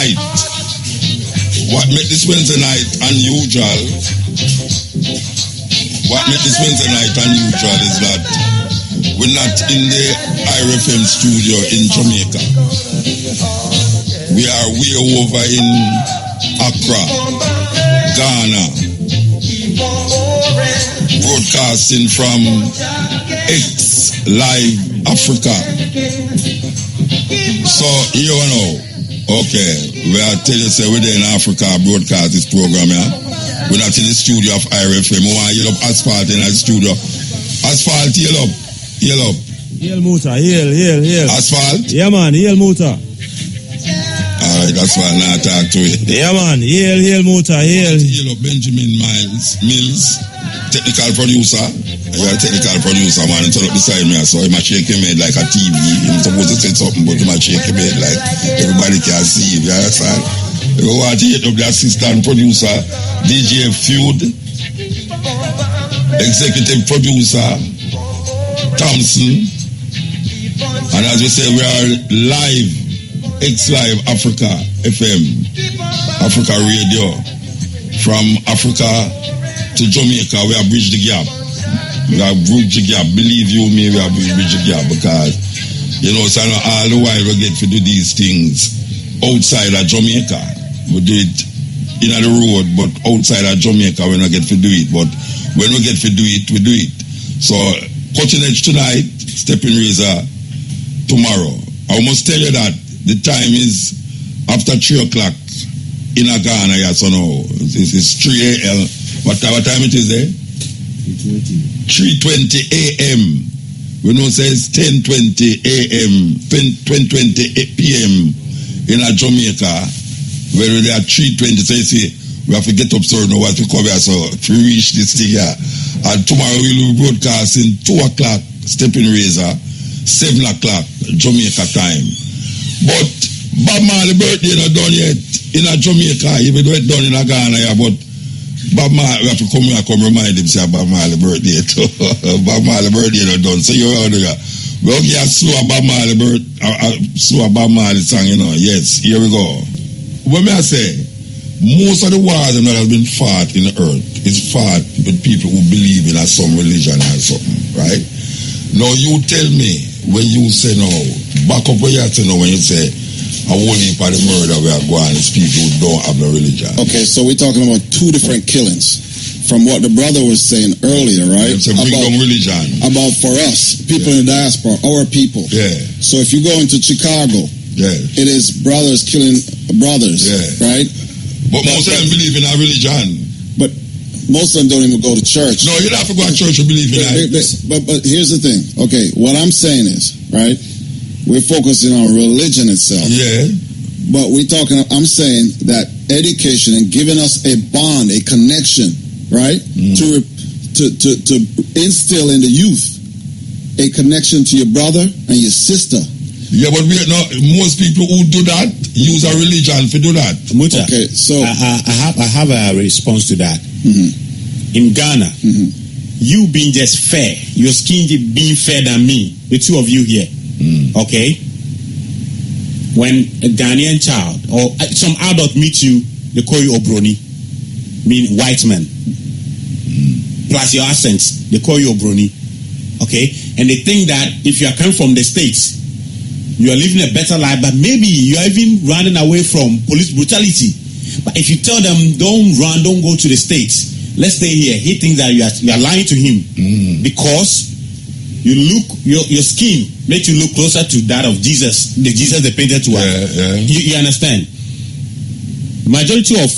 night, what make this Wednesday night unusual? What make this Wednesday night unusual is that we're not in the IRFM studio in Jamaica. We are way over in Accra, Ghana, broadcasting from X Live Africa. So, you know, okay, we are telling you, say, we're there in Africa, broadcast this program, yeah? We're not in the studio of IRFM. We want to yell up Asphalt in the studio. Asphalt, yell up. Yell up. Yell motor, yell. Asphalt? Yeah, man, yell motor. Alright, that's why I now talk to it. Yeah, man, yell motor, yell. Yell up Benjamin Mills, technical producer. You're a technical producer, man. Turn up beside me, so he might shake him head like a TV. He's supposed to say something, but he might shake him head like everybody can see him. You understand? You want to hit up the assistant producer, DJ Feud, executive producer, Thompson. And as we say, we are live, X-Live Africa FM, Africa Radio. From Africa to Jamaica, we have bridged the gap. We have bridged the gap. Believe you me, we have bridged the gap because, you know, so all the while we get to do these things outside of Jamaica. We do it in the road, but outside of Jamaica, we don't get to do it. But when we get to do it, we do it. So, Cutting Edge tonight, Stepping Razor tomorrow. I must tell you that the time is after 3 o'clock in Ghana, yes or no? It's 3 a.m. What time it is there? 3:20 a.m. We know say it's 10:20 a.m. 10:20 p.m. in Jamaica, where they are 3:20. So you see, we have to get up so know what to cover so to reach this thing here. And tomorrow we will be broadcasting 2 o'clock Stepping Razor, 7 o'clock Jamaica time. But Bob Marley birthday not done yet in Jamaica, even though it's done in Ghana, yeah, but Bob Marley, we have to come here and remind him, say Bob Marley birthday too. Bob Marley birthday not done. So you're out there. We'll get a slow Bob Marley Bob Marley song, you know. Yes, here we go. What may I say? Most of the wars that have been fought in the earth is fought with people who believe in some religion or something, right? Now you tell me when you say no, back up where you have to know when you say a whole heap of the murder we are going is people who don't have no religion. Okay, so we're talking about 2 different killings. From what the brother was saying earlier, right? It's a bring down religion. About for us, people in the diaspora, our people. Yeah. So if you go into Chicago, it is brothers killing brothers, right? But most of them believe in our religion. But most of them don't even go to church. No, you don't have to go to church to believe in that. But here's the thing. Okay, what I'm saying is, right? We're focusing on religion itself. Yeah. But I'm saying that education and giving us a bond, a connection, right? To instill in the youth a connection to your brother and your sister. Yeah, but most people who do that use a religion to do that. Muta, okay, so I have a response to that. Mm-hmm. In Ghana, you being just fair, your skin being fairer than me, the two of you here. Okay, when a Ghanaian child or some adult meet you, they call you Obroni, mean white man. Plus your accent, they call you Obroni. Okay, and they think that if you are coming from the States, you are living a better life, but maybe you are even running away from police brutality. But if you tell them, don't run, don't go to the States, let's stay here, he thinks that you are lying to him because you look, your skin makes you look closer to that of Jesus, the Jesus they painted to us. You understand? The majority of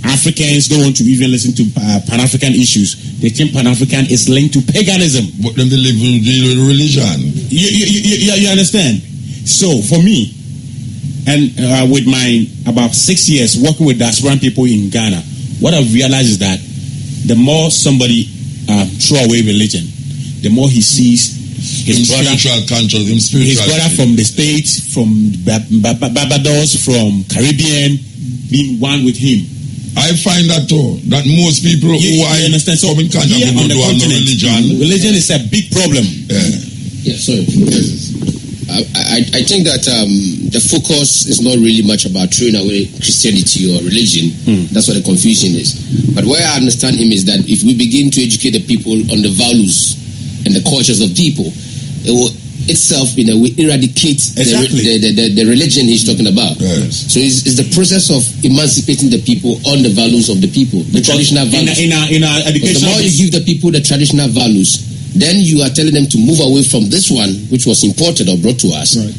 Africans don't want to even listen to Pan-African issues. They think Pan-African is linked to paganism. But then they live in religion. You understand? So for me, and with my about 6 years working with diasporan people in Ghana, what I've realized is that the more somebody throw away religion, the more he sees his brother from the States, from Barbados, from Caribbean, being one with him. I find that too, that most people who understand. So come in contact with on the don't have no religion. Religion is a big problem. Yeah, sorry. I think that the focus is not really much about throwing away Christianity or religion. That's what the confusion is. But where I understand him is that if we begin to educate the people on the values and the cultures of people, it will itself in a way eradicate the religion he's talking about. Yes. So it's the process of emancipating the people on the values of the people, the traditional values. In our education, the more you give the people the traditional values, then you are telling them to move away from this one, which was imported or brought to us, and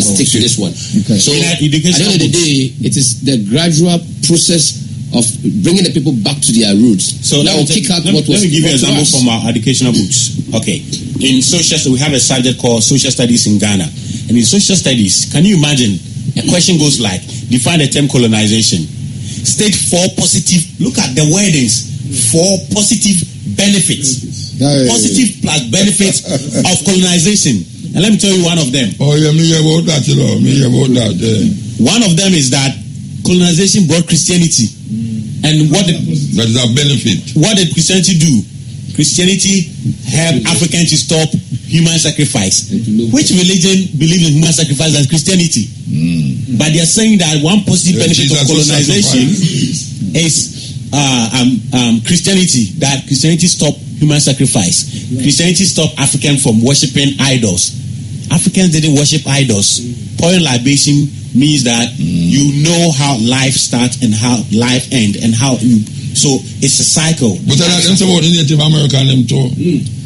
stick to this one. Okay. So at the end of the day, it is the gradual process of bringing the people back to their roots. So let me give you an example from our educational books. Okay, in social, we have a subject called social studies in Ghana, and in social studies, can you imagine? A question goes like, define the term colonization. State 4 positive. Look at the wordings. 4 positive benefits. Positive plus benefits of colonization. And let me tell you one of them. Oh yeah, me about that, you know. Me about that. One of them is that colonization brought Christianity. And that is a benefit. What did Christianity do? Christianity helped Africans to stop human sacrifice. Which religion believes in human sacrifice as Christianity? But they are saying that one positive benefit of colonization is Christianity. That Christianity stopped human sacrifice. Christianity stopped Africans from worshipping idols. Africans didn't worship idols. Pouring libation means that you know how life starts and how life ends and how you. So it's a cycle. But that's about the Native American them too.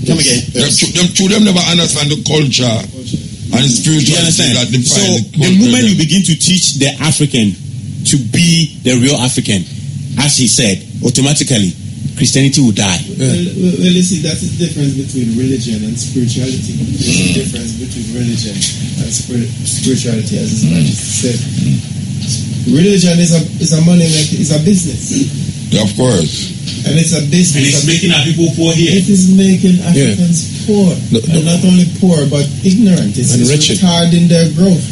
Come again. Them never understand the culture and spirituality that define so the moment you begin to teach the African to be the real African, as he said, automatically Christianity will die. Well, you see, that's the difference between religion and spirituality. There's a difference between religion and spirituality, as his Majesty said. Religion is a money maker, it's a business. Yeah, of course. And it's a business. And it's making our people poor here. It is making Africans poor. And not only poor, but ignorant. It's retarding their growth.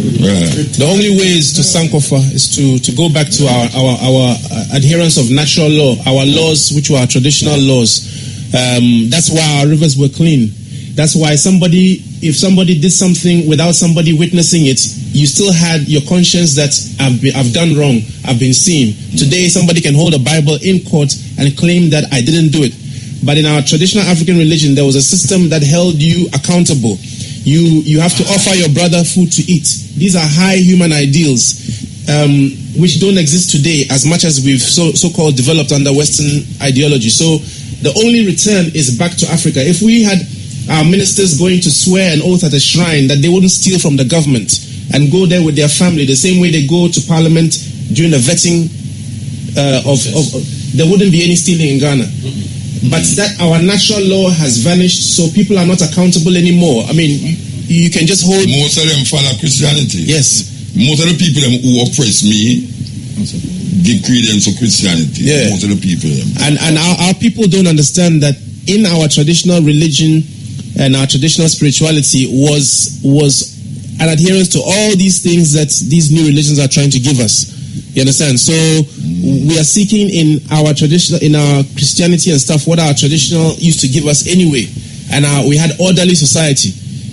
The only way is to sankofa, is to go back to our adherence of natural law, our laws, which were our traditional laws. That's why our rivers were clean. That's why if somebody did something without somebody witnessing it, you still had your conscience that I've done wrong, I've been seen. Today, somebody can hold a Bible in court and claim that I didn't do it. But in our traditional African religion, there was a system that held you accountable. You have to offer your brother food to eat. These are high human ideals, which don't exist today as much as we've so-called developed under Western ideology. So the only return is back to Africa. If we had our ministers going to swear an oath at a shrine that they wouldn't steal from the government and go there with their family the same way they go to parliament during the vetting there wouldn't be any stealing in Ghana. But that our natural law has vanished, so people are not accountable anymore. I mean, you can just hold. Most of them follow Christianity. Yes. Most of the people who oppress me give credence to Christianity. Yeah. Most of the people. And our people don't understand that in our traditional religion and our traditional spirituality was an adherence to all these things that these new religions are trying to give us. You understand? So we are seeking in our traditional, in our Christianity and stuff, what our traditional used to give us anyway. And we had orderly society.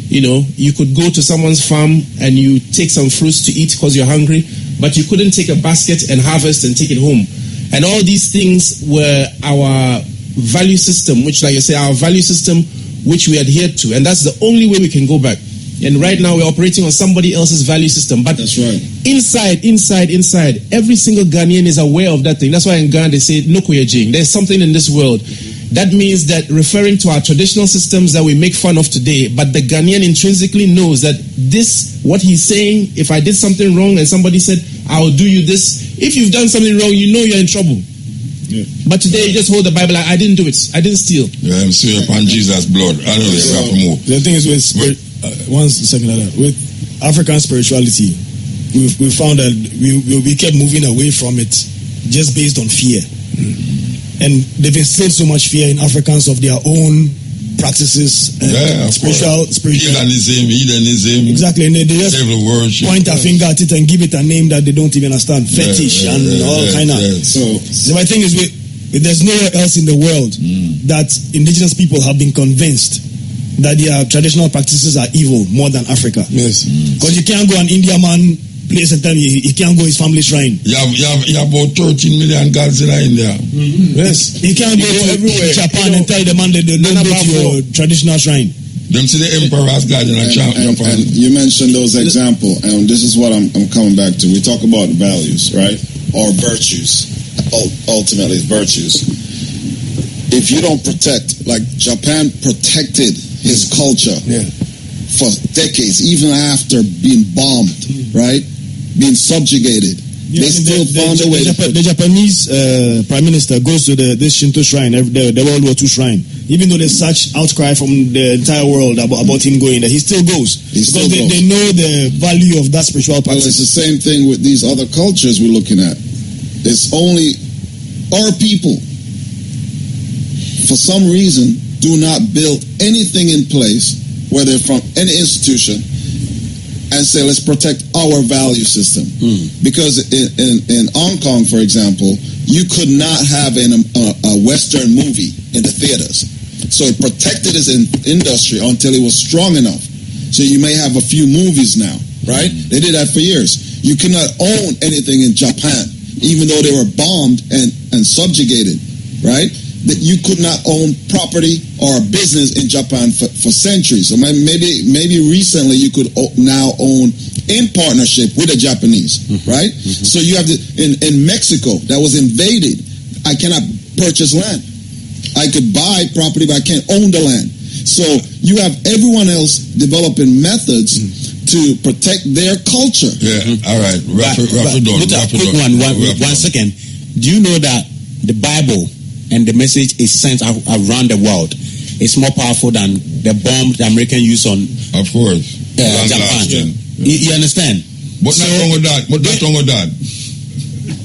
You know, you could go to someone's farm and you take some fruits to eat because you're hungry, but you couldn't take a basket and harvest and take it home. And all these things were our value system, which, like you say, our value system, which we adhered to. And that's the only way we can go back. And right now we're operating on somebody else's value system. But that's right. Inside, every single Ghanaian is aware of that thing. That's why in Ghana they say, Nokoyejing. There's something in this world. That means that referring to our traditional systems that we make fun of today, but the Ghanaian intrinsically knows that this, what he's saying, if I did something wrong and somebody said, I'll do you this, if you've done something wrong, you know you're in trouble. Yeah. But today you just hold the Bible like, I didn't do it. I didn't steal. Yeah, I'm swear upon Jesus' blood. I know you have to move. The thing is with one second like that. With African spirituality, we found that we kept moving away from it just based on fear. And they've instilled so much fear in Africans of their own practices and spiritual heathenism. Exactly, and they just point a finger at it and give it a name that they don't even understand, fetish and all kind of. So my thing is, there's nowhere else in the world that indigenous people have been convinced that their traditional practices are evil more than Africa. Yes. Because you can't go an Indian man place and tell me he can't go his family shrine. You have about 13 million gods in India. Yes. You can't go to everywhere. Japan and tell the man that they don't go to your traditional shrine. Them see the emperor as God in Japan. And you mentioned those examples, and this is what I'm coming back to. We talk about values, right? Or virtues. Ultimately, it's virtues. If you don't protect, like Japan protected his culture for decades, even after being bombed, right? Being subjugated. They still found a way. The Japanese prime minister goes to this Shinto shrine, the World War II shrine. Even though there's such outcry from the entire world about him going there, he still goes. Because they know the value of that spiritual practice. Well, it's the same thing with these other cultures we're looking at. It's only our people, for some reason, do not build anything in place, whether from any institution, and say, let's protect our value system. Because in Hong Kong, for example, you could not have a Western movie in the theaters. So it protected its industry until it was strong enough. So you may have a few movies now, right? They did that for years. You cannot own anything in Japan, even though they were bombed and subjugated, right? That you could not own property or a business in Japan for centuries. So maybe recently you could now own in partnership with the Japanese, right? So you have in Mexico that was invaded. I cannot purchase land. I could buy property, but I can't own the land. So you have everyone else developing methods to protect their culture. Yeah, all right. Wrap it One second. Do you know that the Bible and the message is sent around the world? It's more powerful than the bomb the American used on, of course, Japan. You understand? But not wrong with that.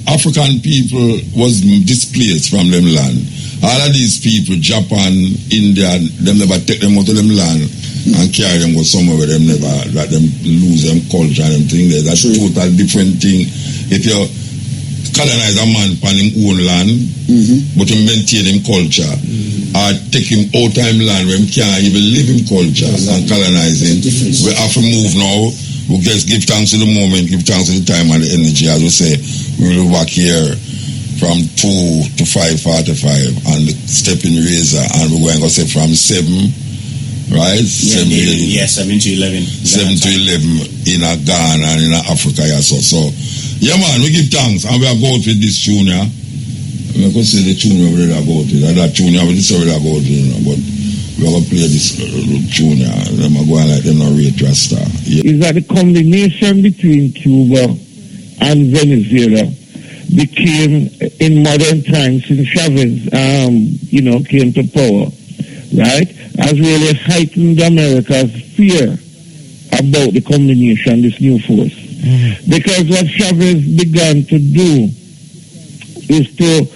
African people was displaced from them land. All of these people, Japan, India, them never take them out of them land and carry them go somewhere where them never let them lose them culture and them thing there. That's a total different thing. If you colonize a man on his own land, but you maintain him culture, or take him out of him land where he can't even live in culture and colonize him, we have to move now. We just give thanks to the moment, give thanks to the time and the energy. As we say, we will work here from 2 to 5:45 and the stepping razor, and we're going to say from 7, right? 7 to 11. 7 to 11 in a Ghana and in Africa. So, yeah, man, we give thanks and we are going with this tune, yeah. We can say the tune we really about it. That tune, we just really about it, but we are going to play this tune, yeah. Them are going like them narrate Rasta. Yeah. Is that the combination between Cuba and Venezuela became in modern times since Chavez, came to power, right? Has really heightened America's fear about the combination, this new force. Because what Chavez began to do is to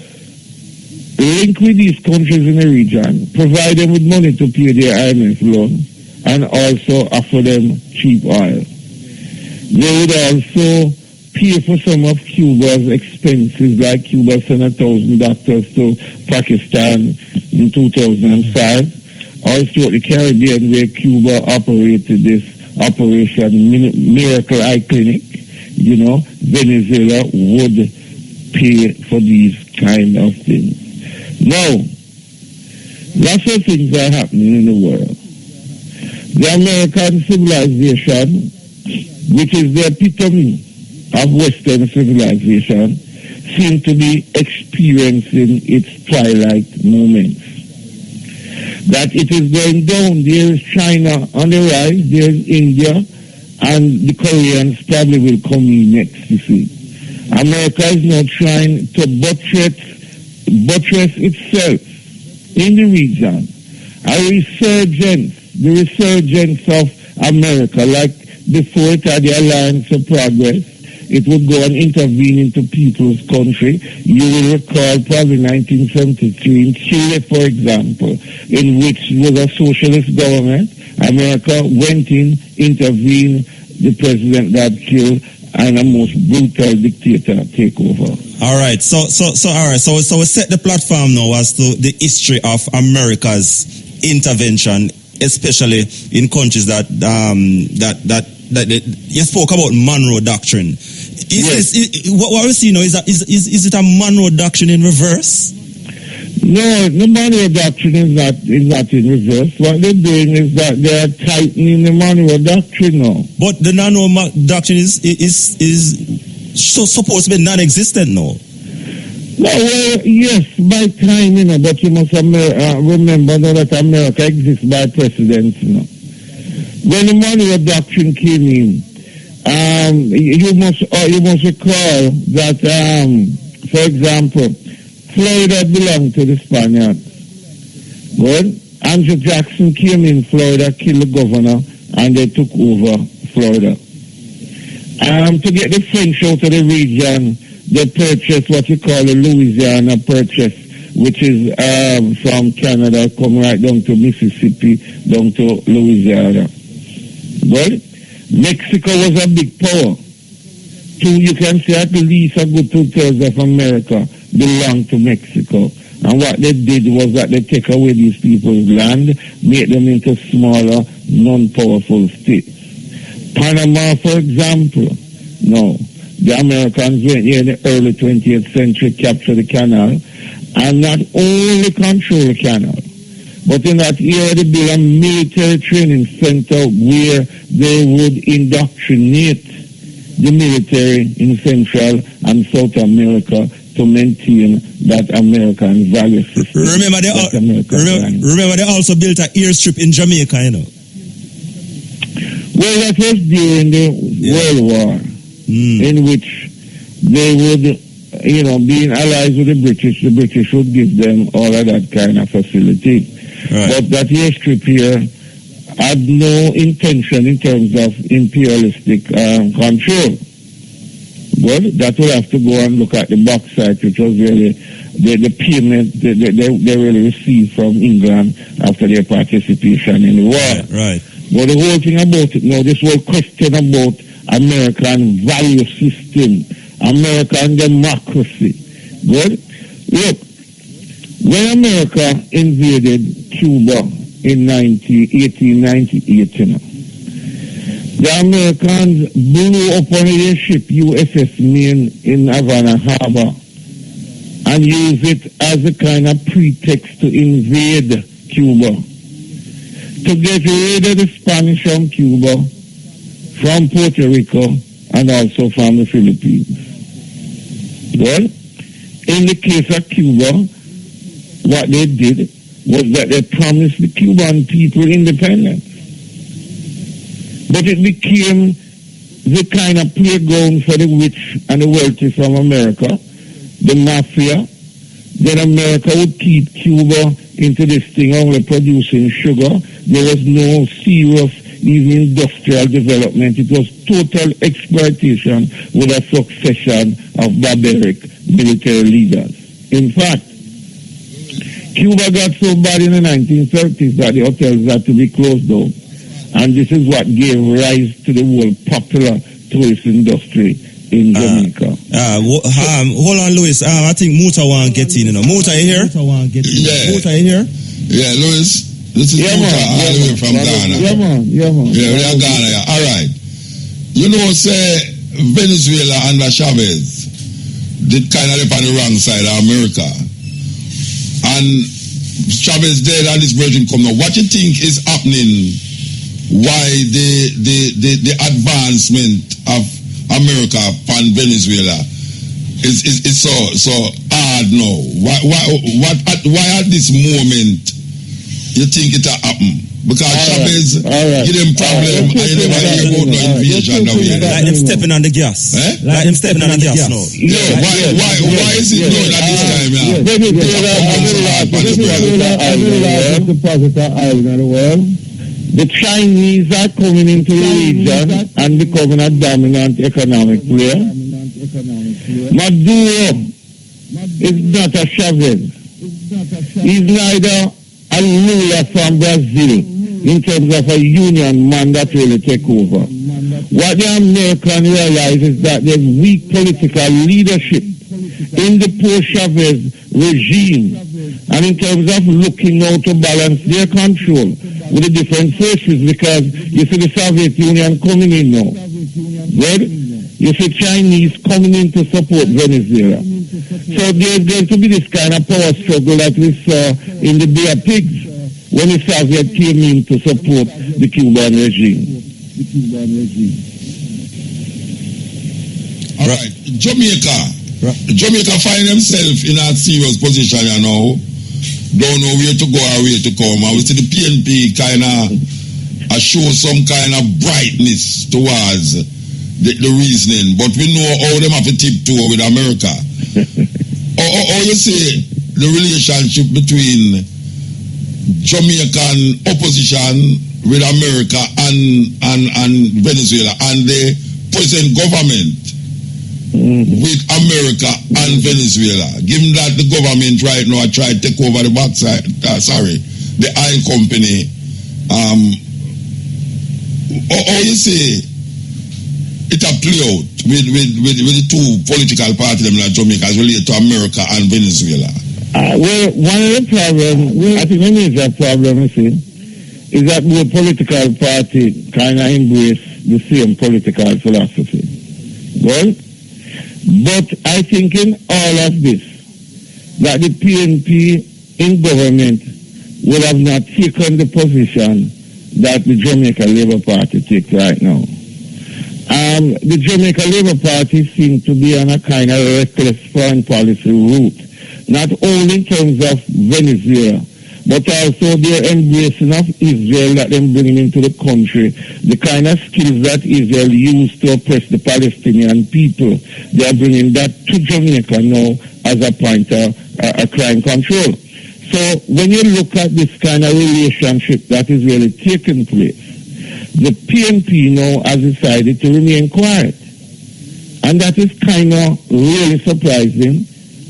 link with these countries in the region, provide them with money to pay their IMF loan, and also offer them cheap oil. They would also pay for some of Cuba's expenses, like Cuba sent 1,000 doctors to Pakistan in 2005. Also the Caribbean, where Cuba operated this Operation Miracle Eye Clinic, Venezuela would pay for these kind of things. Now, lots of things are happening in the world. The American civilization, which is the epitome of Western civilization, seem to be experiencing its twilight moments. That it is going down. There is China on the rise, there is India, and the Koreans probably will come in next, you see. America is now trying to buttress itself in the region. The resurgence of America, like before it had the Alliance of Progress, it would go and intervene into people's country. You will recall probably 1973 in Chile, for example, in which was a socialist government. America went in, intervened, the president got killed, and a most brutal dictator take over. All right. So we set the platform now as to the history of America's intervention especially in countries that you spoke about Monroe Doctrine. What we see now is it a Monroe Doctrine in reverse? No, the Monroe Doctrine is not in reverse. What they're doing is that they are tightening the Monroe Doctrine now. But the Monroe Doctrine is supposed to be non-existent now. No, well, yes, by time, but you must remember now that America exists by precedence, When the Monroe Doctrine came in, you must recall that, for example, Florida belonged to the Spaniards. Good. Andrew Jackson came in Florida, killed the governor, and they took over Florida. To get the French out of the region, they purchased what you call the Louisiana Purchase, which is from Canada, come right down to Mississippi, down to Louisiana. Good. Mexico was a big power. You can say at least a good 2/3 of America belonged to Mexico. And what they did was that they take away these people's land, make them into smaller, non-powerful states. Panama, for example, no. The Americans went here in the early 20th century, captured the canal, and not only control the canal, but in that year they built a military training center where they would indoctrinate the military in Central and South America to maintain that American value system. Remember they also built an airstrip in Jamaica, Well, that was during the World War, in which they would, being allies with the British would give them all of that kind of facility. Right. But that airstrip here had no intention in terms of imperialistic control. Well, that will have to go and look at the bauxite, which was really the payment they really received from England after their participation in the war. Right. But the whole thing about it now, this whole question about American value system, American democracy. Good? Look, when America invaded Cuba in 1898, the Americans blew up on their ship USS Maine in Havana Harbor and used it as a kind of pretext to invade Cuba, to get rid of the Spanish from Cuba, from Puerto Rico, and also from the Philippines. Well, in the case of Cuba, what they did was that they promised the Cuban people independence. But it became the kind of playground for the rich and the wealthy from America, the mafia. Then America would keep Cuba into this thing only producing sugar. There was no serious even industrial development. It was total exploitation with a succession of barbaric military leaders. In fact, Cuba got so bad in the 1930s that the hotels had to be closed down. And this is what gave rise to the whole popular tourist industry in Jamaica. Hold on, Louis. I think Muta want to get in. Muta, you here? Yeah. Muta, you here? Yeah, Louis. This is Muta, all the way from Ghana. Yeah, man. Yeah, we are Ghana. Yeah. All right. Say Venezuela under Chavez did kind of live on the wrong side of America. And Chavez dead and his brethren come now. What you think is happening? Why the advancement of America upon Venezuela is so hard now? Why at this moment you think it happen? Because Chavez give them problem and you never hear about no invasion now. Like them stepping on the gas. Like them stepping on the gas now. Yeah, why is it known at this time? Venezuela is the positive island of the world. The Chinese are coming into the region and becoming a dominant economic player. Maduro is not a Chavez. He's neither a ruler from Brazil in terms of a union man that really take over. What the Americans realize is that there's weak political leadership in the post-Chavez regime, and in terms of looking now to balance their control, with the different forces, because you see the Soviet Union coming in now. Good? You see Chinese coming in to support Venezuela. So there's going to be this kind of power struggle that we saw in the Bay of Pigs when the Soviet came in to support the Cuban regime. All right, Jamaica find themselves in a serious position, you know. Don't know where to go or where to come. And we see the PNP kind of show some kind of brightness towards the reasoning, but we know how them have to tiptoe with America. Or you see the relationship between Jamaican opposition with America and Venezuela, and the present government with America and Venezuela. Given that the government right now try to take over the backside, the oil company. Or you say it a play out with the two political parties in Jamaica as related to America and Venezuela? Well, one of the problems, I think the major problem, you see, is that both political parties kind of embrace the same political philosophy. Well, but I think in all of this, that the PNP in government would have not taken the position that the Jamaica Labour Party takes right now. The Jamaica Labour Party seems to be on a kind of reckless foreign policy route, not only in terms of Venezuela, but also their embracing of Israel that they're bringing into the country, the kind of skills that Israel used to oppress the Palestinian people. They are bringing that to Jamaica now as a point of crime control. So when you look at this kind of relationship that is really taking place, the PNP now has decided to remain quiet. And that is kind of really surprising,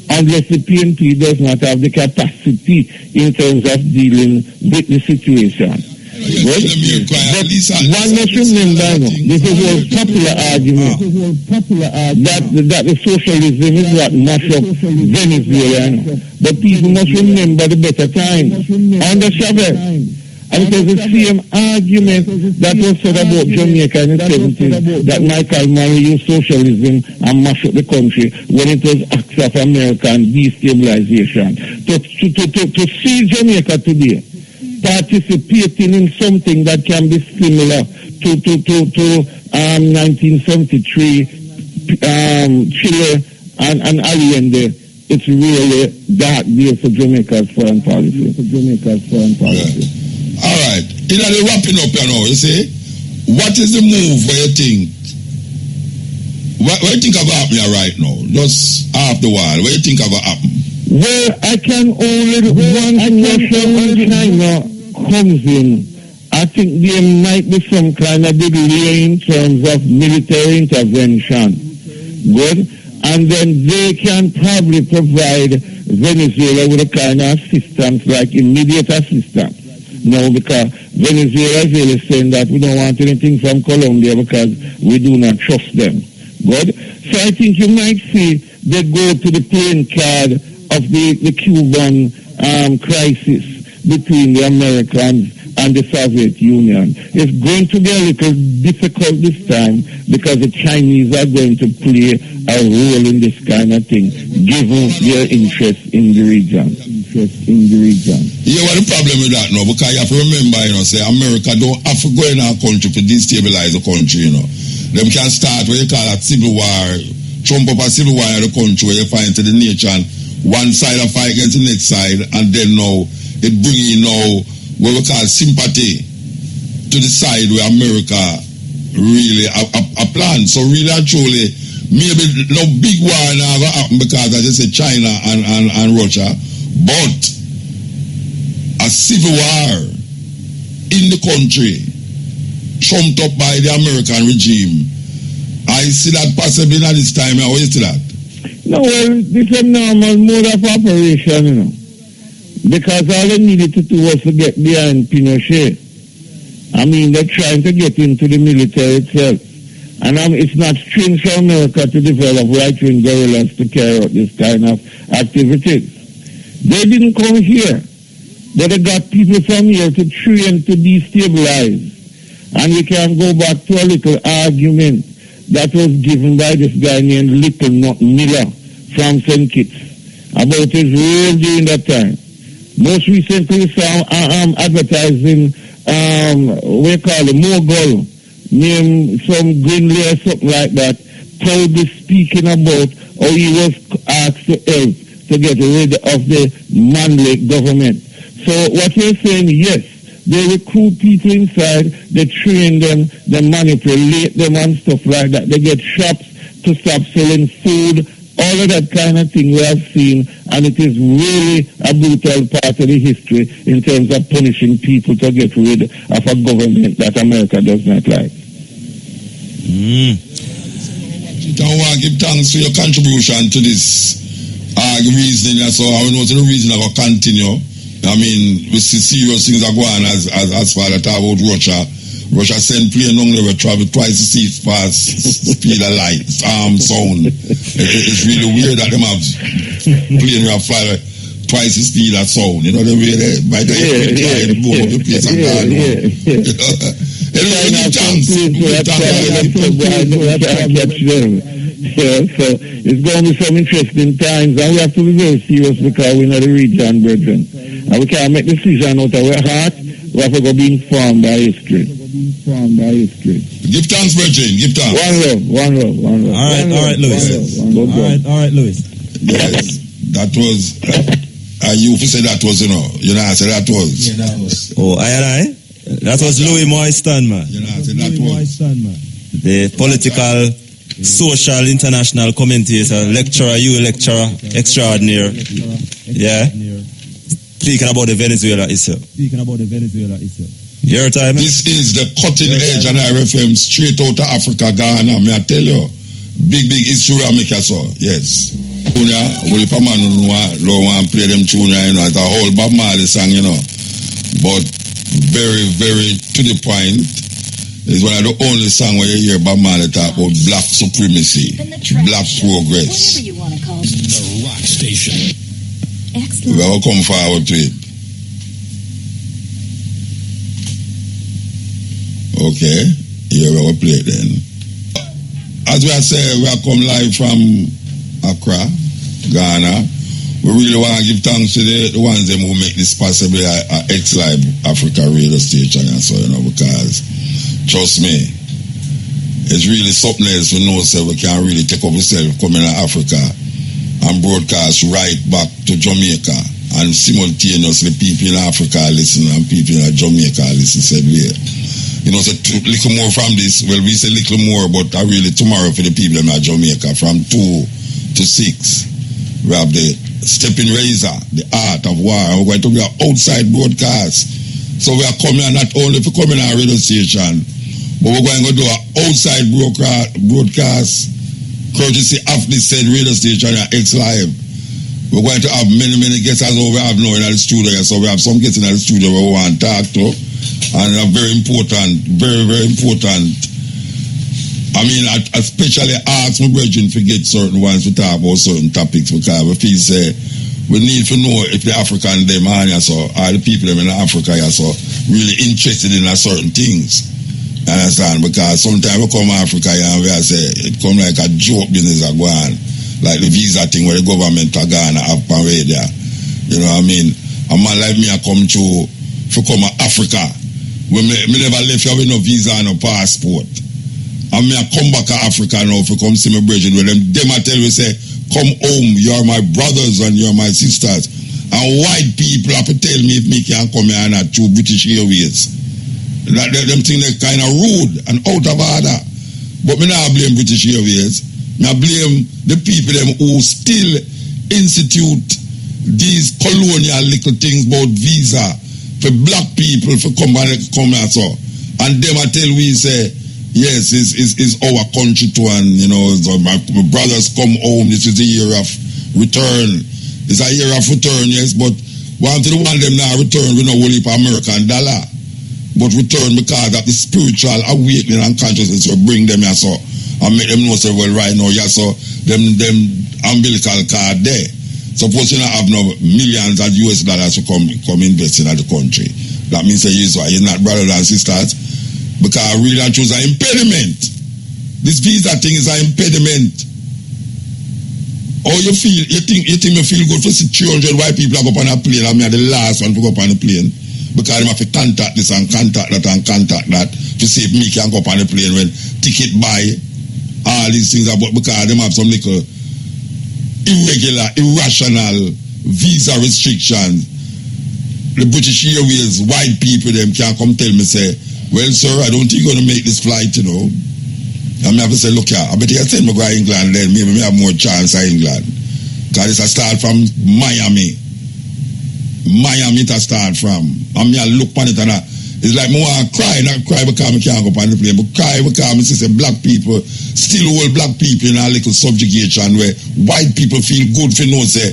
unless the PNP does not have the capacity in terms of dealing with the situation. But one must remember, this is a popular argument that the socialism is what mash up Venezuela. But people must remember the better times under Chavez. And it was the same argument that was said about Jamaica in the 70s, that Michael Manley used socialism and mash up the country when it was acts of American destabilization. To see Jamaica today participating in something that can be similar to 1973 Chile and Allende, it's really dark days for Jamaica's foreign policy. All right. In the wrapping up, you see, what is the move where you think? What do you think about happening right now? Just half the world. What do you think about happening? Well, I can only once Russia and China comes in, I think there might be some kind of delay in terms of military intervention. Good? And then they can probably provide Venezuela with a kind of assistance, like immediate assistance. No, because Venezuela is really saying that we don't want anything from Colombia because we do not trust them. Good? So I think you might see they go to the playing card of the Cuban crisis between the Americans and the Soviet Union. It's going to be a little difficult this time because the Chinese are going to play a role in this kind of thing, given their interest in the region. Yeah, what the problem with that now? Because you have to remember, say America don't have to go in our country to destabilize the country, Them can start what you call a civil war, trump up a civil war in the country where you find to the nation, one side of fight against the next side, and then now it bring in now what we call sympathy to the side where America really a plan. So really and truly, maybe no big war now going to happen because as I said China and Russia, but a civil war in the country trumped up by the American regime. I see that possibly at this time. How is that? No, well, this is a normal mode of operation, because all they needed to do was to get behind Pinochet. I mean, they're trying to get into the military itself. And it's not strange for America to develop right-wing guerrillas to carry out this kind of activities. They didn't come here But they got people from here to train to destabilize. And we can go back to a little argument that was given by this guy named Little Miller from St. Kitts about his role during that time. Most recently, we saw advertising, we call it Mogul, named some Greenley or something like that, proudly speaking about how he was asked to help to get rid of the Manley government. So what you're saying, yes, they recruit people inside, they train them, they manipulate them and stuff like that. They get shops to stop selling food, all of that kind of thing we have seen, and it is really a brutal part of the history in terms of punishing people to get rid of a government that America does not like. I want to give thanks for your contribution to this reasoning. So I know the reason I will continue. I mean, we see serious things are going as far as talk about Russia. Russia sent plane long, they will travel twice the speed of light, sound. It's really weird that them have plane will fly twice the speed of sound. You know, the way they, by the end, they blow up the place and gone. So it's going to be some interesting times, and we have to be very serious because we're not the region, brethren. And we can't make decisions out of our heart. We have to go be informed by history. Give thanks, brethren. Give thanks. One love. All right, Louis. All right, Louis. Yes, that was. You say that was, you know I said that was. Yeah, that was. Oh, I. That was Louis Moistan, man. You know I said that was. The political, social, international commentator, lecturer, extraordinary. Yeah. Speaking about the Venezuela issue. Your time. This is the cutting edge and RFM straight out of Africa, Ghana. May I tell you, big issue I make us all. Yes. Well, if a man don't want to play them tune, you know, it's a whole Bob Marley song, you know. But very, very to the point. It's one of the only songs where you hear Bob Marley talk about black supremacy, black progress. Whatever you want to call it. The Rock Station. Excellent. We will come forward to it. Okay, here we will play then. As we are saying, we are come live from Accra, Ghana. We really want to give thanks to the ones them who make this possible at X-Live Africa radio station and so, you know, because trust me, it's really something else we know, so we can really take up ourselves coming to Africa and broadcast right back to Jamaica, and simultaneously people in Africa listen and people in Jamaica listen. Said we, you know, so little more from this. Well, we say little more, but really tomorrow for the people in Jamaica from 2 to 6, we have the stepping razor, the art of war. And we're going to be an outside broadcast. So we are coming not only for coming on radio station, but we're going to do an outside broadcast. Courtesy of this said radio station at X-Live. We're going to have many guests as we have now in the studio. So we have some guests in the studio we want to talk to. And a very important. I mean, I especially ask my brethren to get certain ones to talk about certain topics because we feel say we need to know if the African them are so, or the people them in Africa are so really interested in certain things. You understand? Because sometimes we come to Africa and we say it come like a joke business are going, like the visa thing where the government of Ghana have parade there. You know what I mean? A man like me I come to come to Africa. Me never left here with no visa and no passport. And me I come back to Africa now to come see my brethren with them. Them I tell you say, come home, you are my brothers and you are my sisters. And white people have to tell me if me can come here and not through British Airways. Them think they're kind of rude and out of order. But me not blame British Airways. Me blame the people them who still institute these colonial little things about visa for black people for come here so. And them I tell we say, yes, it's our country too, and you know, so my brothers come home. This is the year of return. It's a year of return, yes, but one to the one them now return with no only for American dollar. But return because of the spiritual awakening and consciousness will bring them here so and make them know say, well, right now, yeah, so them umbilical card there. Suppose you not have no millions of US dollars to come invest in the country. That means you're not brothers and sisters. Because really I choose an impediment. This visa thing is an impediment. How you feel? You think you feel good for 300 white people go up on a plane and me are the last one to go up on the plane? Because they have to contact this and contact that and contact that to see if me can go up on the plane when ticket buy, all these things about because they have some little irregular, irrational visa restrictions. The British Airways, white people, them can't come tell me, say, well, sir, I don't think you're going to make this flight, you know. And I have to say, look here, I bet you send me go to England, then maybe I have more chance at England. Because it's a start from Miami. Miami to start from. And me I look on it and it's like me want to cry, not cry because I can't go on the plane, but cry because I see black people, still hold black people in a little subjugation where white people feel good for no say,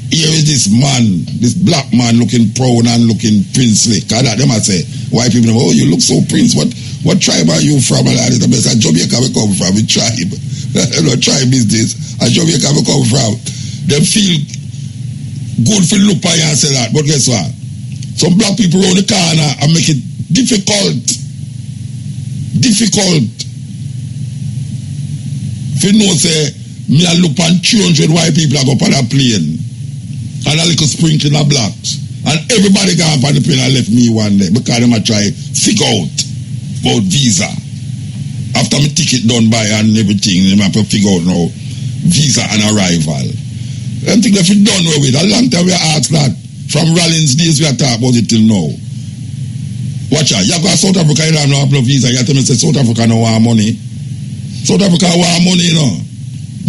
here is this man, this black man looking proud and looking princely. Because that them I say, white people, oh, you look so prince. What tribe are you from? And I said, Jamaica we come from, we tribe. No tribe is this. And Jamaica we come from. They feel good for look by you and say that. But guess what? Some black people around the corner and make it difficult. If you know, say, me I look on 300 white people that go up on a plane. And a little sprinkling of blacks. And everybody got up on the plane and left me one day because them I try figure out about visa. After my ticket done by and everything, them have to figure out now visa and arrival. I think if it done with it, a long time we asked that. From Rollins days we are talking about it till now. Watch out, you go to South Africa, you don't have no visa. You tell me say South Africa no want money. South Africa want money, you know.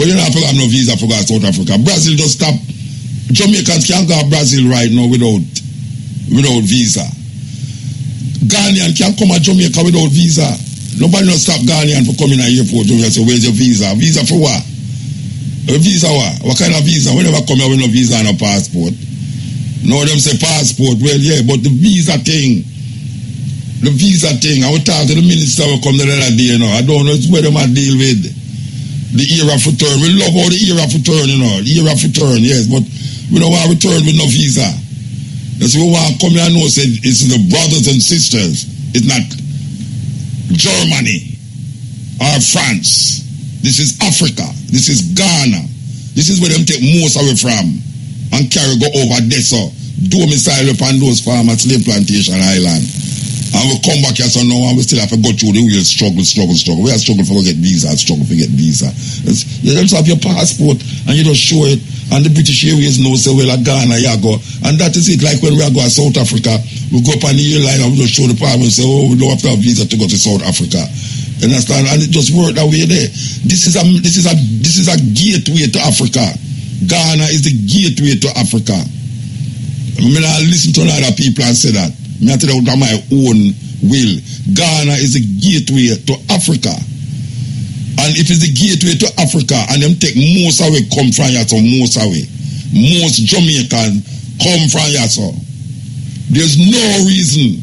But you don't have to have no visa for go to South Africa. Brazil just stop. Jamaicans can't go to Brazil right now without visa. Ghanaian can't come to Jamaica without visa. Nobody not stop Ghanaian for coming to the airport. You say, where's your visa? Visa for what? A visa what? What kind of visa? We never come here with no visa and no passport. No, them say passport. Well, yeah, but the visa thing. I will talk to the minister who come the other day, you know. I don't know where them I deal with. The era for turn. We love all the era for turn, you know. The era for turn, yes, but we don't want to return with no visa. That's why we want to come here and know, say, it's the brothers and sisters. It's not Germany or France. This is Africa. This is Ghana. This is where them take most away from and carry go over there, so domicile upon those farmers, slave plantation island. And we come back here so now and we still have to go through the real struggle. We have struggle for get visa, struggle for get visa. You just have your passport and you just show it. And the British Airways know, say, well, at Ghana, you go. And that is it. Like when we go to South Africa, we go up on the airline and we just show the passport and say, oh, we don't have to have visa to go to South Africa. You understand? And it just worked that way there. This is a gateway to Africa. Ghana is the gateway to Africa. I mean, I listen to other people and say that. I tell you about my own will. Ghana is the gateway to Africa. And if it's the gateway to Africa and them take most away come from here, so most away. Most Jamaican come from here, so. There's no reason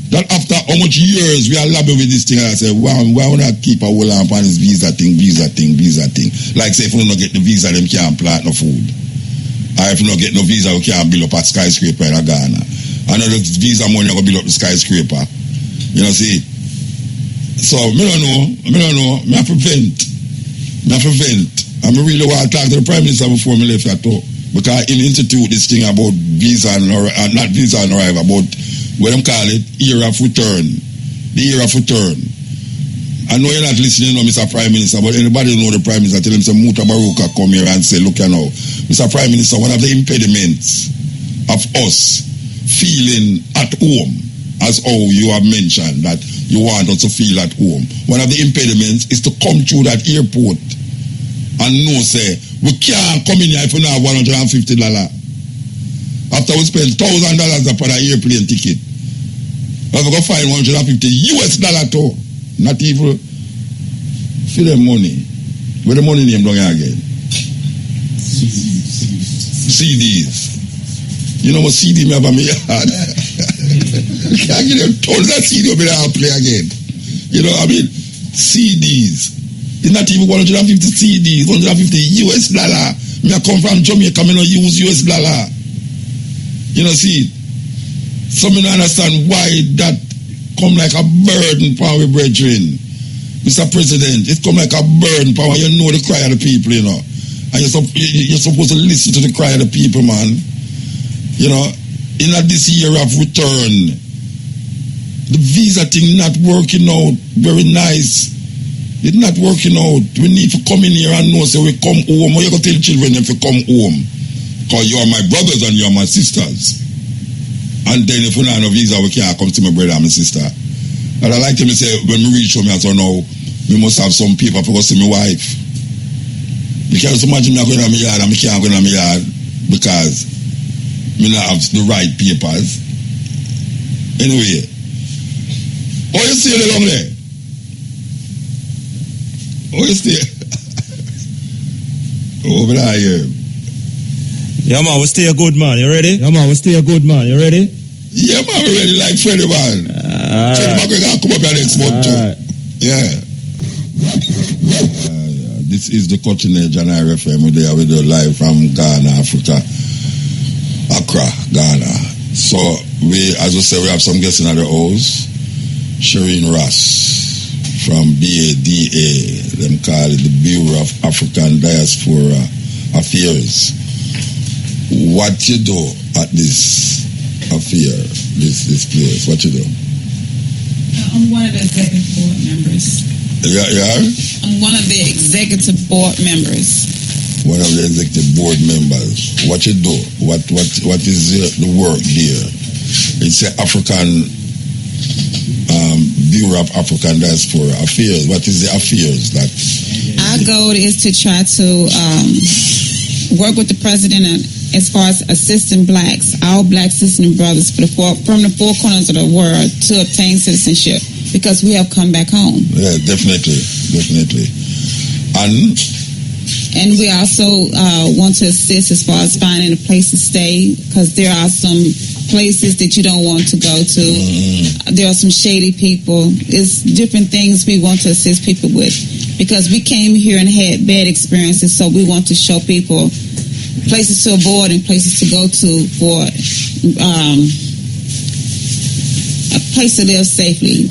that after how much years we are laboring with this thing, I say, why would I keep a hold on this visa thing? Like say if we don't get the visa, them can't plant no food. Or if we don't get no visa, we can't build up a skyscraper in Ghana. And the visa money going to build up the skyscraper. You know, see? So, I don't know. I prevent. I really want to talk to the Prime Minister before I left that talk. Because he institute this thing about visa and not visa and arrival, about what them call it, era of return. The era of return. I know you're not listening now, Mr. Prime Minister, but anybody who know the Prime Minister, tell him, say, Mutabaruka come here and say, look, you know, Mr. Prime Minister, one of the impediments of us feeling at home, as how you have mentioned that you want us to feel at home. One of the impediments is to come through that airport and know, say, we can't come in here if we don't have $150. After we spend $1,000 upon an airplane ticket, we're going to find $150 too. Not even for the money. Where the money name down here again? CDs. You know what CD me have on my yard? I get them tons of CD over there and play again. You know, I mean, CDs. It's not even $150 CDs, $150. Me I come from Jamaica, me no use US dollar. You know, see, so me no understand why that come like a burden for our brethren. Mr. President, it come like a burden for you know the cry of the people, you know. And you're supposed to listen to the cry of the people, man. You know, in this year of return, the visa thing not working out very nice. It's not working out. We need to come in here and know, so we come home. Or you can tell children if you come home. Because you are my brothers and you are my sisters. And then if we don't have a visa, we can't come to my brother and my sister. And I like to say, when we reach home, I say, no, we must have some paper to go see my wife. You can't imagine me going to my yard and I can't go to my yard because we don't have the right papers. Anyway, oh, you stay along there? Oh, you stay? Over there. Yeah, man, we stay a good man. You ready? Yeah, man, we stay a good man. You ready? Yeah, man, we ready like Freddie, man. Freddie, man, we're going to come up here next month, too. Yeah. This is the Cutting Edge and RFM. We're there with you live from Ghana, Africa. Accra, Ghana. So, as I said, we have some guests in the house. Shireen Ross from BADA. Them call it the Bureau of African Diaspora Affairs. What you do at this affair, this place? What you do? I'm one of the executive board members. Yeah? I'm one of the executive board members. One of the executive board members. What you do? What is the work there? It's the African Bureau of African Diaspora Affairs. What is the affairs that? Our goal is to try to work with the president as far as assisting blacks, our black sisters and brothers from the four corners of the world to obtain citizenship because we have come back home. Yeah, definitely. And we also want to assist as far as finding a place to stay because there are some places that you don't want to go to. There are some shady people. It's different things we want to assist people with because we came here and had bad experiences, so we want to show people places to avoid and places to go to for a place to live safely.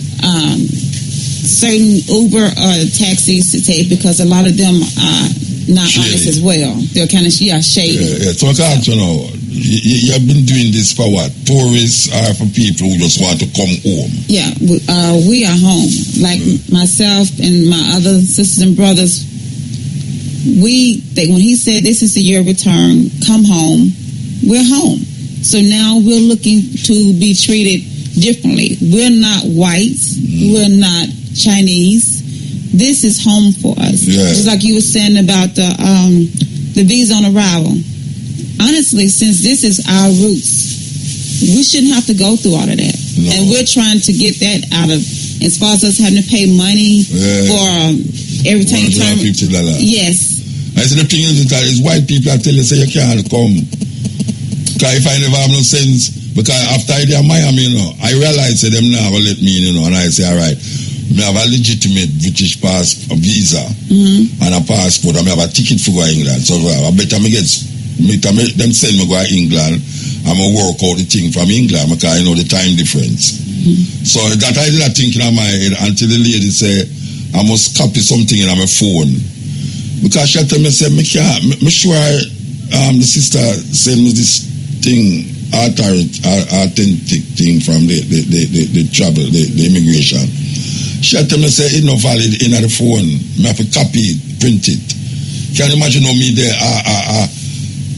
Certain Uber or taxis to take because a lot of them are not shady. honest as well. They're kind of shady. Yeah. So I can't, you know, you have been doing this for what? Tourists or for people who just want to come home? Yeah, we are home. Like myself and my other sisters and brothers, when he said this is the year of return, come home, we're home. So now we're looking to be treated differently. We're not white. We're not Chinese. This is home for us. Yeah. Just like you were saying about the visa on arrival. Honestly, since this is our roots, we shouldn't have to go through all of that. No. And we're trying to get that out of, as far as us having to pay money for every time. $150. Yes. I said the thing is that it's white people that tell you say you can't come. Because if I never have no sense, because after I did Miami, you know, I realized that them now will let me in, you know, and I say, all right, I have a legitimate British visa and a passport, and I have a ticket for go to England. So I better me get them send me go to England, I'm going to work out the thing from England because I know the time difference. So that I did that thinking in my head until the lady said, I must copy something in my phone. Because she told me, me sure the sister sent me this thing, authentic thing from the travel, the immigration. She told me, say, it's not valid in the phone. I have to copy it, print it. Can you imagine me there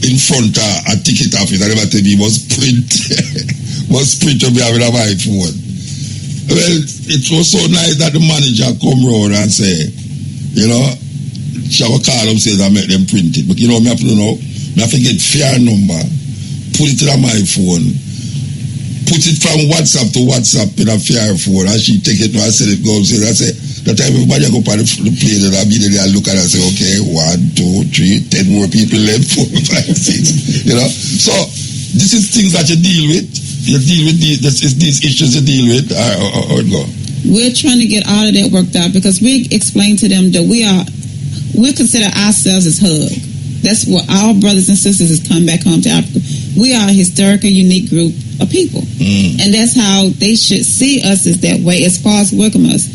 in front of a ticket office? I never tell me was print to be having a my phone. Well, it was so nice that the manager come round and say, you know, she will call them, say I make them print it. But you know, I have to get fair number, put it on my phone, put it from WhatsApp to WhatsApp in a fair phone, and she take it to her, said it goes, I say, that time everybody go on the plane and immediately I look at it and say, okay, 1, 2, 3, 10 more people left, 4, 5, 6, you know. So, this is things that you deal with. You deal with these issues you deal with, or go. We're trying to get all of that worked out because we explained to them that we consider ourselves as HUG. That's what our brothers and sisters has come back home to Africa. We are a historical, unique group of people. And that's how they should see us as that way as far as welcome us.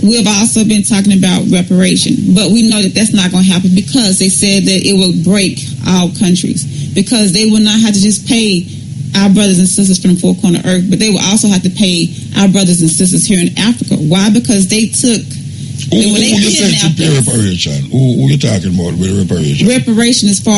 We have also been talking about reparation, but we know that that's not going to happen because they said that it will break our countries, because they will not have to just pay our brothers and sisters from the four corner earth, but they will also have to pay our brothers and sisters here in Africa. Why? Because they took... Who you said to pay reparation? Who you talking about with reparation? Reparation is for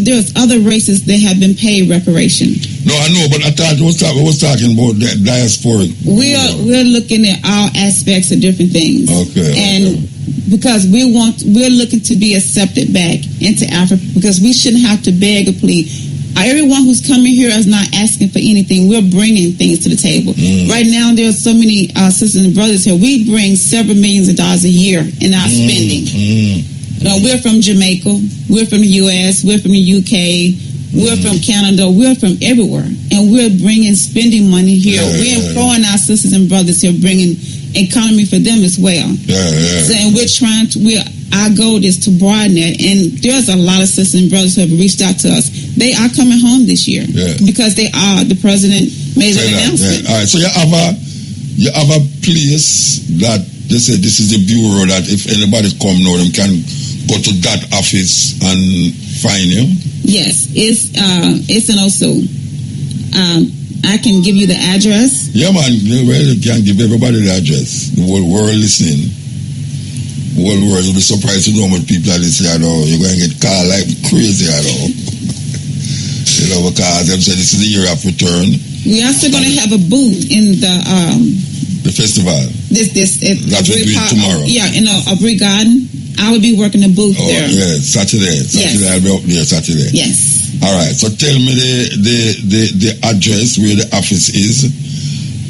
there's other races that have been paid reparation. No, I know, but I thought we was talking about the diasporic. We're looking at all aspects of different things. Okay. And because we're looking to be accepted back into Africa, because we shouldn't have to beg or plead. Everyone who's coming here is not asking for anything. We're bringing things to the table. Right now, there are so many sisters and brothers here. We bring several millions of dollars a year in our spending. We're from Jamaica. We're from the U.S. We're from the U.K. We're from Canada. We're from everywhere. And we're bringing spending money here. We're employing our sisters and brothers here, bringing economy for them as well. So, and we're trying to... Our goal is to broaden that, and there's a lot of sisters and brothers who have reached out to us. They are coming home this year because the president made an announcement. All right, so you have a place that they say this is the bureau that if anybody come now, them can go to that office and find you. Yes, it's in Osu. I can give you the address. Yeah, man, you can give everybody the address. The whole world listening. World will be surprised to know how much people are listening. You're going to get called like crazy. Because them say this is the year of return. We're also going to have a booth in the festival. That will be tomorrow. In Aubrey Garden. I will be working the booth there. Yeah, Saturday. I'll be up there Saturday. Yes. All right. So tell me the address where the office is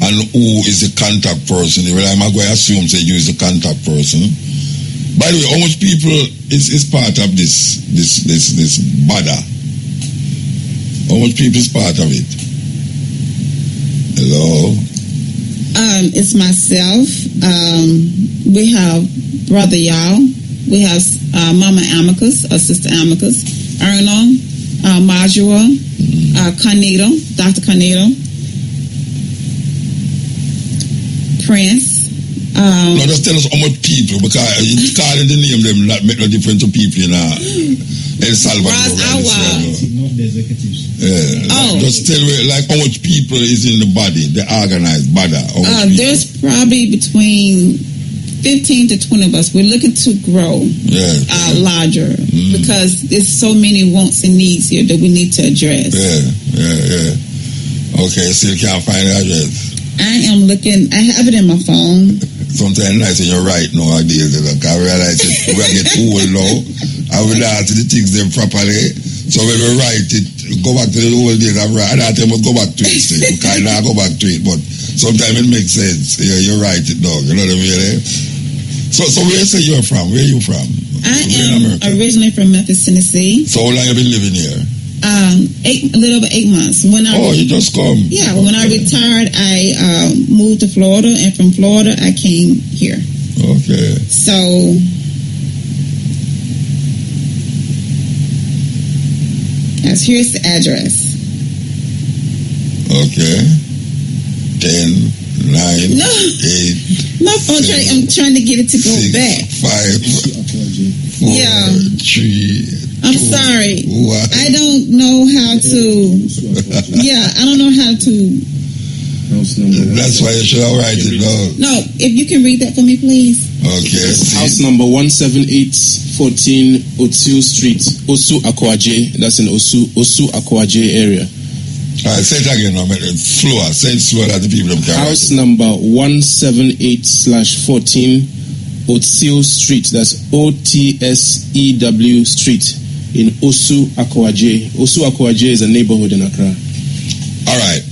and who is the contact person. Well, I'm going to assume that you is the contact person. By the way, how much people is part of this BADA? How much people is part of it? Hello? It's myself. We have Brother Yao. We have Mama Amicus, or Sister Amicus, Erno, Majua, Carnito, Dr. Carnito, Prince. No, just tell us how much people, because calling the name them not make no difference to people in El Salvador. Not the executives. Just tell me like how much people is in the body, the organized body. There's probably between 15 to 20 of us. We're looking to grow larger because there's so many wants and needs here that we need to address. Okay, still can't find the address. I am looking. I have it in my phone. Sometimes nice when you're right nowadays. I realize it, we get old now. I will ask the things them properly. So when we write it, go back to the old days. I must go back to it. We can't go back to it, but sometimes it makes sense. You're right, it dog. You know what I mean? So where you say you're from? Where are you from? I am originally from Memphis, Tennessee. So how long have you been living here? A little over 8 months. You just come? Yeah, when I retired, I moved to Florida, and from Florida, I came here. Okay. So, here's the address. Okay. 10, 9, no. 8. My phone, I'm trying to get it to go 6, back. 5, 4, 3. I'm sorry. What? I don't know how to. I don't know how to. That's why you should write it down. No, if you can read that for me, please. Okay. House number 17814 Otu Street, Osu Akwaje. That's in Osu Akwaje area. All right, say it again. Slower. Say it slower that the people can. House number 178/14 Otu Street. That's OTSEW Street. In Osu Akwaje. Osu Akwaje is a neighborhood in Accra. All right.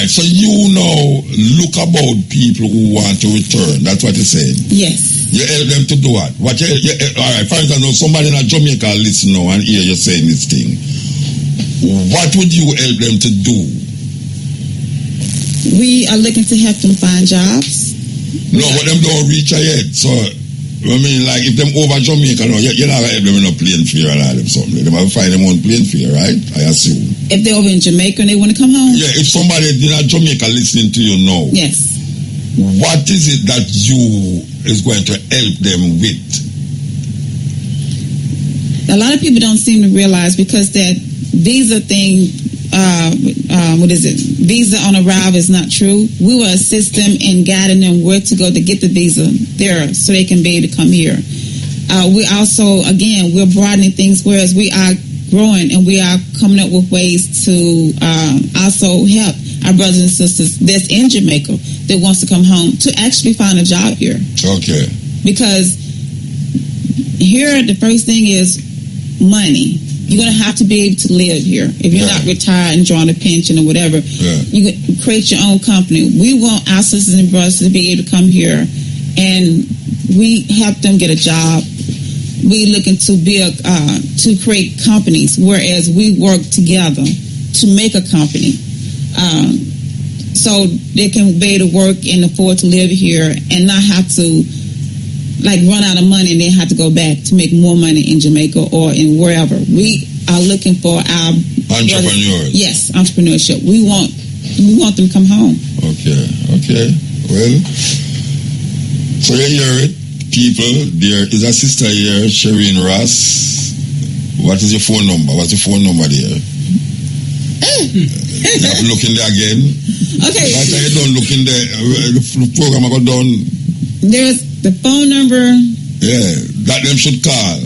So you know, look about people who want to return. That's what you're saying. Yes. You help them to do what? All right. For instance, somebody in Jamaica listen now and hear you saying this thing. What would you help them to do? We are looking to help them find jobs. No, but them don't reach yet. So I mean, like, if them over Jamaica, no, you're not going to help them in a plane fare and all them something. They might find them on plane fare, right? I assume. If they're over in Jamaica and they want to come home? Yeah, if somebody in Jamaica listening to you now. Yes. What is it that you is going to help them with? A lot of people don't seem to realize because that visa thing, visa on arrival is not true. We will assist them in guiding them where to go to get the visa there so they can be able to come here. We also, again, we're broadening things, whereas we are growing and we are coming up with ways to also help our brothers and sisters that's in Jamaica that wants to come home to actually find a job here. Okay. Because here, the first thing is money. You're going to have to be able to live here. If you're not retired and drawing a pension or whatever, you can create your own company. We want our sisters and brothers to be able to come here and we help them get a job. We looking to build, to create companies, whereas we work together to make a company. So they can be able to work and afford to live here and not have to like run out of money and then have to go back to make more money in Jamaica or in wherever. We are looking for our entrepreneurs. Yes, entrepreneurship. We want them to come home. Okay. Well, so you hear it, people. There is a sister here, Shireen Ross. What is your phone number? What's your phone number there? You have to look in there again. Okay. But I don't look in there. The program I got done. There's the phone number. Yeah, that them should call.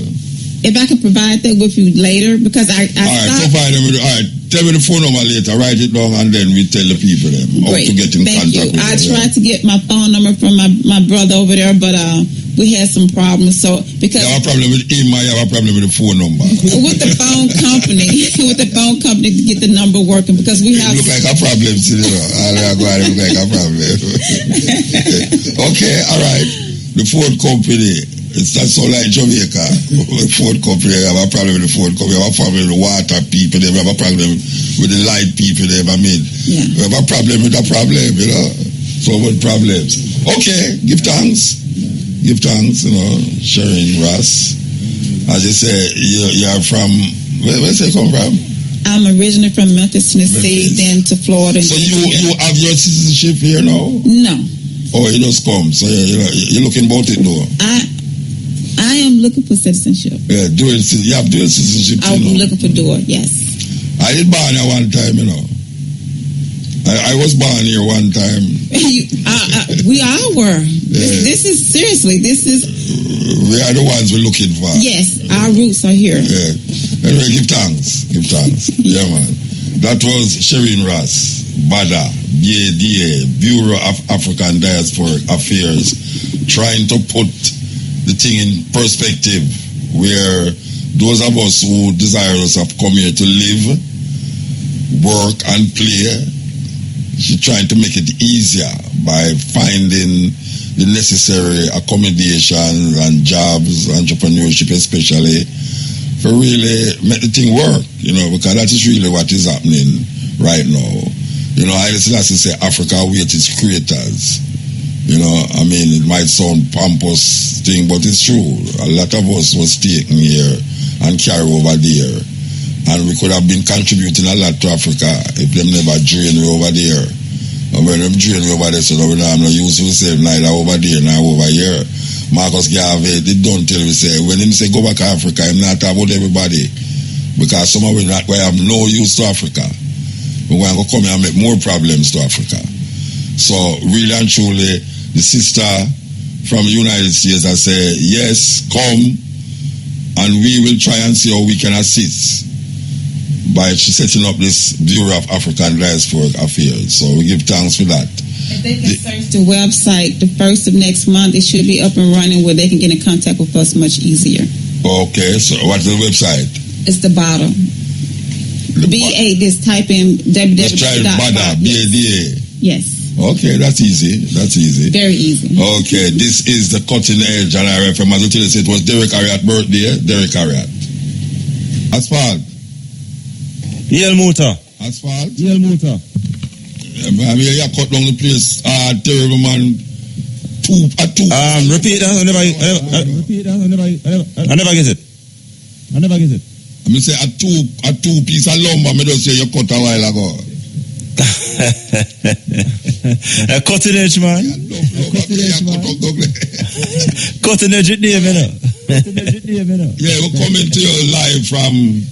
If I can provide that with you later, because I all right, provide them with. All right, tell me the phone number later. Write it down, and then we tell the people them how to get in contact with them. I tried to get my phone number from my brother over there, but we had some problems. So because you have a problem with him, I have a problem with the phone number. With the phone company, to get the number working, because we have. It look like a problem, you know. Look like a problem. Okay, all right. The Ford company. It's not so like Jamaica. The Ford company, they have a problem with the Ford company. They have a problem with the water people. They have a problem with the light people. They have, we have a problem with a problem, you know. So many problems. Okay, give thanks. Give thanks, you know, Shireen Ross. As you say, you're from, where you come from? I'm originally from Memphis, Tennessee, then to Florida. So you have your citizenship here now? No. Oh, you just come. So you're looking about it though? I am looking for citizenship. Yeah, you have dual citizenship. I'm looking for dual, yes. I did born here one time, you know. I was born here one time. We all were. Yeah. This is seriously. We are the ones we're looking for. Yes, our roots are here. Yeah. Anyway, give thanks. Yeah, man. That was Shireen Ross, BADA, BADA, Bureau of African Diasporic Affairs, trying to put the thing in perspective, where those of us who desirous of come here to live, work and play, she's trying to make it easier by finding the necessary accommodations and jobs, entrepreneurship especially, for really make the thing work, you know, because that is really what is happening right now. You know, I just say Africa awaits its creators. You know, I mean, it might sound pompous thing, but it's true. A lot of us was taken here and carried over there. And we could have been contributing a lot to Africa if them never drained me over there. And when them drained me over there, so now I'm not used to myself, neither over there, nor over here. Marcus Garvey, they don't tell me, say, when him say go back to Africa, I'm not about everybody. Because some of us have no use to Africa. We're going to come here and make more problems to Africa. So, really and truly, the sister from the United States has said, yes, come, and we will try and see how we can assist by setting up this Bureau of African Diasporic Affairs. So we give thanks for that. If they can search the website, the first of next month, it should be up and running where they can get in contact with us much easier. Okay, so what's the website? It's the bottom. Just type in www.BADA. Yes. Okay, that's easy. Very easy. Okay, this is the Cutting Edge, and I read from as it was Derek Harriott birthday. Derek Harriott. Asphalt. Yel Muta. Asphalt. Yel Muta. I mean, you cut down the place. Terrible man. two. Repeat that. I never get it. I never get it. I mean, say a two piece of lumber. Me just say you cut a while ago. A cutting edge, man. Cutting edge it there, man. Yeah, we're coming to you live from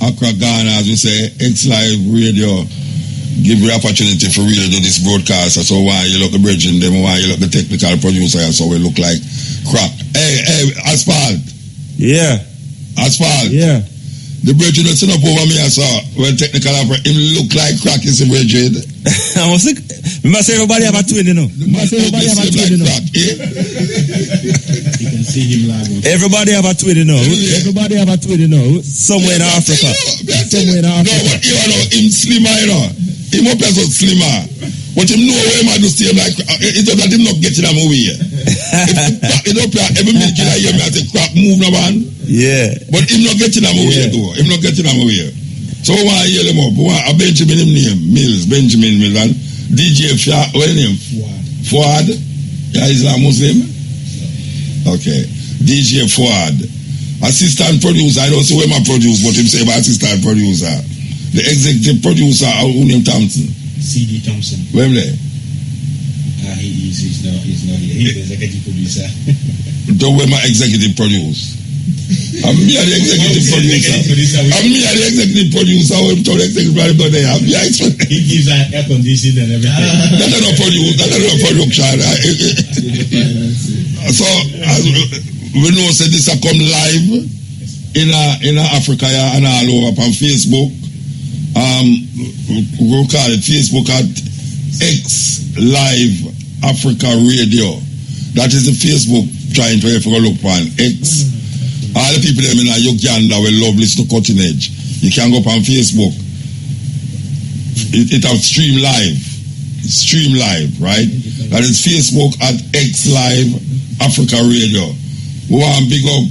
Accra, Ghana, as we say, X Live Radio. Give you opportunity for real to do this broadcast. So why you look the bridge in them, why you look the technical producer, so we look like crap. Hey, Asphalt. Yeah. Asphalt. Yeah. The bridge don't sit up over me, I saw. Well, technical operator, him look like crack is the bridge. I was sick. We must say everybody have a twin, you know. You can see him live. Everybody have a twin, you know. Everybody have a twin, you know. Somewhere in Africa. No, but you know, him slimmer, you know. Him up as a slimmer. But him know where him do stay like, it's just that him not getting a movie. If up here, every minute I hear me, I say, crap, move now, man. Yeah. But him not getting a movie, though. Him not getting a movie. So why hear him up? A Benjamin him name, Benjamin Mills, and DJ what his name? Fuad. Yeah, he's a Muslim. Okay. DJ Fuad. Assistant producer, I don't say where my produce, but him say my assistant producer. The executive producer, William Thompson. C.D. Thompson. Where there? He's not here. He's the executive producer. Don't wear my executive producer. I'm me the executive producer. I'm me the executive producer. I'm told executive producer there. I'm He gives an air conditioning and everything. That's not produce. That's not production. So as we know, say this come live in Africa and all over on Facebook. We'll call it Facebook at X Live Africa Radio. That is the Facebook trying to look on X. All the people in Uganda will love listen to Cutting Edge. You can go up on Facebook. It have stream live. Stream live, right? That is Facebook at X Live Africa Radio. We want to big up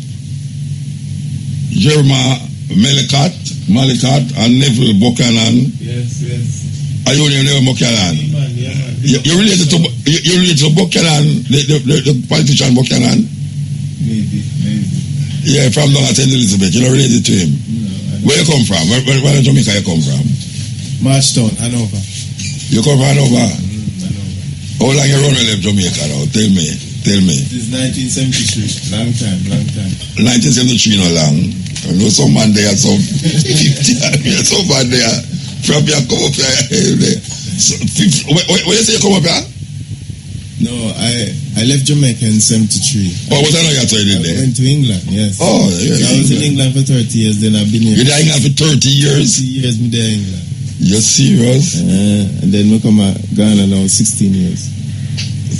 Jeremiah Malikat and Neville Buchanan. Yes. Are you Neville Buchanan? Yeah. You related to Buchanan, the politician Buchanan? Maybe. Yeah, from down at St. Elizabeth. You're not related to him? No. Where you come from? Where in Jamaica you come from? Marchtown, Hanover. You come from Hanover? How long you run left Jamaica now? Tell me. This is 1973. Long time. 1973 no long. I know some man there, some 50 years, some man there. From here come up here. So, when you say you come up here? No, I left Jamaica in 73. Oh, what I know you did there? I went to England, yes. Oh, yeah. I was in England for 30 years, then I've been here. You're in England for 30 years? 30 years, I'm there in England. You're serious? And then we come to Ghana now, 16 years.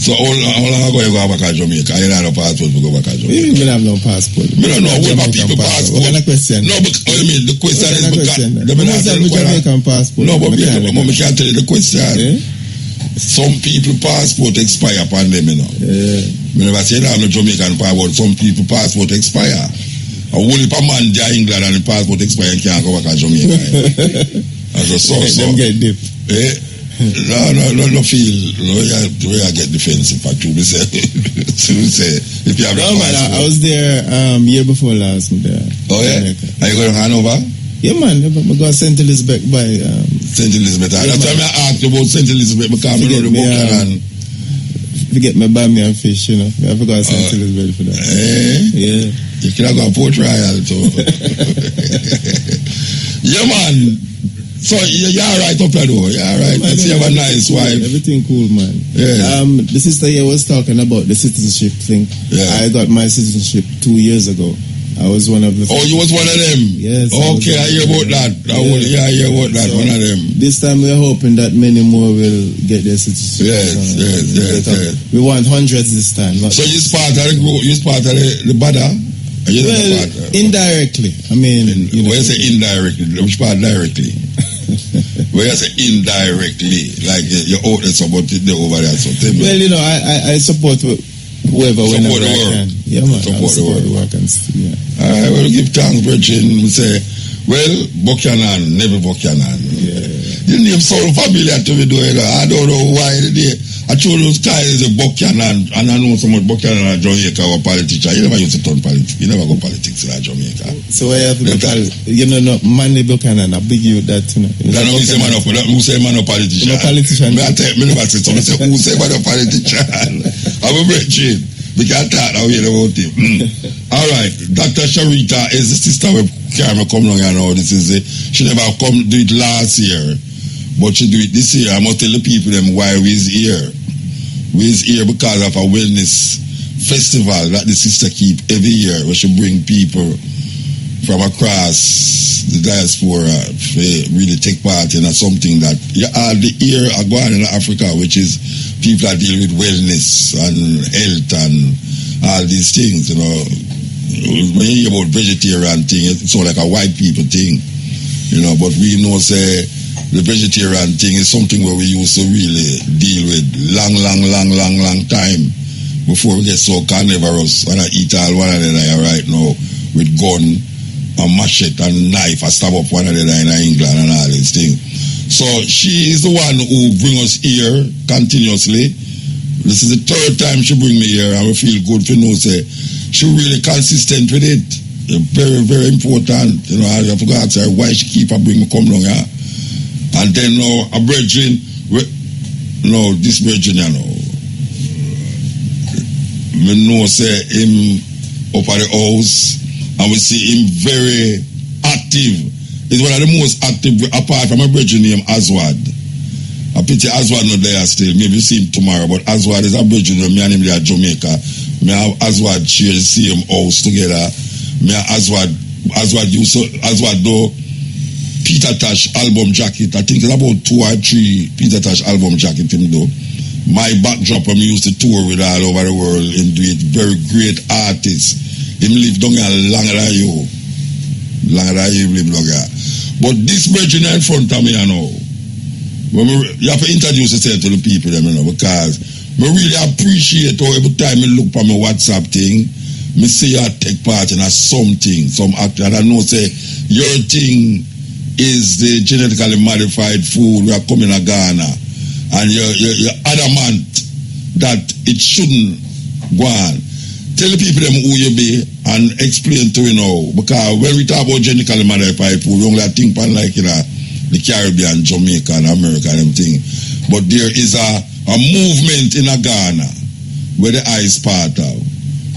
So how long ago you go back to Jamaica? You don't have a passport to go back to Jamaica? We don't have no passport. We don't know what my people passport. What kind of question? No, but I mean, the question is because... We must have a Jamaican passport. No, but we can't tell you the question. Some people passport expire upon them, you know. We never say that I'm a Jamaican passport. Some people passport expire. Only if a man die in England and the passport expire and can't go back to Jamaica. As a source. Them get dip. No feel. No, you get defensive for two. Say, if you have no, man, I was there year before last. Oh, yeah? Are you going to Hanover? Yeah, man. I go to St. Elizabeth by... St. Elizabeth. That's why I asked you about St. Elizabeth because I know the Buchanan. Forget me buy me and fish, you know. I forgot St. Elizabeth for that. Yeah. You could have gone Port Royal too. Yeah, man. So you're alright up there though. You're alright. You see, you have a nice wife. Everything cool, man. Yeah. The sister here was talking about the citizenship thing. Yeah. I got my citizenship 2 years ago. I was one of the... Oh, you was one of them? Yes. Okay, I hear about that. I hear about that, so one of them. This time we're hoping that many more will get their citizenship. Yes. We want hundreds this time. So you're part of the group, you're part of the Bada? Well, indirectly. I mean... When you say indirectly, which part directly? When you say indirectly, like you're out there support it over there. So tell me. Well, you know, I support... whoever, whenever I can. Yeah, man. Support the work and yeah. I will give thanks, Bridget. We say, well, Buchanan, Neville Buchanan. Yeah. The name sound familiar to me, though. I don't know why. I told you, Sky is a Buchanan, and I know so much Buchanan and Jamaica or politician. You never used to turn politics. You never go politics in Jamaica. So why have no Manny Buchanan? I beg you that, you know. Who say man of politician? Politician. Me never say so. Say who say man of politician? I'm a bridging. We can't talk now here about him. All right, Dr. Sharita is the sister who came come along and all this is she never come do it last year, but she do it this year. I must tell the people them why we's here. We's here because of a wellness festival that the sister keep every year, where she bring people from across the diaspora to really take part in something that you are the year going in Africa, which is people that deal with wellness and health and all these things. You know, when you hear about vegetarian thing, it's all like a white people thing. You know, but we know say the vegetarian thing is something where we used to really deal with long time before we get so carnivorous and I eat all one another right now with gun and machete and knife and stab up one another in England and all these things. So she is the one who bring us here continuously. This is the third time she bring me here and we feel good to know say she really consistent with it. Very, very important. You know, I forgot to say why she keep her bring me come along here. And then now a brethren, no, this brethren, you know, we know say him up at the house and we see him very active. He's one of the most active apart from a brethren named Aswad. I pity Aswad not there still. Maybe see him tomorrow, but Aswad is a brethren. Me and him there at Jamaica. Me and Aswad share the same house together. Me and Aswad though Peter Tosh album jacket. I think it's about 2 or 3 Peter Tosh album jacket him do. My backdrop I used to tour with all over the world. Him do it. Very great artist. Him live down here longer than you. Longer than you live longer. But this brethren in front of me, you know, you have to introduce yourself to the people, you know, because I really appreciate how every time I look for my WhatsApp thing, I see you take part in something, some act, and I know say your thing is the genetically modified food we are coming to Ghana, and you're adamant that it shouldn't go on. Tell the people them who you be and explain to you know, because when we talk about genetically modified food, we only think about like you know, the Caribbean, Jamaica and America and them thing. But there is a movement in Ghana where the eyes part of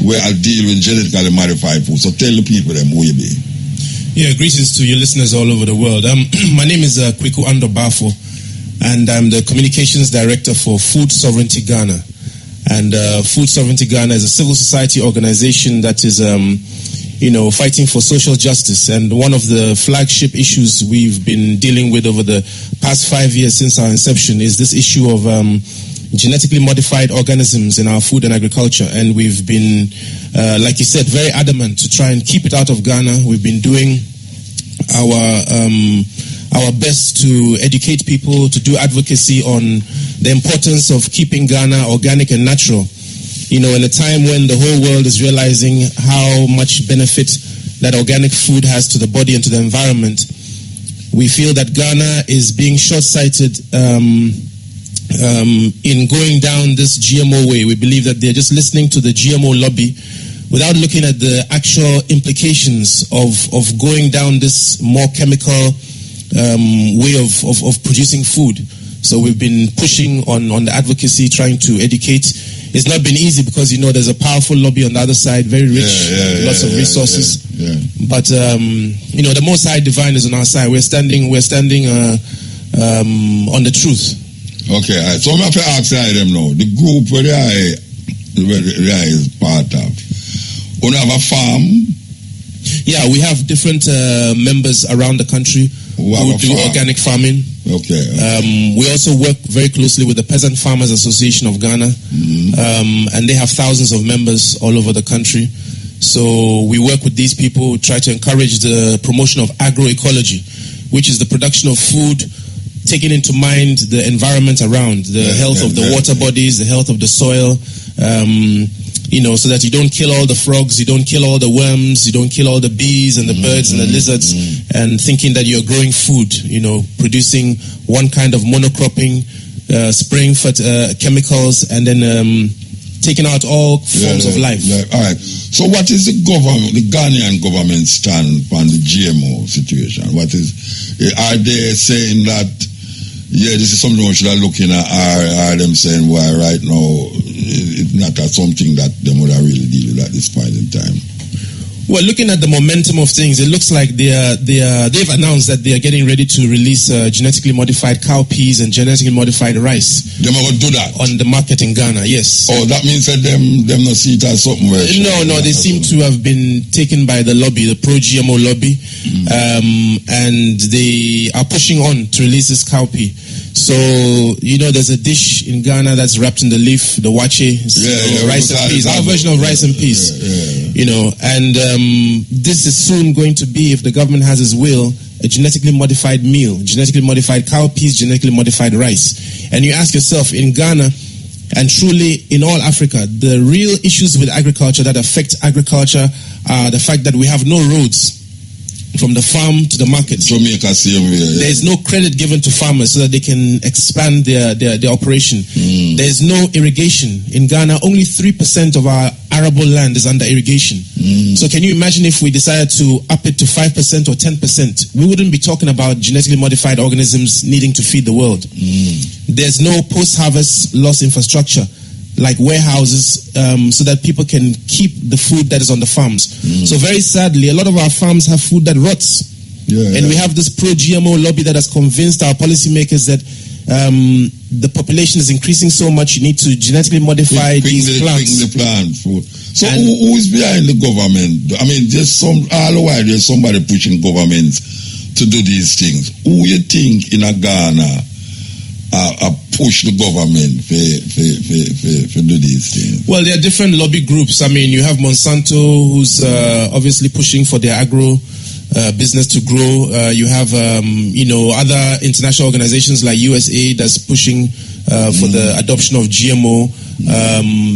where I deal with genetically modified food. So tell the people them who you be. Yeah, greetings to your listeners all over the world. My name is Kweku Ando Bafo, and I'm the Communications Director for Food Sovereignty Ghana. And Food Sovereignty Ghana is a civil society organization that is, fighting for social justice. And one of the flagship issues we've been dealing with over the past 5 years since our inception is this issue of genetically modified organisms in our food and agriculture. And we've been, like you said, very adamant to try and keep it out of Ghana. We've been doing our best to educate people, to do advocacy on the importance of keeping Ghana organic and natural. You know, in a time when the whole world is realizing how much benefit that organic food has to the body and to the environment, we feel that Ghana is being short-sighted in going down this GMO way. We believe that they're just listening to the GMO lobby without looking at the actual implications of going down this more chemical way of producing food. So we've been pushing on the advocacy, trying to educate. It's not been easy because, you know, there's a powerful lobby on the other side, very rich, lots of resources. But, the Most High Divine is on our side. We're standing on the truth. Okay, all right. So I'm going to ask them now. The group where I is part of, we have a farm? Yeah, we have different members around the country who do organic farming. Okay. We also work very closely with the Peasant Farmers Association of Ghana, and they have thousands of members all over the country. So we work with these people, try to encourage the promotion of agroecology, which is the production of food taking into mind the environment around, the health of the water bodies, the health of the soil, so that you don't kill all the frogs, you don't kill all the worms, you don't kill all the bees and the birds and the lizards, and thinking that you're growing food, producing one kind of monocropping, spraying chemicals, and then taking out all forms of life. All right. So what is the Ghanaian government stand on the GMO situation? Are they saying that, this is something we should have looking at, are them saying, why right now it's not something that they would have really deal with at this point in time? Well, looking at the momentum of things, it looks like they've announced that they are getting ready to release genetically modified cowpeas and genetically modified rice. They are going to do that on the market in Ghana. Yes. Oh, that means that them not see it as something. No, they seem to have been taken by the lobby, the pro-GMO lobby, and they are pushing on to release this cowpea. So, there's a dish in Ghana that's wrapped in the leaf, the wache, rice and peas, our version of rice and peas, and this is soon going to be, if the government has its will, a genetically modified meal, genetically modified cowpeas, genetically modified rice. And you ask yourself, in Ghana, and truly in all Africa, the real issues with agriculture that affect agriculture are the fact that we have no roads from the farm to the market. Jamaica, same way. There is no credit given to farmers so that they can expand their operation. There is no irrigation. In Ghana, only 3% of our arable land is under irrigation. So can you imagine if we decided to up it to 5% or 10%? We wouldn't be talking about genetically modified organisms needing to feed the world. There's no post-harvest loss infrastructure, like warehouses, so that people can keep the food that is on the farms. So very sadly, a lot of our farms have food that rots. And we have this pro-GMO lobby that has convinced our policymakers that the population is increasing so much, you need to genetically modify these plants. The plant food. So who is behind the government? I mean, all the while there's somebody pushing governments to do these things. Who you think in Ghana push the government for do these things? Well, there are different lobby groups. I mean, you have Monsanto, who's obviously pushing for their agro business to grow. You have, other international organizations like USAID that's pushing for the adoption of GMO.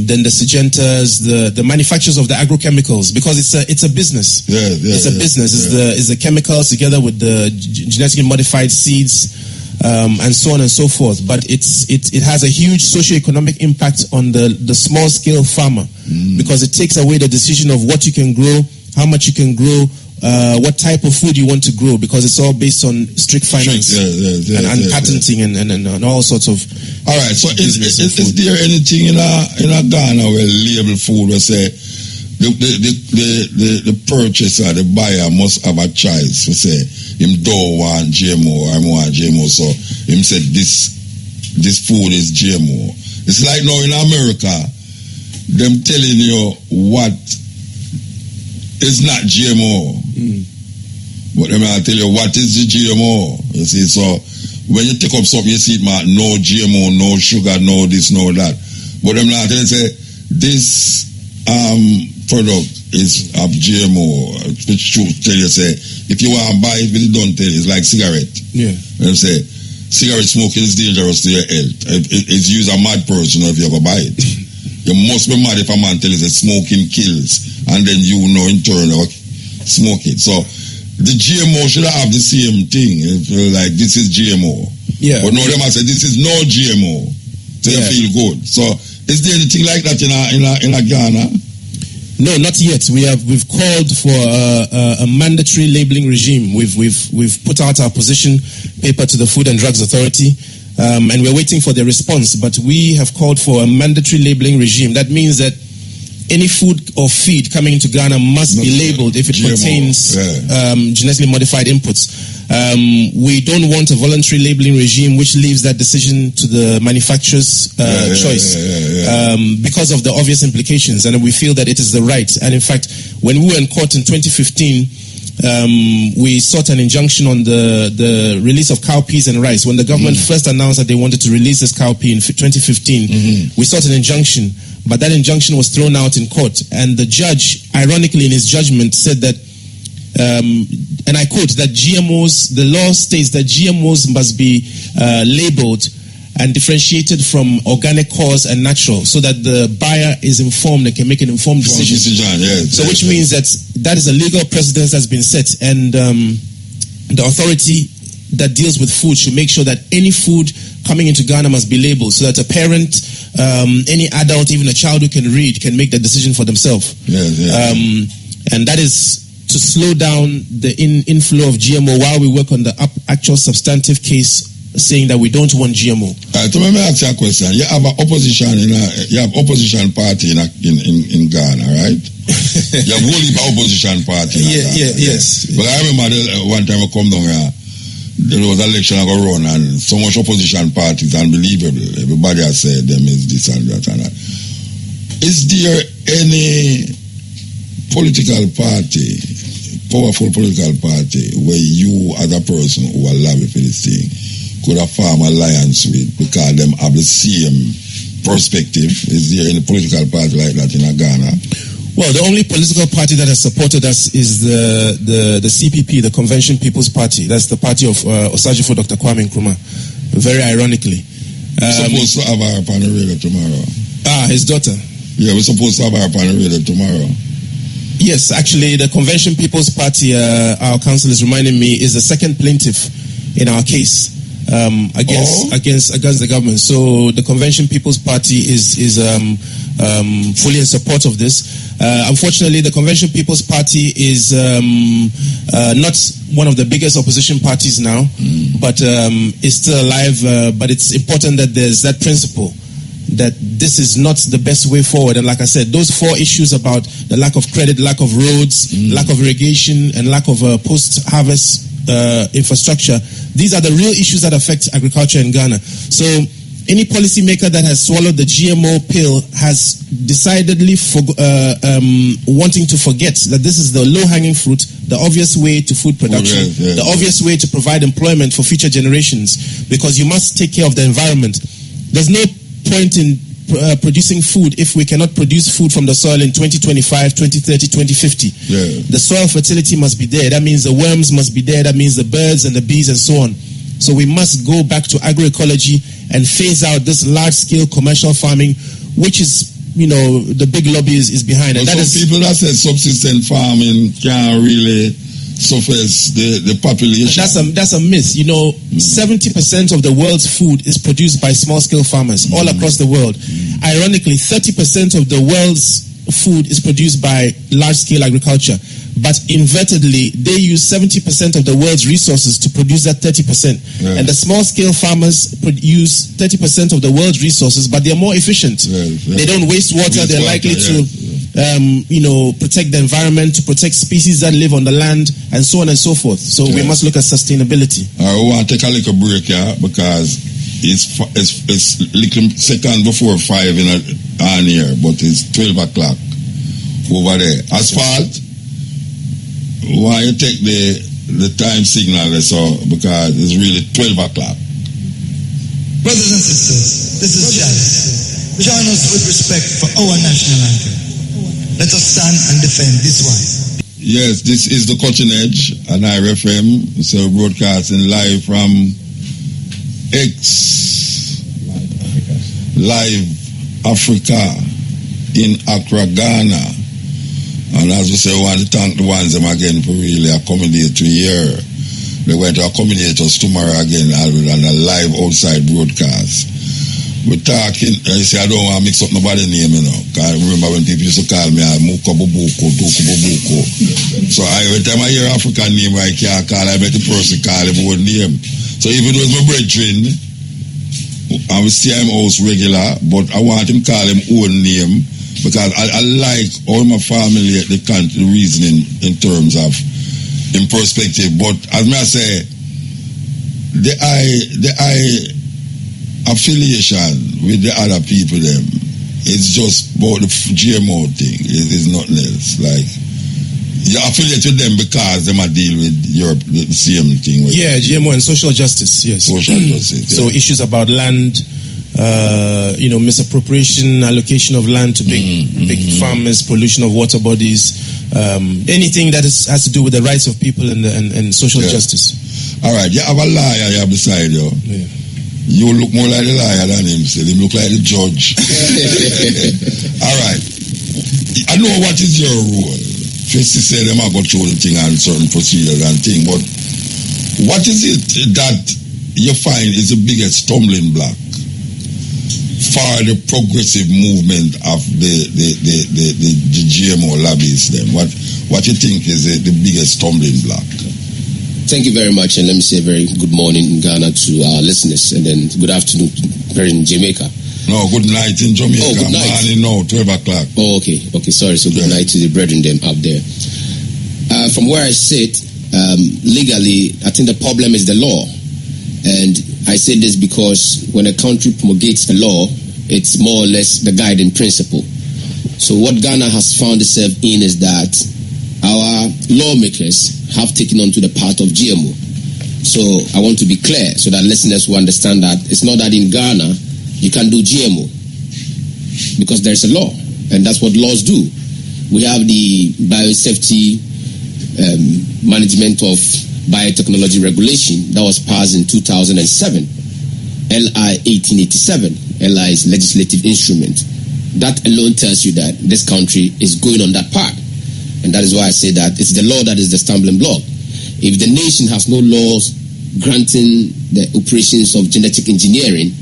Then the Sygentas, the manufacturers of the agrochemicals, because it's a business. It's a business. It's the chemicals together with the genetically modified seeds. And so on and so forth, but it has a huge socio-economic impact on the small scale farmer, because it takes away the decision of what you can grow, how much you can grow, what type of food you want to grow, because it's all based on strict finance and patenting and all sorts of. All right, so is there anything in a Ghana where label food will say the purchaser, the buyer must have a choice to say him don't want GMO, I want GMO, so him said this food is GMO. It's like now in America, them telling you what is not GMO. But them I tell you what is the GMO. You see, so when you take up something, you see it, man, no GMO, no sugar, no this, no that. But them not tell you say this product is of GMO, which should tell you say if you want to buy it, really don't tell you. It's like cigarette. Them say cigarette smoking is dangerous to your health. It's used a mad person if you ever buy it. You must be mad if a man tells you that smoking kills, and then you know in turn smoke it. So the GMO should have the same thing. If like this is GMO, but no, them I say this is no GMO, so you feel good. So is there anything like that in a Ghana? No, not yet. We've called for a mandatory labeling regime. We've put out our position paper to the Food and Drugs Authority, and we're waiting for their response. But we have called for a mandatory labeling regime. That means that any food or feed coming into Ghana must be labeled if it contains genetically modified inputs. We don't want a voluntary labeling regime which leaves that decision to the manufacturer's choice because of the obvious implications, and we feel that it is the right. And in fact, when we were in court in 2015, we sought an injunction on the release of cowpeas and rice. When the government first announced that they wanted to release this cowpea in 2015, we sought an injunction, but that injunction was thrown out in court. And the judge, ironically in his judgment, said that, and I quote, that GMOs, the law states that GMOs must be labeled and differentiated from organic, cause, and natural, so that the buyer is informed and can make an informed decision. Which means that is a legal precedent that's been set, and the authority that deals with food should make sure that any food coming into Ghana must be labeled so that a parent, any adult, even a child who can read, can make the decision for themselves. And that is to slow down the inflow of GMO while we work on the actual substantive case saying that we don't want GMO. So let me ask you a question. You have an opposition party in Ghana, right? You have only an opposition party in Ghana. Yes. But I remember one time I come down here, there was an election I go run and so much opposition parties, unbelievable. Everybody has said them is this and that and that. Is there any political party, powerful political party, where you as a person who are lobby for this thing could have formed alliance with because them have the same perspective? Is there any political party like that in Ghana? Well, the only political party that has supported us is the CPP, the Convention People's Party. That's the party of Osajifo Dr. Kwame Nkrumah, very ironically. We're supposed to have our panel radio tomorrow. His daughter. Yeah, we're supposed to have our panel radio tomorrow. Yes, actually, the Convention People's Party, our council is reminding me, is the second plaintiff in our case against the government. So the Convention People's Party is fully in support of this. Unfortunately, the Convention People's Party is not one of the biggest opposition parties now, but is still alive. But it's important that there's that principle that this is not the best way forward. And like I said, those four issues about the lack of credit, lack of roads, lack of irrigation, and lack of post-harvest infrastructure, these are the real issues that affect agriculture in Ghana. So any policymaker that has swallowed the GMO pill has decidedly wanting to forget that this is the low-hanging fruit, the obvious way to food production, the obvious way to provide employment for future generations, because you must take care of the environment. There's no point in producing food if we cannot produce food from the soil in 2025, 2030, 2050. The soil fertility must be there. That means the worms must be there. That means the birds and the bees and so on. So we must go back to agroecology and phase out this large-scale commercial farming, which is, the big lobby is behind. And that is people that say subsistence farming can't really suffice the population. That's a myth. 70% of the world's food is produced by small-scale farmers all across the world. Ironically, 30% of the world's food is produced by large-scale agriculture. But invertedly, they use 70% of the world's resources to produce that 30%. And the small-scale farmers use 30% of the world's resources, but they're more efficient. They don't waste water. They're likely to protect the environment, to protect species that live on the land, and so on and so forth. So we must look at sustainability. We want to take a little break here because it's little second before 5 on here, but it's 12 o'clock over there. Asphalt, why you take the time signal because it's really 12 o'clock. Brothers and sisters, this is Jazz. Join us with respect for our national anthem. Let us stand and defend this one. Yes, this is the Cutting Edge on IRFM. So broadcasting live from Live Africa in Accra, Ghana. And as we say, we want to thank the ones them again for really accommodate to here. They're going to accommodate us tomorrow again on a live outside broadcast. We're talking, I say I don't want to mix up nobody's name, Because I remember when people used to call me Muka Bubuko, Duku Bubuko. So every time I hear African name, I can't call, I bet the person call him own name. So even though it's my brethren, I will see him house regular, but I want him call him own name because I like all my family, the reasoning in terms of, in perspective. But as I say, the affiliation with the other people them, it's just about the GMO thing. It's nothing else. Like you affiliate with them because they might deal with the same thing. GMO and social justice. Yes, social justice. So issues about land, misappropriation, allocation of land to big farmers, pollution of water bodies, anything that has to do with the rights of people and social justice. All right, you have a liar here beside you. Yeah. You look more like the liar than him. So him look like the judge. All right. I know what is your role. First you say them are going through the thing and certain procedures and thing, but what is it that you find is the biggest stumbling block for the progressive movement of the GMO lobbies? Then what you think is the biggest stumbling block? Thank you very much, and let me say a very good morning in Ghana to our listeners, and then good afternoon in Jamaica. No, good night in Jamaica. Oh, good night. Morning now, 12 o'clock. Oh, okay, sorry. So good night to the brethren them out there. From where I sit, legally, I think the problem is the law. And I say this because when a country promulgates a law, it's more or less the guiding principle. So what Ghana has found itself in is that our lawmakers have taken on to the path of GMO. So I want to be clear so that listeners will understand that it's not that in Ghana you can do GMO because there's a law, and that's what laws do. We have the biosafety management of biotechnology regulation that was passed in 2007, LI 1887. LI is legislative instrument. That alone tells you that this country is going on that path. And that is why I say that it's the law that is the stumbling block. If the nation has no laws granting the operations of genetic engineering,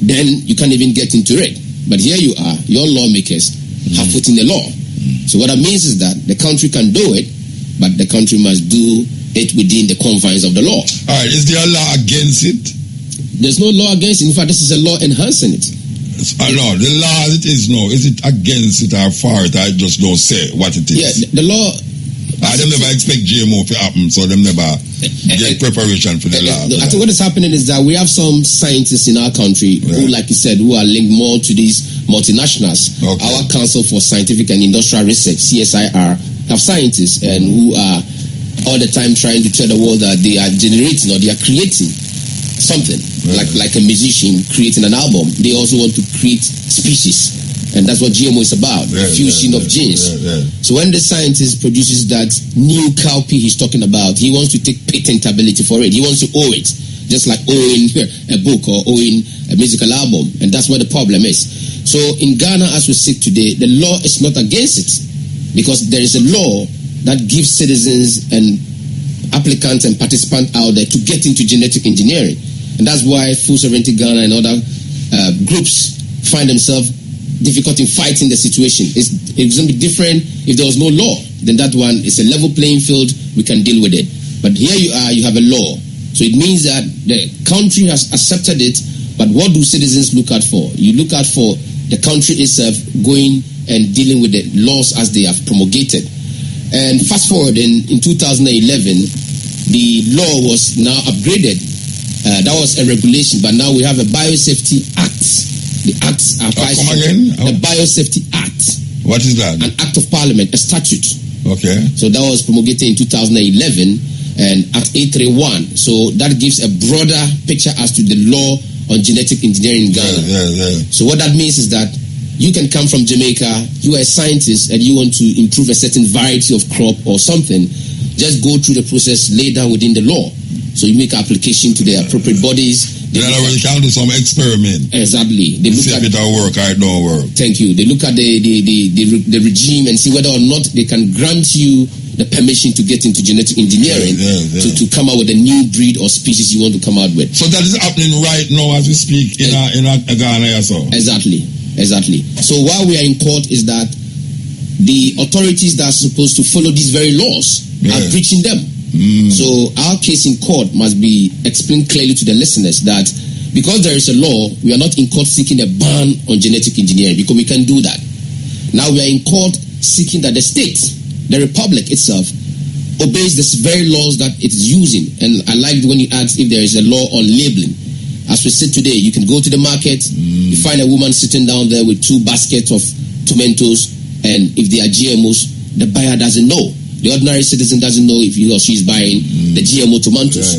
then you can't even get into it. But here you are, your lawmakers have put in the law. So what that means is that the country can do it, but the country must do it within the confines of the law. All right, is there a law against it? There's no law against it. In fact, this is a law enhancing it. No, the law as it is now, is it against it or for it? I just don't say what it is. Yeah, the law... I them never expect GMO to happen, so them never get preparation for the law. I think what is happening is that we have some scientists in our country who, like you said, who are linked more to these multinationals. Okay. Our Council for Scientific and Industrial Research, CSIR, have scientists and who are all the time trying to tell the world that they are generating or they are creating something, like a musician creating an album. They also want to create species. And that's what GMO is about, fusion of genes. So when the scientist produces that new cowpea he's talking about, he wants to take patentability for it. He wants to own it, just like owning a book or owning a musical album. And that's what the problem is. So in Ghana, as we sit today, the law is not against it, because there is a law that gives citizens and applicants and participants out there to get into genetic engineering. And that's why Full Sovereignty Ghana and other groups find themselves difficult in fighting the situation. It's going to be different if there was no law. Then that one is a level playing field. We can deal with it. But here you are, you have a law. So it means that the country has accepted it, but what do citizens look out for? You look out for the country itself going and dealing with the laws as they have promulgated. And fast forward in 2011, the law was now upgraded. That was a regulation, but now we have a Biosafety Act. The acts are the Biosafety Act. What is that? An act of parliament, a statute. Okay. So that was promulgated in 2011 and Act 831. So that gives a broader picture as to the law on genetic engineering in Ghana. So what that means is that you can come from Jamaica, you are a scientist and you want to improve a certain variety of crop or something, just go through the process laid down within the law. So you make application to the appropriate bodies. In other words, you can do some experiment. Exactly. They look see if it will work or it don't work. Thank you. They look at the regime and see whether or not they can grant you the permission to get into genetic engineering to come out with a new breed or species you want to come out with. So that is happening right now as we speak in Ghana or so. Exactly. So while we are in court is that the authorities that are supposed to follow these very laws are breaching them. So our case in court must be explained clearly to the listeners that because there is a law, we are not in court seeking a ban on genetic engineering because we can do that. Now we are in court seeking that the state, the republic itself, obeys the very laws that it is using. And I liked when you asked if there is a law on labeling. As we sit today, you can go to the market, you find a woman sitting down there with 2 baskets of tomatoes, and if they are GMOs, the buyer doesn't know. The ordinary citizen doesn't know if he or she is buying the GMO tomatoes.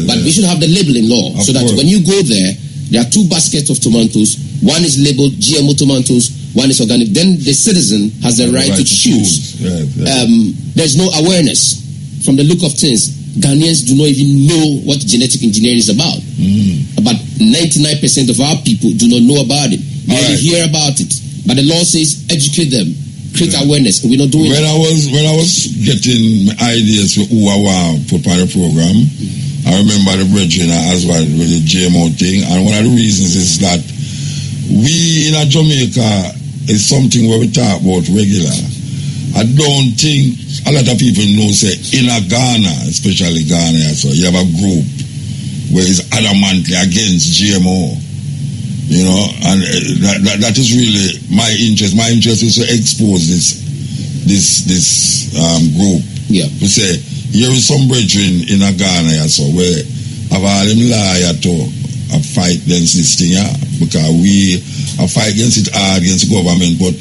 But we should have the labeling law so that when you go there are 2 baskets of tomatoes. One is labeled GMO tomatoes, one is organic. Then the citizen has the right to choose. There's no awareness. From the look of things, Ghanaians do not even know what genetic engineering is about. About 99% of our people do not know about it. They hear about it. But the law says educate them. Create awareness. We're not doing when I was getting ideas for who I want to put on the program, I remember the brethren as well with the GMO thing, and one of the reasons is that we in Jamaica is something where we talk about regular. I don't think a lot of people know, say, in Ghana, especially Ghana, so you have a group where it's adamantly against GMO, you know, and that is really my interest. My interest is to expose this group. Yeah. We say, here is some brethren in Ghana, so where have all them liar to a fight against this thing, because we a fight against it hard against the government, but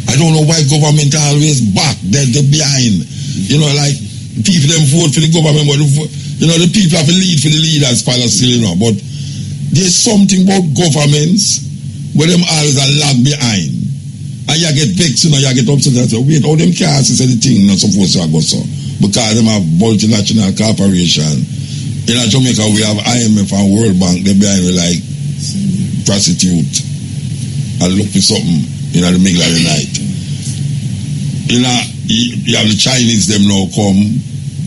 I don't know why government always back, they're behind. You know, like people them vote for the government, but you know the people have to lead for the leaders, still, you know. But there's something about governments where them always are lag behind, and you get vexed, you know, you get upset. So wait, all them can't say the thing not supposed to go so because them have multinational corporation. In Jamaica, we have IMF and World Bank. They're behind me like prostitute and look for something in the middle of the night. You have the Chinese them now come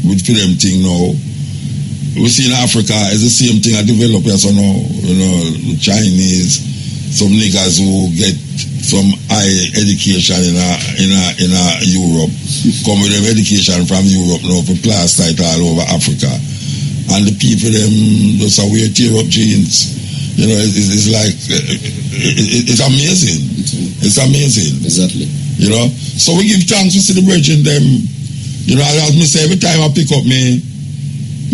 with them thing now. We see in Africa it's the same thing. I develop here so now, you know, the Chinese, some niggas who get some high education in Europe, come with them education from Europe now for class title all over Africa. And the people them just wear tear up jeans. You know, it's like it's amazing. It's amazing. Exactly. You know, so we give thanks to see the brethren them. You know, as me say, every time I pick up my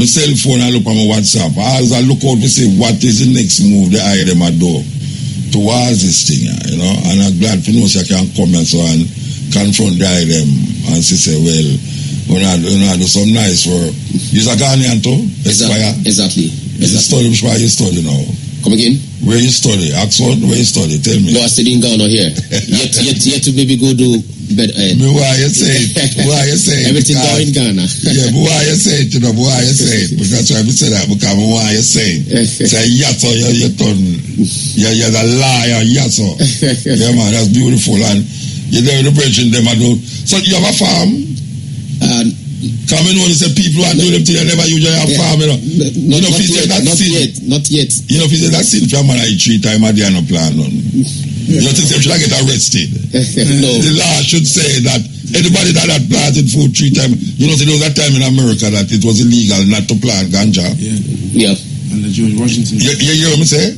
cell phone, I look at my WhatsApp. As I look out to see what is the next move the eye them I do towards this thing. You know, and I'm glad for know so I can come and so and confront the eye them and say, well, when I do some nice work. You're a Ghanaian too? Exactly. It's a study, which why you study now? Come again? Where you study? Oxford? Where you study? Tell me. No, I study in Ghana here. yet to maybe go to bed. Why you say it? Why you say it? Everything down in Ghana. Yeah, but why you say it? You know, why you say it? Because that's why I say that. Because why you say it? Say yato, you're the liar, yato. Yeah, man, that's beautiful. And you're there with the bridge in them. So you have a farm? Come in when you say people are doing them things, they never usually have farm, you know. Not yet. You know, if you say that sin from like 3 times a day and no plan on. You know, think they should get arrested. No. The law should say that anybody that had planted food 3 times, you know, there was that time in America that it was illegal not to plant ganja. Yeah. And the George Washington. You hear what I say?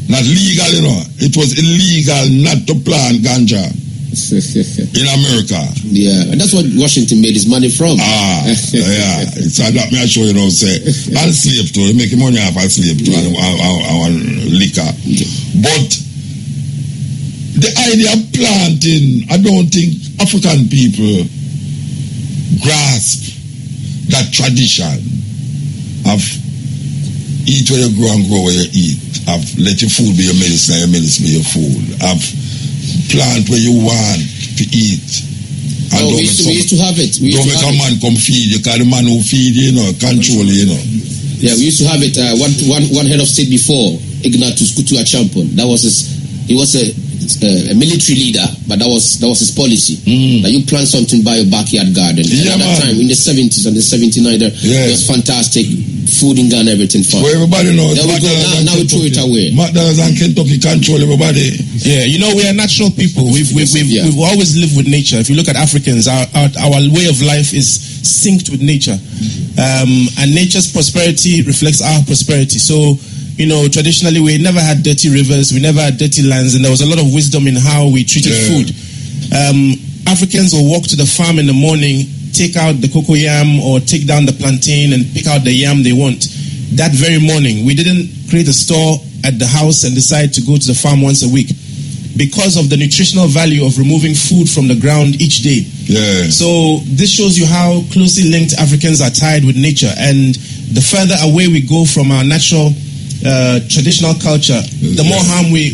Not legal, you know. It was illegal not to plant ganja. In America. Yeah, and that's what Washington made his money from. Yeah. So that me I show you know say and slave too. You make money off a slave too and liquor. But the idea of planting, I don't think African people grasp that tradition of eat where you grow and grow where you eat. Of let your food be your medicine and your medicine be your food. Of plant where you want to eat. And we used to have it. Don't make a man come feed you, because the man who feed you, control you, Yeah, we used to have it. One head of state before, Ignatius Kutu Achampon. That was he was a military leader, but that was his policy. That you plant something by your backyard garden. Yeah, at that time, in the 70s and the 79, there was fantastic food in Ghana, everything fun. Well, everybody knows. Now we throw it away. McDonald's and Kentucky control everybody. Yeah, you know, we are natural people. We've always lived with nature. If you look at Africans, our way of life is synced with nature. And nature's prosperity reflects our prosperity. So, you know, traditionally we never had dirty rivers, we never had dirty lands, and there was a lot of wisdom in how we treated food. Africans will walk to the farm in the morning, take out the cocoa yam or take down the plantain and pick out the yam they want. That very morning, we didn't create a store at the house and decide to go to the farm once a week, because of the nutritional value of removing food from the ground each day. Yeah. So this shows you how closely linked Africans are tied with nature, and the further away we go from our natural traditional culture, the more harm we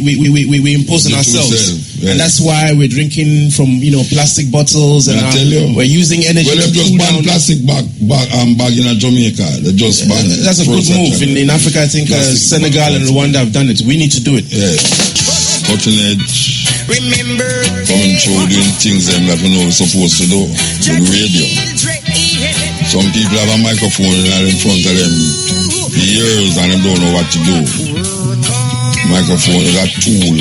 impose on ourselves. And that's why we're drinking from plastic bottles, and we're using energy. Well, they just ban plastic bag in Jamaica. They just ban. That's a good move. In Africa, I think Senegal and Rwanda have done it. We need to do it. Yeah. Cutting edge. Coming through doing things that we know we're supposed to do. The radio. Some people have a microphone in front of them for years and they don't know what to do. Microphone is a tool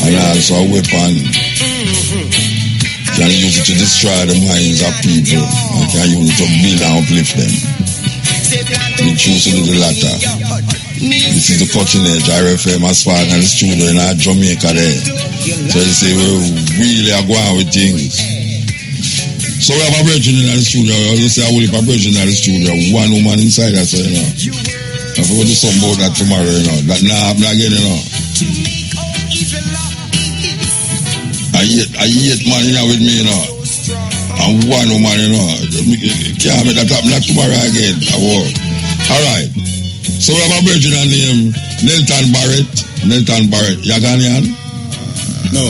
and also a weapon. You can use it to destroy the minds of people. You can use it to build and uplift them. We choose to do the latter. This is the cutting edge RFM as far as the studio in Jamaica there. So you see, we really are going with things. So we have a virgin in the studio. I will say I will have a virgin in the studio. One woman inside us, you know. I forgot to do something about that tomorrow, you know. That not happen again, you know. I hate man in here with me, you know. And one woman, you know. Can't make that happen like tomorrow again. Alright. So we have a virgin name Nelton Barrett. You Ghanaian? No.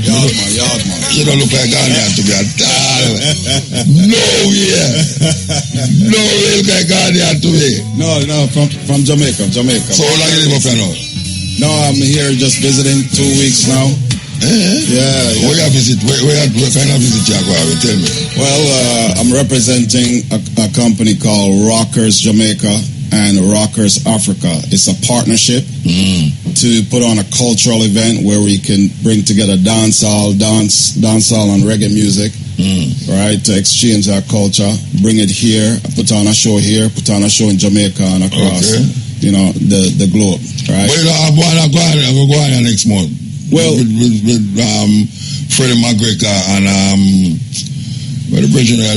Yardman. You don't look like Ghanaian to be at all. No, yeah. No, you look like Ghanaian to me. No, from Jamaica. So how long you live up here now? No, I'm here just visiting 2 weeks now. Yeah. Where you visit? What kind of visit you go? Tell me. Well, I'm representing a company called Rockers Jamaica and Rockers Africa. It's a partnership to put on a cultural event where we can bring together dancehall and reggae music, right, to exchange our culture, bring it here, put on a show here, put on a show in Jamaica and across, you know, the globe, right? Well, I'm going next month. Well, with Freddie McGregor and the president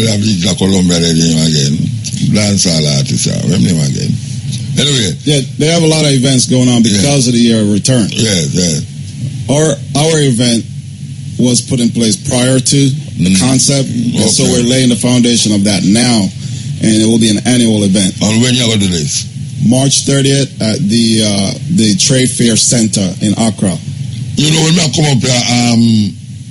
of Colombia again. Dancehall artist, remember him again. Anyway. Yeah, they have a lot of events going on because of the year of return. Yeah. Our event was put in place prior to the concept, and so we're laying the foundation of that now, and it will be an annual event. And when you going to do this? March 30th at the Trade Fair Center in Accra. You know, when I come up here,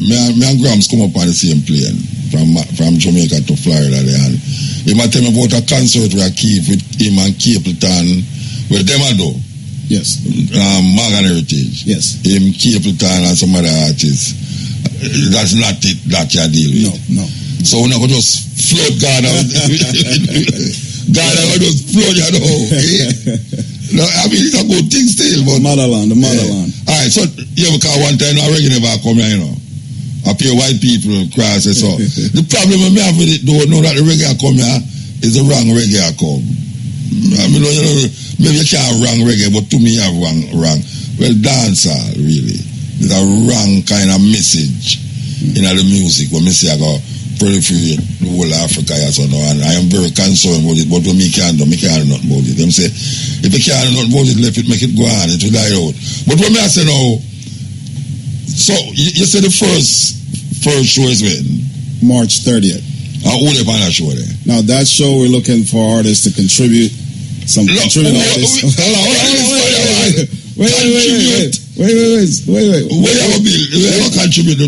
me and Grams come up on the same plane from Jamaica to Florida there. And he might tell me about a concert we keep with him and Capleton. Well, them I do. Yes. Morgan Heritage. Yes. Him, Capleton and some other artists. That's not it that you deal with. No. So we're not going to just flood Ghana. Ghana will just flood you know. No, I mean, it's a good thing still. But the motherland. All right, so, because one time, I reggae never come here, you know. I pay white people cross it, so. The problem I have with it, though, know that the reggae come here is the wrong reggae come. I mean, you know, maybe you can't wrong reggae, but to me, you have wrong. Well, dancehall, really. There's a wrong kind of message in the music. When I say I go proliferate the whole Africa, so now, and I am very concerned about it, but what me can't do nothing about it. Them say, if you can't do nothing about it, let it make it go on, it will die out. But when I say now, so you say the first show is when? March 30th. Who they on that show there? Now that show we're looking for artists to contribute. Contributing artists. Hold on. Wait. Where you contribute to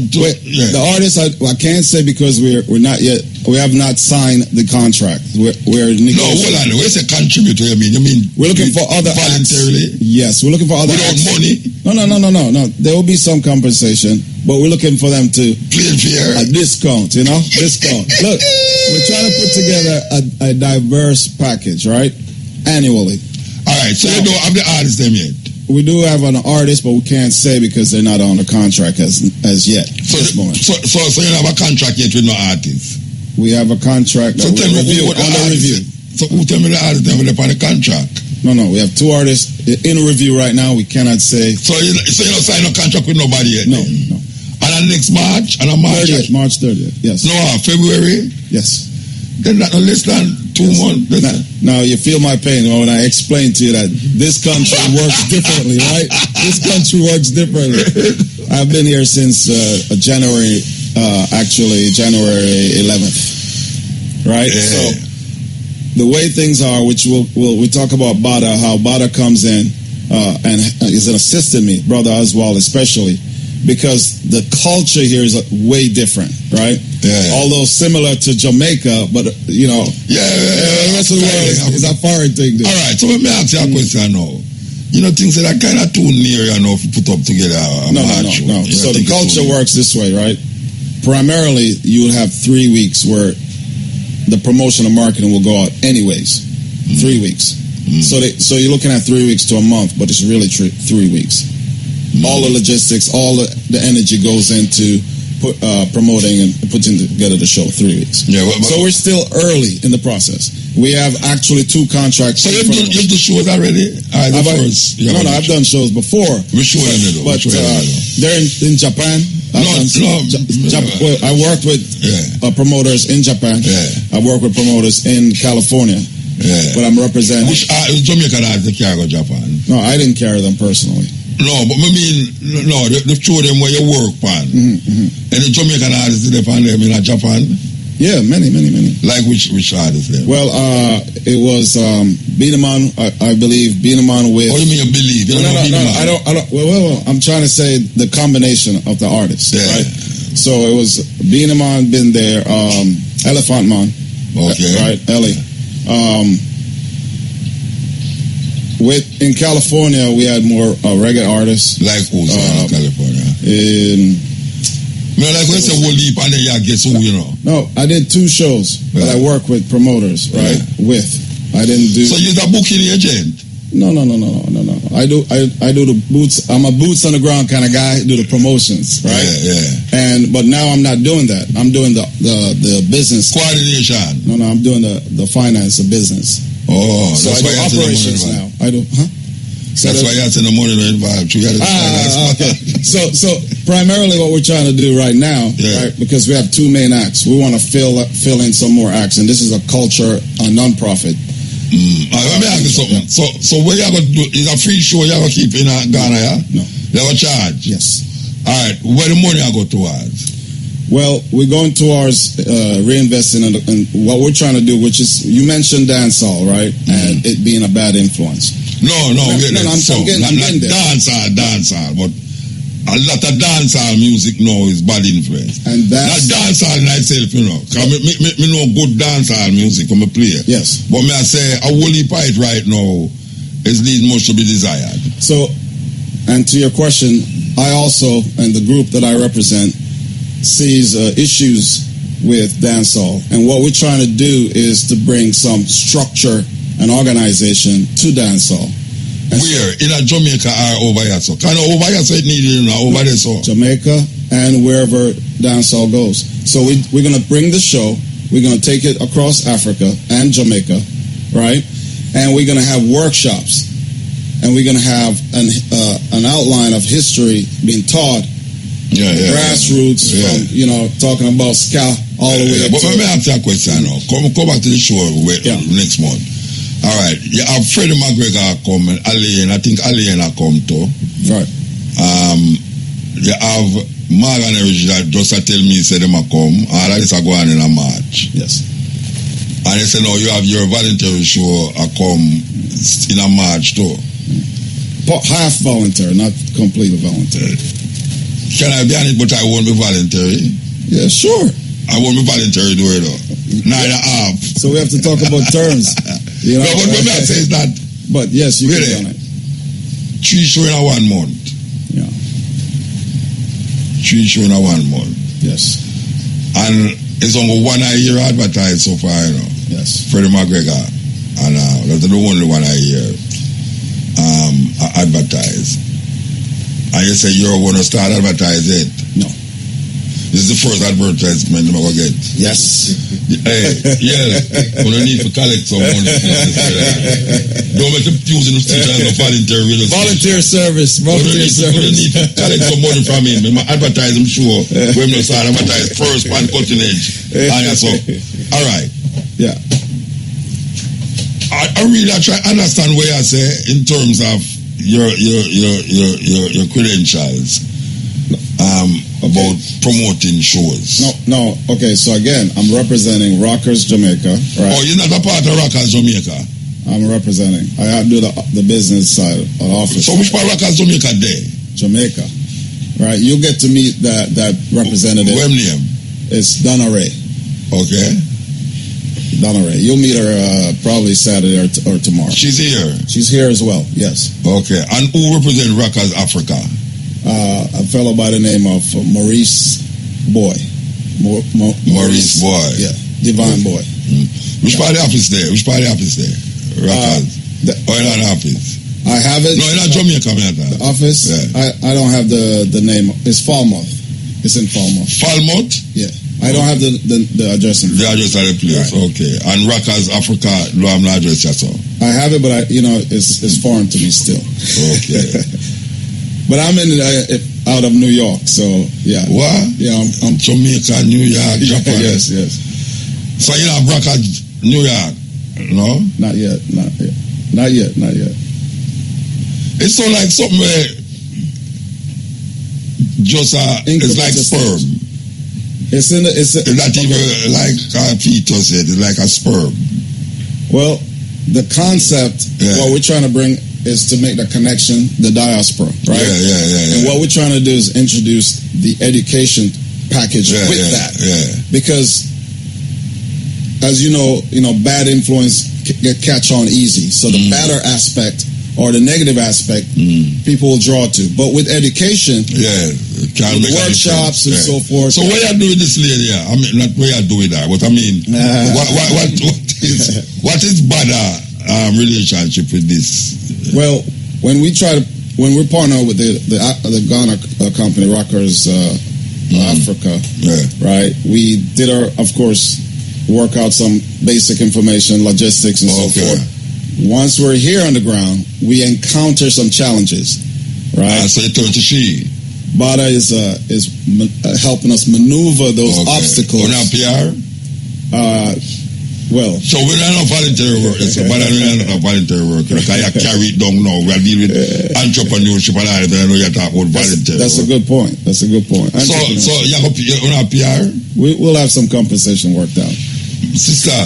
the artists I can't say because we're not yet, we have not signed the contract. We're negotiating. No, hold on. When you say contribute, you mean we're looking for other voluntarily? Acts. Yes, we're looking for other without acts. money? No. There will be some compensation, but we're looking for them to play fair. A discount, discount. Look, we're trying to put together a diverse package, right? Annually. All right, so you don't have the artists them yet? We do have an artist, but we can't say because they're not on the contract as yet. So you don't have a contract yet with no artist? We have a contract so that tell me under review. So who tell me the artist them on the contract? No, we have two artists in review right now. We cannot say. So you don't sign a contract with nobody yet? No. And next March? And March 30th, yes. No, February? Yes. Then not less than 2 months. Now you feel my pain when I explain to you that this country works differently, right? This country works differently. I've been here since January 11th, right? Yeah. So the way things are, which we talk about Bada, how Bada comes in and is assisting me, Brother Oswald especially, because the culture here is way different, right? Yeah. Although similar to Jamaica, but the rest of the world is a foreign thing. All right, so let me ask you a question now. You know, things that are kind of too near, you know, if you put up together No. So the culture works this way, right? Primarily, you will have 3 weeks where the promotion and marketing will go out anyways. 3 weeks. So you're looking at 3 weeks to a month, but it's really 3 weeks. All the logistics, all the energy goes into promoting and putting together the show. 3 weeks. Yeah, so we're still early in the process. We have actually 2 contracts. So you've done shows already? I've done shows before. We show them, but they're in Japan. I worked with promoters in Japan. I work with promoters in California. But I'm representing. Which Jamaican artists that carry go Japan? No, I didn't carry them personally. No, but I mean, they show them where you work, pan. And the Jamaican artists they find them in Japan. Yeah, many. Like which artists there? Well, it was Beanaman, I believe. Beanaman with. What do you mean you believe? No, I don't. Well, I'm trying to say the combination of the artists, right? So it was Beanaman been there, Elephant Man, right? Ellie. In California, we had more reggae artists. Like who's in California? Like when say we'll leap and then you guess who, you know? No, I did 2 shows, but I work with promoters, right? I didn't do. So you're the booking agent? No. I do the boots. I'm a boots on the ground kind of guy. Do the promotions, right? But now I'm not doing that. I'm doing the business coordination. No, I'm doing the finance of business. Oh, so I do operations now. I do, That's why you have to the money involved. Okay. So primarily what we're trying to do right now, right? Because we have 2 main acts. We want to fill in some more acts, and this is a culture, a non-profit. Let me ask you something. So what you going to do? Is a free show you going to keep in Ghana, yeah? No. You have a charge? Yes. All right. Where the money I go towards? Well, we're going towards reinvesting in what we're trying to do, which is, you mentioned dancehall, right? And it being a bad influence. No, I'm getting there. Dancehall, but a lot of dancehall music now is bad influence. And that's... Not dancehall in itself, you know. Because me know good dancehall music from a player. Yes. But me I say, a wholly part right now is least much to be desired. So, and to your question, I also, and the group that I represent, sees issues with dancehall, and what we're trying to do is to bring some structure and organization to dancehall. Where? In Jamaica or over here? So kind of over here, so it needed over there. So Jamaica and wherever dancehall goes. So we're going to bring the show. We're going to take it across Africa and Jamaica, right? And we're going to have workshops, and we're going to have an outline of history being taught. Grassroots from, talking about ska all the way up. But let me ask you a question now. Come back to the show next month. All right. You have Freddie McGregor come, and Alien. I think Alien come too. Right. You have Morgan Heritage that just tell me say them a come. All that is a go on in a March. Yes. And they say no, you have your voluntary show a come in a March too. Half voluntary, not completely voluntary. Can I be on it, but I won't be voluntary? Yeah, sure. I won't be voluntary to it, though. Neither half. So we have to talk about terms. No, but what I say is that. But yes, you can be on it. 3 shows in 1 month. Yeah. 3 shows in 1 month. Yes. And it's only 1 a year advertised so far, you know. Yes. Freddie McGregor. And that's the only 1 a year advertised. And you say you're going to start advertising it? No. This is the first advertisement I'm going to get. Yes. Hey, we're going to need to collect some money. Don't make them using the street as a voluntary. Volunteer service. We're going to need to collect some money from him. I'm advertising, I'm sure. We're going to start advertising first on cutting edge. And so, all right. Yeah. I really try to understand what you say in terms of your credentials about promoting shows. No. Okay, so again, I'm representing Rockers Jamaica. Right? Oh, you're not a part of Rockers Jamaica? I'm representing. I do the business side of the office. So which part of Rockers Jamaica there? Jamaica. Right, you'll get to meet that representative. What name? It's Donna Ray. Okay. Donna Ray. You'll meet her probably Saturday or tomorrow. She's here? She's here as well, yes. Okay. And who represents Rockers Africa? A fellow by the name of Maurice Boy. Maurice Boy. Yeah, Divine Boy. Which part of the office there? Rockers. Oil and office. I have it. No, in Jamaica, man. The office. Yeah. I don't have the name. It's Falmouth. It's in Falmouth. Falmouth? Yeah. I don't have the address. The address of the place. Right. Okay. And Rockers Africa, no, I'm not address yet, so. I have it, but it's foreign to me still. Okay. But I'm out of New York, so yeah. What? Yeah, I'm Jamaica, New York, Japan. Yes. So you have Rockers, New York? No? Not yet. It's so like something where just it's like sperm. It's not even like a fetus. It's like a sperm. Well, the concept, what we're trying to bring is to make the connection, the diaspora, right? Yeah. And what we're trying to do is introduce the education package with that. Yeah. Because, as you know, bad influence catch on easy. So the better aspect or the negative aspect, people will draw to. But with education, with workshops and so forth. So what you doing this lady? I mean, not what you doing that, but I mean, what is better relationship with this? Well, when we partner with the Ghana company, Rockers Africa, right? We did of course, work out some basic information, logistics, and so forth. Once we're here on the ground, we encounter some challenges, right? So you turn to she. Bada is helping us maneuver those obstacles. On our PR? Well. So we're not voluntary workers. So Bada we're not voluntary workers. Because you carry it down now. We're dealing with entrepreneurship and all that. I know you're talking about voluntary. That's a good point. So you have on our PR? We'll have some compensation worked out. Sister,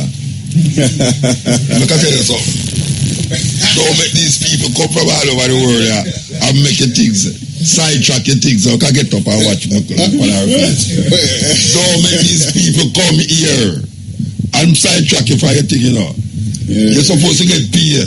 look at you something. Don't make these people come from all over the world and make your things, sidetrack your things, so I can get up and watch on our face. Don't make these people come here and sidetrack you for your thing, You're supposed to get paid.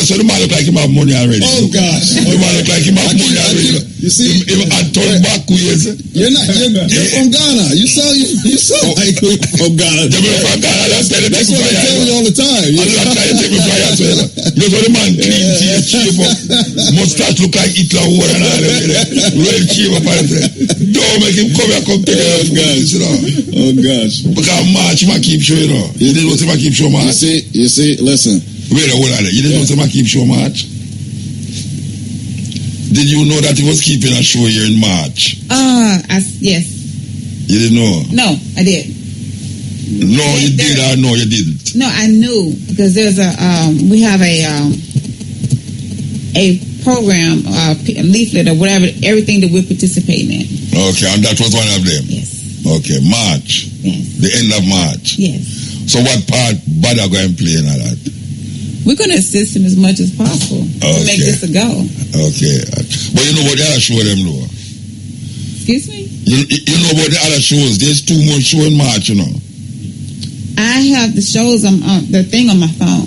So the man look like him have money already. Oh gosh. The man look like him have money already. You see, him turn back ways. You're from Ghana. You sound like you're from Ghana. You're from Ghana. That's what I tell you all the time. I'm not trying to take me fire as well. You know the man clean teeth, shape up, mustache look like Hitler war and all that. Real shape up and say, don't make him come here, come take it. Oh gosh. Because March man keep showing up. You didn't know him keep showing March. You see, listen. Wait a minute. You didn't know him keep showing March? Did you know that he was keeping a show here in March? Yes. You didn't know? No, I did. No, you did or no, you didn't? No, I knew because there's we have a program, a leaflet or whatever, everything that we're participating in. Okay, and that was one of them? Yes. Okay, March? Yes. The end of March? Yes. So what part Bada going to play in all that? We're going to assist him as much as possible to make this a go. Okay. But you know what the other show them do? Excuse me? You know about the other shows? There's 2 more shows in March, I have the shows on the thing on my phone.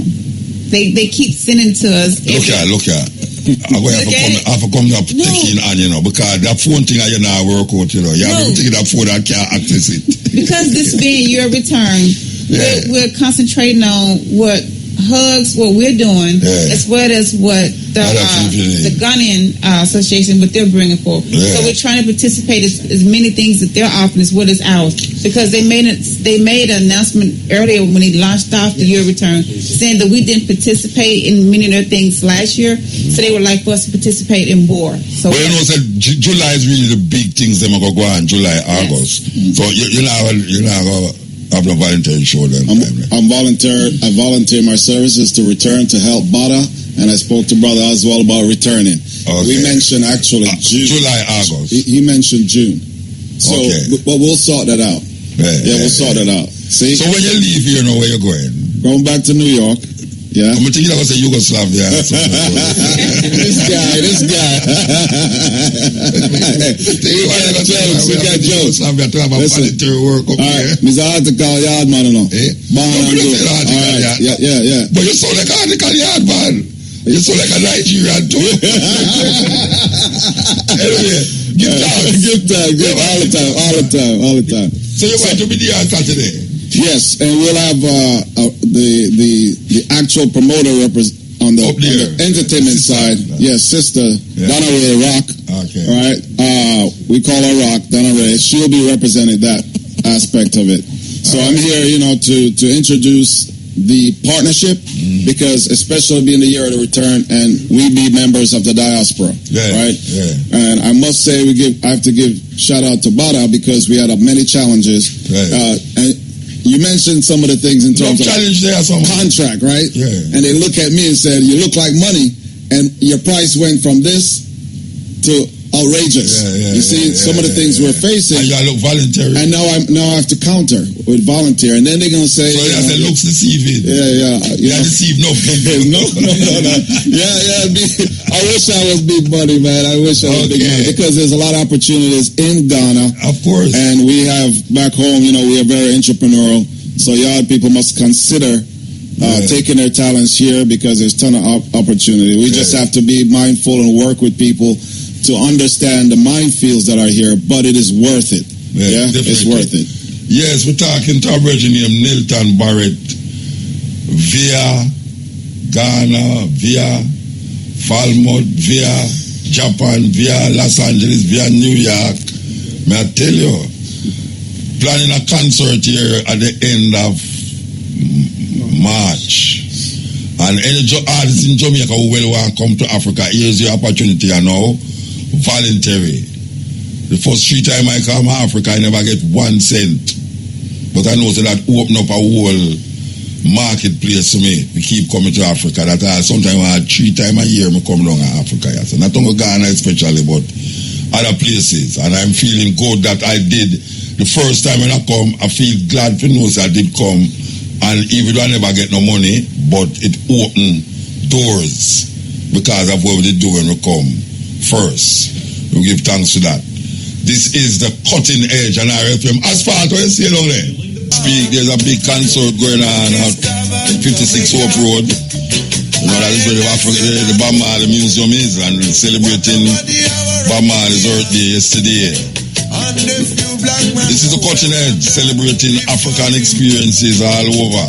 They keep sending to us. Look here. I'm going to have to come up taking on, because that phone thing I not work out, You have to take that phone and can't access it. Because this being your return, we're concentrating on what we're doing, as well as what the Ghanaian Association, what they're bringing forth. So we're trying to participate as many things that they're offering as well as ours. Because they made an announcement earlier when they launched off the year return, saying that we didn't participate in many of their things last year, so they would like for us to participate in more. So July is really the big things that are going to go on, July, August. So you're not I'm a volunteer show them. I volunteer my services to return to help Bada, and I spoke to Brother Oswald about returning. Okay. We mentioned actually June. July, August. He mentioned June. So, but we'll sort that out. We'll sort that out. See? So when you leave here, where you're going? Going back to New York. Yeah. I'm thinking I was say Yugoslavia. This guy. We got jokes. Yugoslavia to have a voluntary work up here. Mr. Article Yard man, All right. Yeah. But you sound like Article Yard man. You sound like a Nigerian too. Anyway, give time. All the time. So you're going to be there on Saturday? Yes, and we'll have the actual promoter on the entertainment side. Yes, Sister Donna Ray Rock. Okay. All right. We call her Rock, Donna Ray. She'll be representing that aspect of it. So I'm here, to introduce the partnership, because especially being the year of the return, and we be members of the diaspora, right? Yeah. And I must say, I have to give shout out to Bada, because we had many challenges. Right. And you mentioned some of the things in terms of contract, right? Yeah. And they look at me and said, "You look like money, and your price went from this to outrageous." You see, some of the things we're facing. And you look voluntary. And now I have to counter with volunteer, and then they're gonna say, "So it looks deceiving." You deceive no people. no. I wish I was big money, man. I wish I was big money, because there's a lot of opportunities in Ghana, of course, and we have back home. We are very entrepreneurial, so y'all people must consider taking their talents here, because there's a ton of opportunity. We just have to be mindful and work with people to understand the minefields that are here, but it is worth it. Yeah, it's worth it. Yes, we're talking to a virgin named Nilton Barrett via Ghana, via Falmouth, via Japan, via Los Angeles, via New York. May I tell you, planning a concert here at the end of March. And any artist in Jamaica who will want to come to Africa, here's your opportunity, voluntary. The first 3 times I come to Africa, I never get 1 cent. But I know that open up a whole marketplace to me. We keep coming to Africa. That sometimes I 3 times a year I come down to Africa. So not only Ghana especially, but other places. And I'm feeling good that I did. The first time when I come, I feel glad to know that I did come. And even though I never get no money, but it opened doors because of what we did do when we come first. We give thanks to that. This is the cutting edge and RFM. Asphalt, what you see along there? There's a big concert going on at 56 Hope Road. That is where the Bob Marley Museum is, and celebrating Bob Marley's birthday yesterday. This is the cutting edge, celebrating African experiences all over.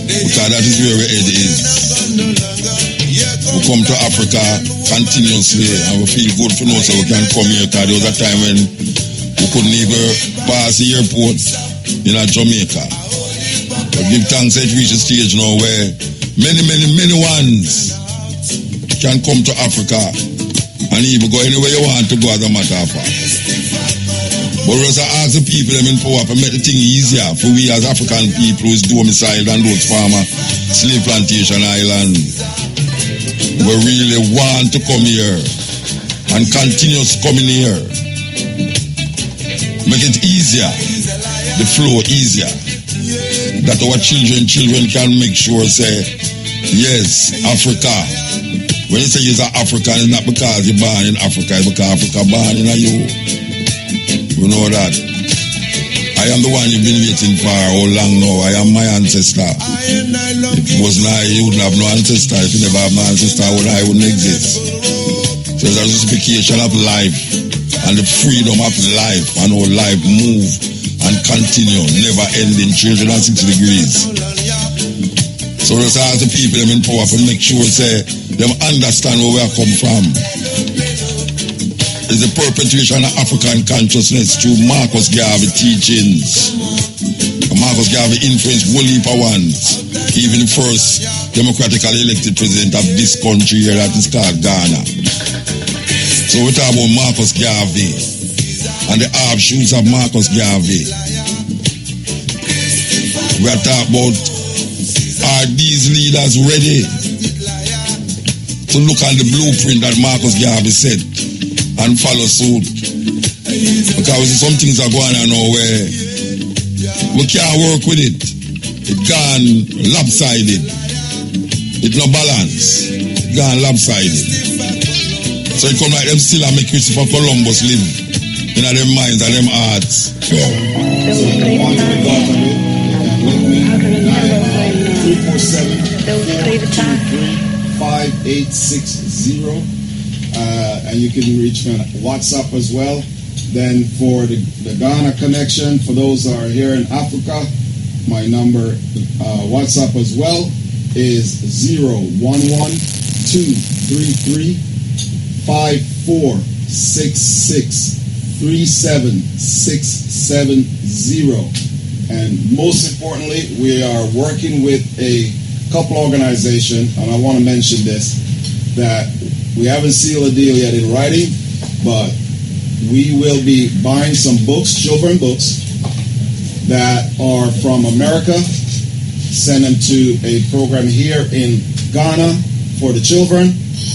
Because that is where our head is. We come to Africa continuously, and we feel good to know so we can come here, because there was a time when we couldn't even pass the airport in Jamaica. But give thanks that it reached a stage now where many ones can come to Africa and even go anywhere you want to go, as a matter of fact. But we also ask the people them in power to make the thing easier for we as African people who's domiciled on those farmer slave plantation island. We really want to come here and continuous coming here. Make it easier, the flow easier. That our children can make sure say, yes, Africa. When you say you're African, it's not because you're born in Africa, it's because Africa born in you. You know that. I am the one you've been waiting for all long now. I am my ancestor. If it was not, you wouldn't have no ancestor. If you never have no ancestor, I wouldn't exist. So there's a justification of life and the freedom of life, and how life move and continue, never ending 360 degrees. So let's ask the people them in power to make sure say them understand where we are come from. It's the perpetuation of African consciousness through Marcus Garvey teachings. Marcus Garvey influenced whole heap of ones. Even the first democratically elected president of this country here, that is called Ghana. So we talk about Marcus Garvey and the offshoots of Marcus Garvey. We are talking about, are these leaders ready to look at the blueprint that Marcus Garvey set and follow suit? Because some things are going on now where we can't work with it. It gone lopsided. It no balance. It gone lopsided. So it come like them still and make Christopher Columbus live in them minds and them hearts. 347-5860. And you can reach me on WhatsApp as well. Then for the Ghana connection, for those that are here in Africa, my number, WhatsApp as well, is 011-233-5466-37670. And most importantly, we are working with a couple organizations, and I want to mention this, that we haven't sealed a deal yet in writing, but we will be buying some books, children books, that are from America, send them to a program here in Ghana for the children.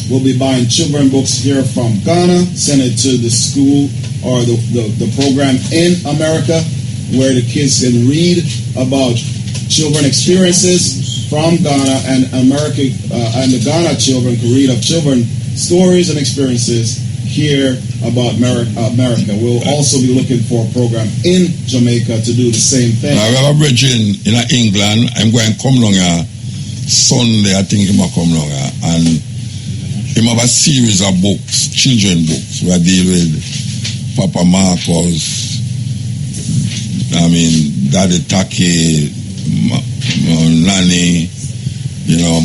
We'll be buying children books here from Ghana, send it to the school or the program in America, where the kids can read about children experiences from Ghana, and America, and the Ghana children can read of children stories and experiences here about America. We'll also be looking for a program in Jamaica to do the same thing. I have a brethren in England. I'm going to come along Sunday. I think he might come along, and he have a series of books, children books, where I deal with Papa Marcos, Daddy Taki, Nani,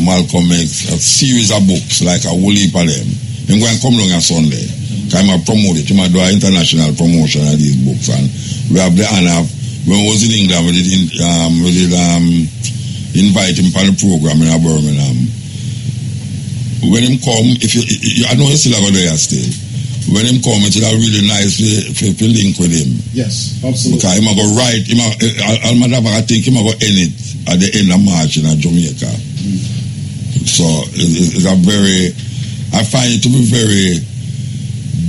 Malcolm X, a series of books, like a whole heap of them. I'm going to come along on Sunday. I'm going to promote it. I'm going to do an international promotion of these books. And we have the honor, when I was in England, we did invite him for the program in Birmingham. When him come, I know you still have a there still. When him come, it's really nice to link with him. Yes, absolutely. Because I'm going to write, I think I'm going to end it at the end of March in Jamaica. So it's a very, I find it to be very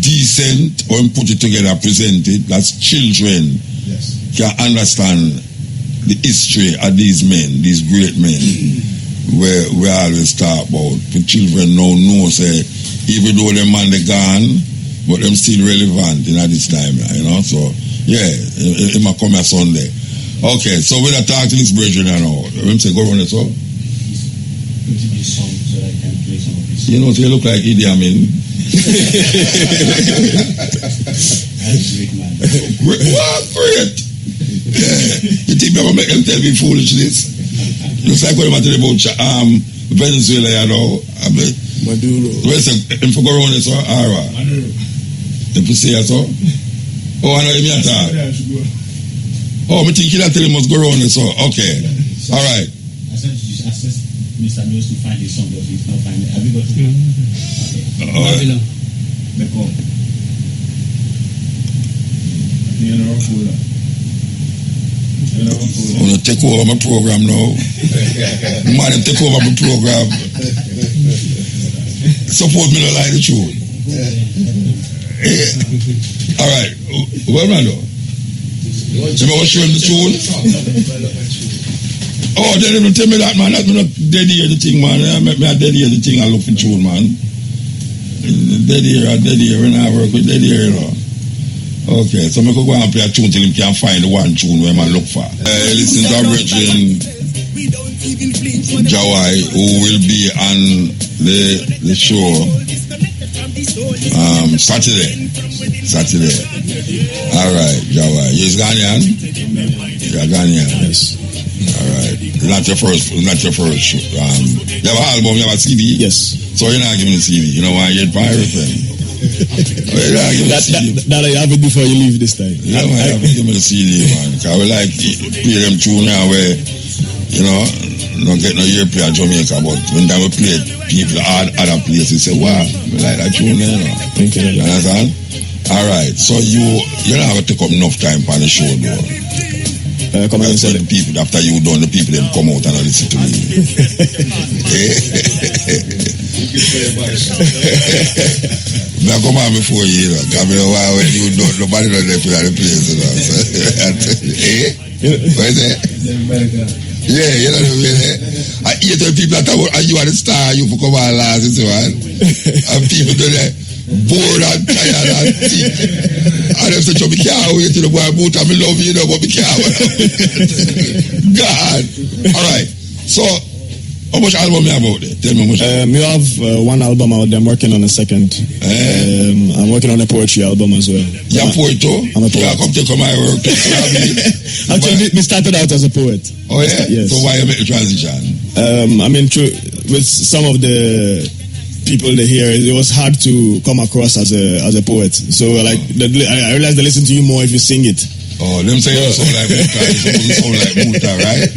decent when put it together, presented, that children can understand the history of these men, these great men, where we always talk about. The children now know, say, even though them man they gone, but them still relevant in this time, So, yeah, it might come on Sunday. Okay, so we'll talk to this brethren now. Let me say, go on, so. So you look like Idi Amin. What? Great. Yeah. You think I'm going to tell me foolishness? Looks like what I'm talking about Venezuela, Maduro. Where's the for go on this or Ara? If you say so? Oh, I know him at all. Oh, I think that tell him must go on this. Okay. All right. I said Mr. Mills to find his song, but he's not finding it. Have you got it? Okay. I'm going to take over my program now. Man, take over my program. Support me to lie the truth. All right. Well, Rando. You want to show him the tune? Oh, they didn't tell me that, man. That's not dead here, the thing, man. I dead here, the thing. I look for tune, man. Dead here, when I work with dead here, Okay, so I could go and play a tune till him can find the one tune where I look for. Listen to Virgin Jawai, who will be on the show Saturday. All right, Jawai. You're Ghanaian? You're Ghanaian? Yes. All right. Not your first. You have an album, you have a CD? Yes. So you're not giving me a CD. You know why you get pirate then? That I have it before you leave this time. Yeah, man, I have to give me the CD, man. Because I would like to play them tune now where, not get no ear play at Jamaica, but when they will play people at other places say, wow, I like that tune there, Thank you. You understand? All right. So you don't have to take up enough time for the show, though. Come and the people, after you done, the people them come out and listen to me. Now come on before you, come here while when you don't, nobody knows they play at the place. What is that? Yeah, you know what I mean? I hear the people that you are the star, you for come on last, you see what? And people do that. Bored and tired and sick. And them say, be careful, wait till the boy boot and me love you, but be careful. God. All right. So, How much album you about there? Tell me how much. You have one album out there. I'm working on a second. I'm working on a poetry album as well. You're a poet too? I'm a poet. Come to my work. Actually, we started out as a poet. Oh yeah? Yes. So why you make the transition? I mean, with some of the people here, it was hard to come across as a poet. So like, I realized they listen to you more if you sing it. Oh, them say you sound like Muta. You supposed to sound like Muta, right?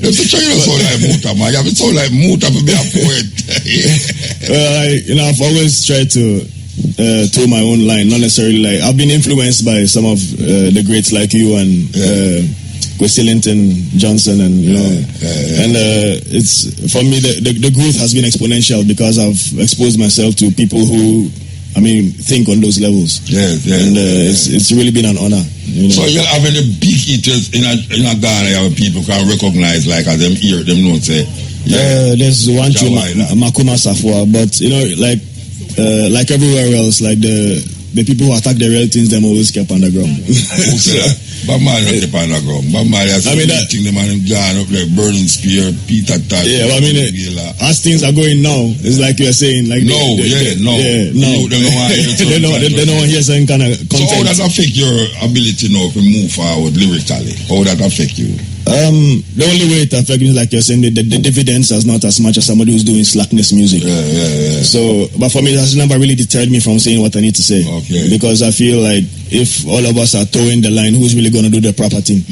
Them say you sound like Muta, man. You have to sound like Muta to be a poet. Well, I've always tried to toe my own line, not necessarily like I've been influenced by some of the greats like you and Kwesi Linton Johnson, and and it's for me the growth has been exponential because I've exposed myself to people who, I mean, think on those levels. It's really been an honor. So you have any big hitters in a Ghana you have people can recognize, like as them hear them know say. There's one tune, Makuma Safwa, but like everywhere else, like the people who attack the real things, them always kept underground. Who said that? But man, not kept underground. But man, I mean that thing, the man in Ghana up like Burning Spear, Peter Todd. Yeah, but I mean, as things are going now, it's like you're saying, like no. They don't want to hear some kind of content. So how does that affect your ability now to move forward lyrically? How does that affect you? The only way it affects me is like you're saying, the dividends is not as much as somebody who's doing slackness music. So, but for me, it has never really deterred me from saying what I need to say. Okay. Because I feel like if all of us are towing the line, who's really going to do the proper thing?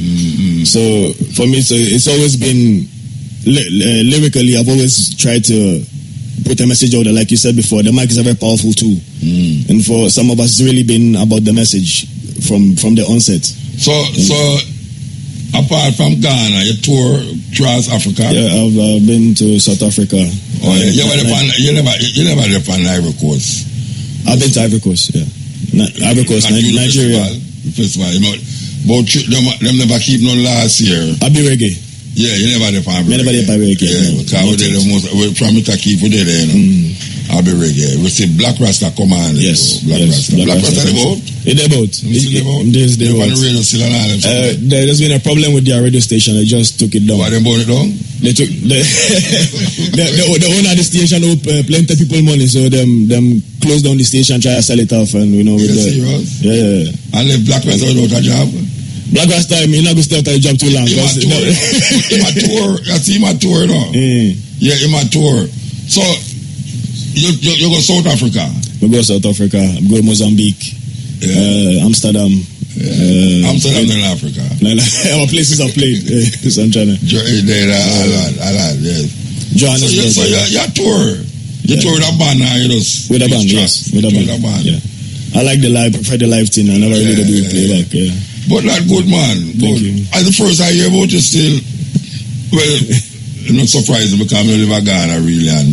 So for me, it's always been lyrically. I've always tried to put a message out there, like you said before. The mic is a very powerful tool, and for some of us, it's really been about the message from the onset. So. Apart from Ghana, you tour across Africa? Yeah, I've been to South Africa. Oh, yeah. You never left on Ivory Coast? I've been to Ivory Coast, yeah. Ivory Coast, Nigeria. Festival. But them never keep no last year. Abi Reggae. Yeah, you never left on Reggae. Never left on Reggae. Yeah, because we did the most, from Itakeep, we did it, Abi Reggae. We see Black Rasta come on. Yes. Black Rasta the boat? It's the boat. There's been a problem with their radio station. They just took it down. Why they burned it down? They took the owner of the station owe plenty of people money, so them closed down the station, try to sell it off, and with serious? Yeah. And if Black Rasta without a job? Black Rasta, I'm not going to stay out of the job too long. Him a tour. That's him a tour, no? Yeah, him a tour. So you go South Africa? We go South Africa. We go Mozambique. Amsterdam. Amsterdam in Africa. Our places are played. So I'm trying to. Yes. Johannesburg. So you tour. You tour with a band now, you just. With a band, yes. With a band. Yeah. I like the live, prefer the live thing. I never really do playback. Yeah. But that good man. Thank you. As the first I hear about you still, well, I'm not surprised because I live in Ghana really, and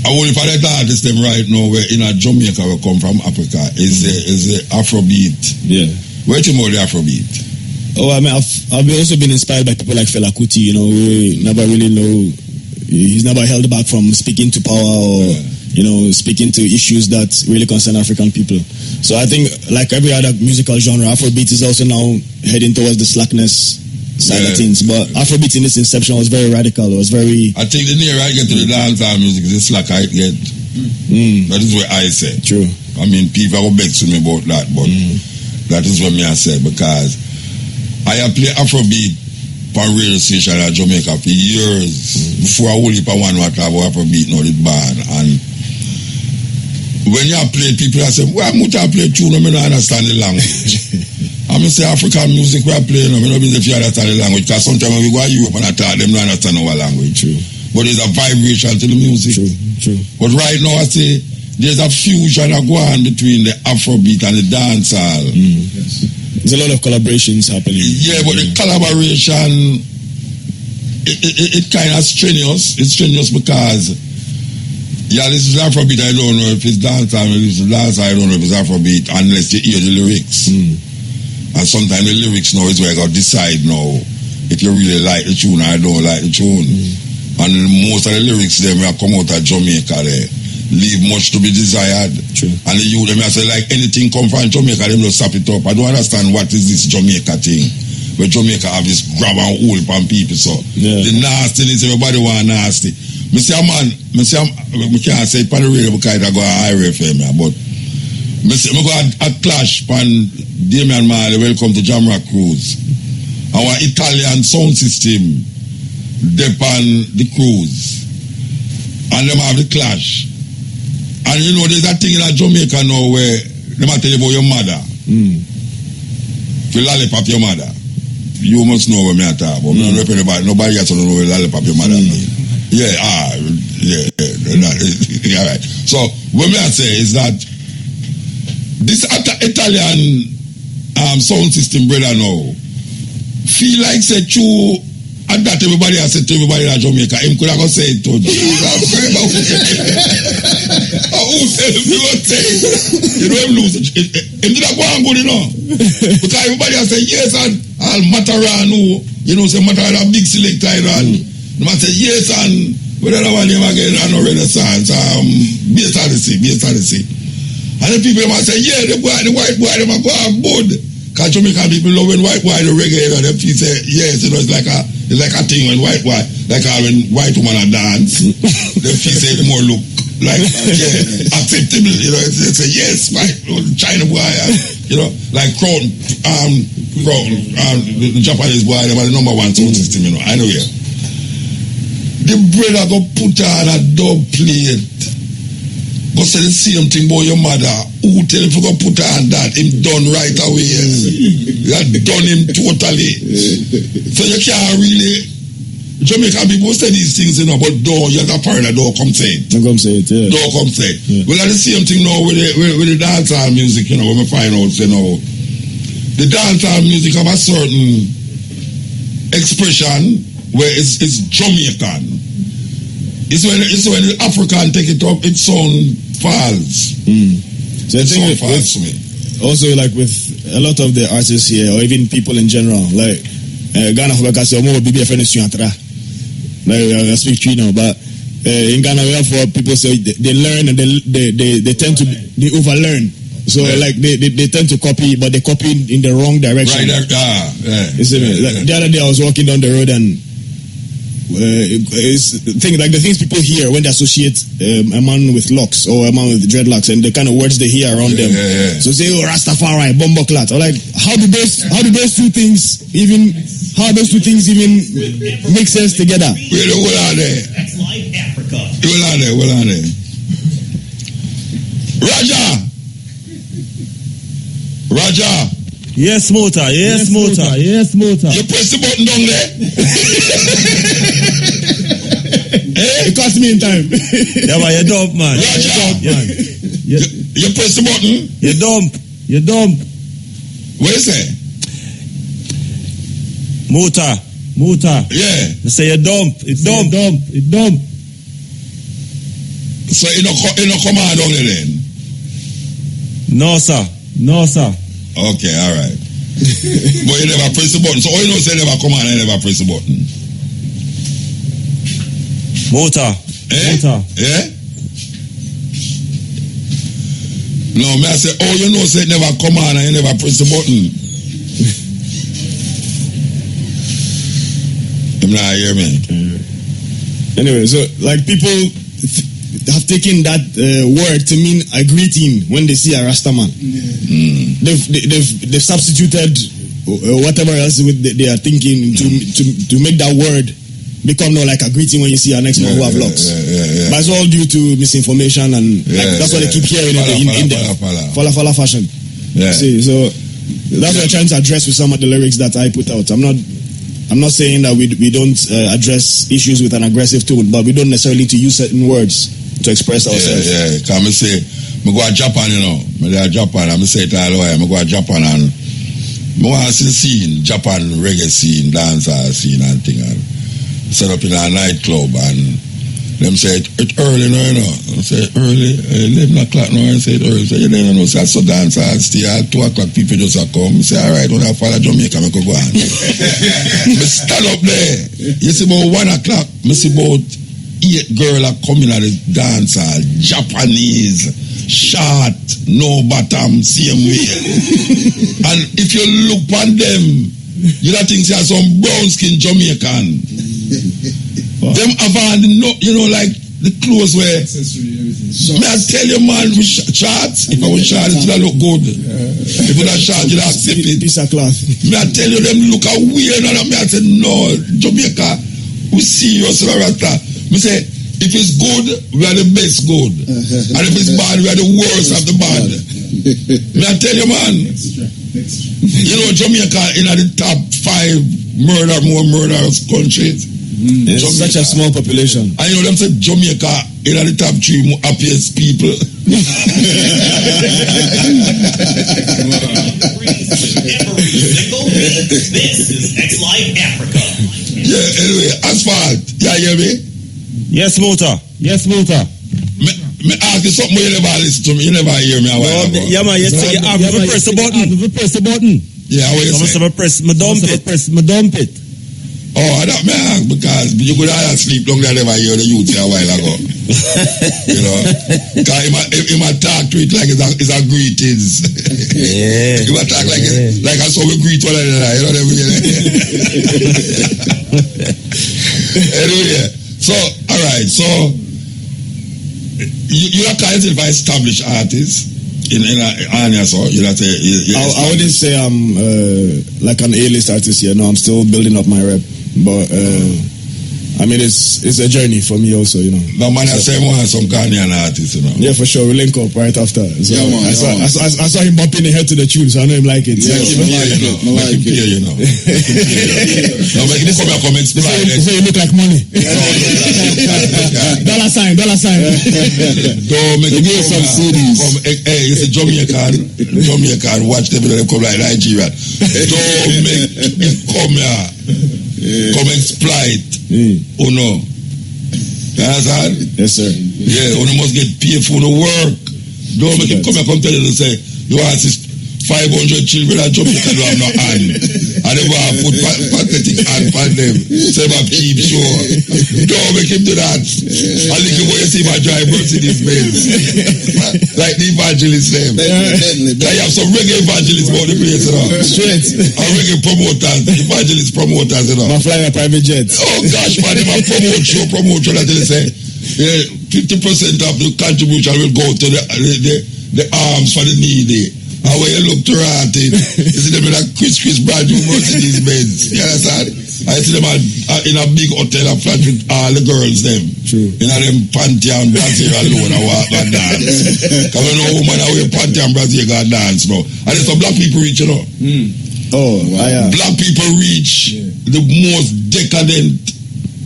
I only for that artist them right now where in Jamaica we come from Africa is the Afrobeat. Yeah. Where do you know the Afrobeat? Oh, I mean, I've also been inspired by people like Fela Kuti, who never really know, he's never held back from speaking to power or, speaking to issues that really concern African people. So I think, like every other musical genre, Afrobeat is also now heading towards the slackness side of things. But Afrobeat in its inception was very radical. It was very... I think the nearer I get to the dancehall music, the slack I get. That is what I say. True. I mean, people will beg to me about that, but that is what me I say, because I have played Afrobeat on radio station in Jamaica for years before I only one what about Afrobeat now this band. And when you play, people are saying, well, Muta play tune, I don't understand the language. I'm going to say African music we are playing, I don't know if you understand the language, because sometimes when we go to Europe and I talk, them don't understand our language. True. But there's a vibration to the music. True. But right now I say, there's a fusion that go on between the Afrobeat and the dancehall. Yes. There's a lot of collaborations happening. Yeah, but the collaboration, it kind of strenuous. It's strenuous because, this is Afrobeat, I don't know if it's dancehall, I don't know if it's Afrobeat, unless you hear the lyrics. And sometimes the lyrics now is where I got to decide now if you really like the tune or I don't like the tune. And most of the lyrics them will come out of Jamaica there. Leave much to be desired. True. And the youth them I say like anything come from Jamaica, them will stop it up. I don't understand what is this Jamaica thing. where Jamaica have this grab and hold upon people. So the nastiness, everybody want nasty. Me can't say it on the radio because I go on IRFM, but me go a clash upon Damian Marley, welcome to Jamrock Cruise. Our Italian sound system depend the cruise. And them have the clash. And you know, there's a thing in Jamaica now where they might tell you about your mother. If you lollipop your mother, you must know what I talk about. Nobody else don't know what lollipop your mother mean. Right. So, what I say is that this Italian sound system, brother, now, feel like say true, and that everybody has said to everybody in Jamaica, him could have say it to Jesus. Who said him to say it? You know him lose it. Him did not go on good, you know. Because everybody has said yes, and all Mataran, you know, say Mataran a big selector, and the man say yes, and whatever one name again, and no Renaissance, BSRC. And the people might say, yeah, the white boy, they might go on good. Because Jamaican people love when white boy the reggae, you know, them people say, yes, you know, it's like a thing when white boy, like when white woman a dance, them people say it more look like, acceptable, you know, they say, yes, white, China boy, you know, like Crown, the Japanese boy, they are the number one sound system, you know, I know, yeah. The brother go put on a dub plate, go say the same thing about your mother. Who tell him to go put on that? Him done right away. That done him totally. So you can't really. Jamaican people say these things, you know, but you have a partner, don't come say it. Don't come say it, yeah. Don't come say it. Yeah. Well, that's the same thing now with the dancehall music, you know, when we find out, you know, the dancehall music have a certain expression where it's Jamaican. It's when the African take it up, it sound false. So I think also like with a lot of the artists here, or even people in general, like Ghana, like I say, like I speak to you now, but in Ghana, we have for people say they learn and they tend to they overlearn. So like they tend to copy, but they copy in the wrong direction. Right, You see me? Like, the other day I was walking down the road and the things people hear when they associate a man with locks or a man with dreadlocks and the kind of words they hear around them. So say, oh, Rastafari, Bomboclat. Or like, how do those two things even make sense together? Well are they? That's Live Africa. Well are they? Raja. Yes, motor. You press the button down there. It cost me in time. Yeah, but you're dumb, man. You press the button. You're dumb. What is it? Motor. Yeah. They say you're dumb. It's dumb. So you don't come on down there then? No, sir. Okay, all right. But you never press the button. So all you know say never come on and never press the button. Motor. Yeah? No, I say, oh, you know say never come on and you never press the button. You not hear me? Anyway, so like people have taken that word to mean a greeting when they see a Rastaman. They've substituted whatever else they are thinking to make that word become more like a greeting when you see our next man who have locks. But it's all due to misinformation and that's what they keep hearing in the fala fashion. See, so that's what I'm trying to address with some of the lyrics that I put out. I'm not saying that we don't address issues with an aggressive tone, but we don't necessarily need to use certain words to express ourselves. Can I say, I go to Japan, you know. I say it all the way. I go to Japan and I want to see the scene, Japan reggae scene, dancehall scene and thing. And set up in a nightclub and them say it's early now, you know. I say early, 11 o'clock now. I say it early. So you don't know, so I saw dancehall stay at 2 o'clock. People just come. I say, all right, when I follow Jamaica, I go on. I stand up there. You see about 1 o'clock. I see about 8 girls are coming at the dancehall, Japanese, short, no bottom, same way. And if you look on them, You don't think they are some brown skin Jamaican. Them have on like the clothes where may I tell you, man, with shorts, if I was short, it would look good. If it was short, you'd accept it. Piece of cloth. May I tell you, them look weird, and may I say, no, Jamaica, we serious, Rasta. Me say, if it's good, we are the best good. And if it's bad, we are the worst of the bad. May I tell you, man, Jamaica in the top 5 more murderous countries. It's such a small population. I know them say Jamaica in the top 3 happiest people. This is X Live Africa. Yeah, anyway, Asphalt. Yeah, you hear me? Yes, Motor. Me ask you something you never listen to me. You never hear me a while ago. Yeah, man, you say you have to press the button. Yeah, what you say? I press my dump it. Oh, I don't man, because you could have sleep long that never hear the youth a while ago. Because he might talk to it like it's a greetings. Yeah. He might talk like I saw we greet one another. You know what I mean? Anyway, so, all right, so you are kind of an established artist in Anya, so you not say. I wouldn't say I'm like an A-list artist here. No, I'm still building up my rep. But I mean, it's a journey for me also, No man, I say one some Ghanaian artist, Yeah, for sure. We link up right after. So Yeah, man, I saw him bumping the head to the tune, so I know him like it. Yes, I like it. No, make him come explain. So you look like money. Dollar sign. Don't make him Give some CDs. Hey, it's a Jamaican. Watch them come like Nigeria. Don't make him come here. Come exploit. Oh no. You understand? Yes, sir. Yeah, you must get paid for the work. Don't make him come here, come tell you to say, you assist 500 children at Jamaica do have no hand. And they will have put pathetic hand for them. Say about keep sure. Don't make him do that. I think you want to see my drive Mercedes Benz. Like the evangelist them. They have some reggae evangelists about the place, Straight. And reggae promoters, evangelist promoters, I'm flying a private jet. Oh gosh, man, if I promote show that they say 50% of the contribution will go to the arms for the needy. And when you look to right you see them in a Chris brand new Mercedes Benz. You understand? I see them in a big hotel and flat with all the girls them. True. In a them panty and brassiere alone and walk and dance. Because when no woman I wear panty and brassiere go dance now. And there's some black people reach, Oh, wow. Black people reach the most decadent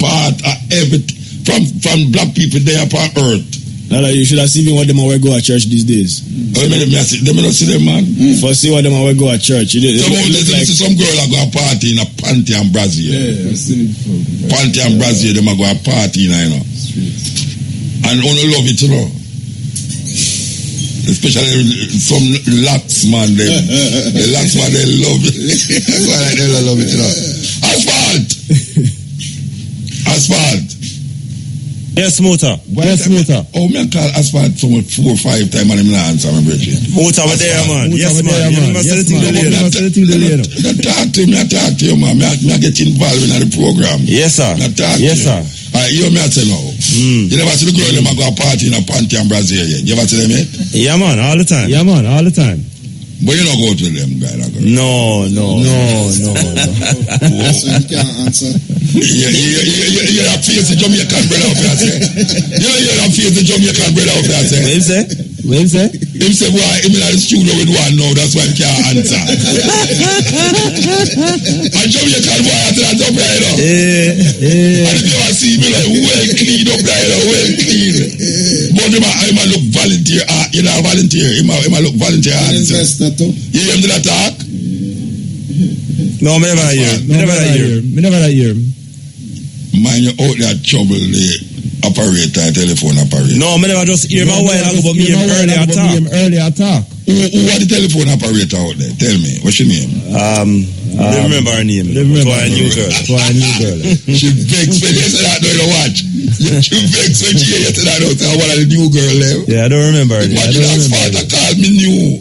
part of everything. From black people there upon earth. Now you should have seen what them away go at church these days. They may not see them, man. For see what them away go at church. Some girl a go a party in a panty and brassiere. Yeah, I've seen it before. Panty and brassiere, them a go a party, And only love it, Especially some lax man, them. The lax man, they love it. That's why they love it, Asphalt. Yes, Motor. Oh, me call Asphalt from 4 or 5 times and I'm not answer my bridge. Motor, we're there, man. Yes, man. You must say the thing Talk to you, man. I get involved in the program. Yes, sir. You hear me say now. You never see the girl them go a party in a panty and brassiere yet. You ever see them yet? Yeah, man, all the time. But you don't go to them, guy. No. So you can't answer. You have face the Jamaican brother up here, say. You have face the Jamaican brother up here, say. What him say? Him say, boy, him in the studio with one now, that's why he can't answer. And Jamaican boy after that up here, And if you ever see me like, well clean up there, well clean. But him a look volunteer, him a look volunteer artist. You hear him do that talk? No, me never hear. Man, you out there trouble the operator, telephone operator. No, me never just hear my while ago, but me hear earlier talk. Who are the telephone operator out there? Tell me, what's your name? I remember her name. It's why a new girl. She vexed when you said that, don't you watch? She vexed when she hear you say that, don't you? What are the new girl there? Yeah, I don't remember her name. Imagine that's father called me new.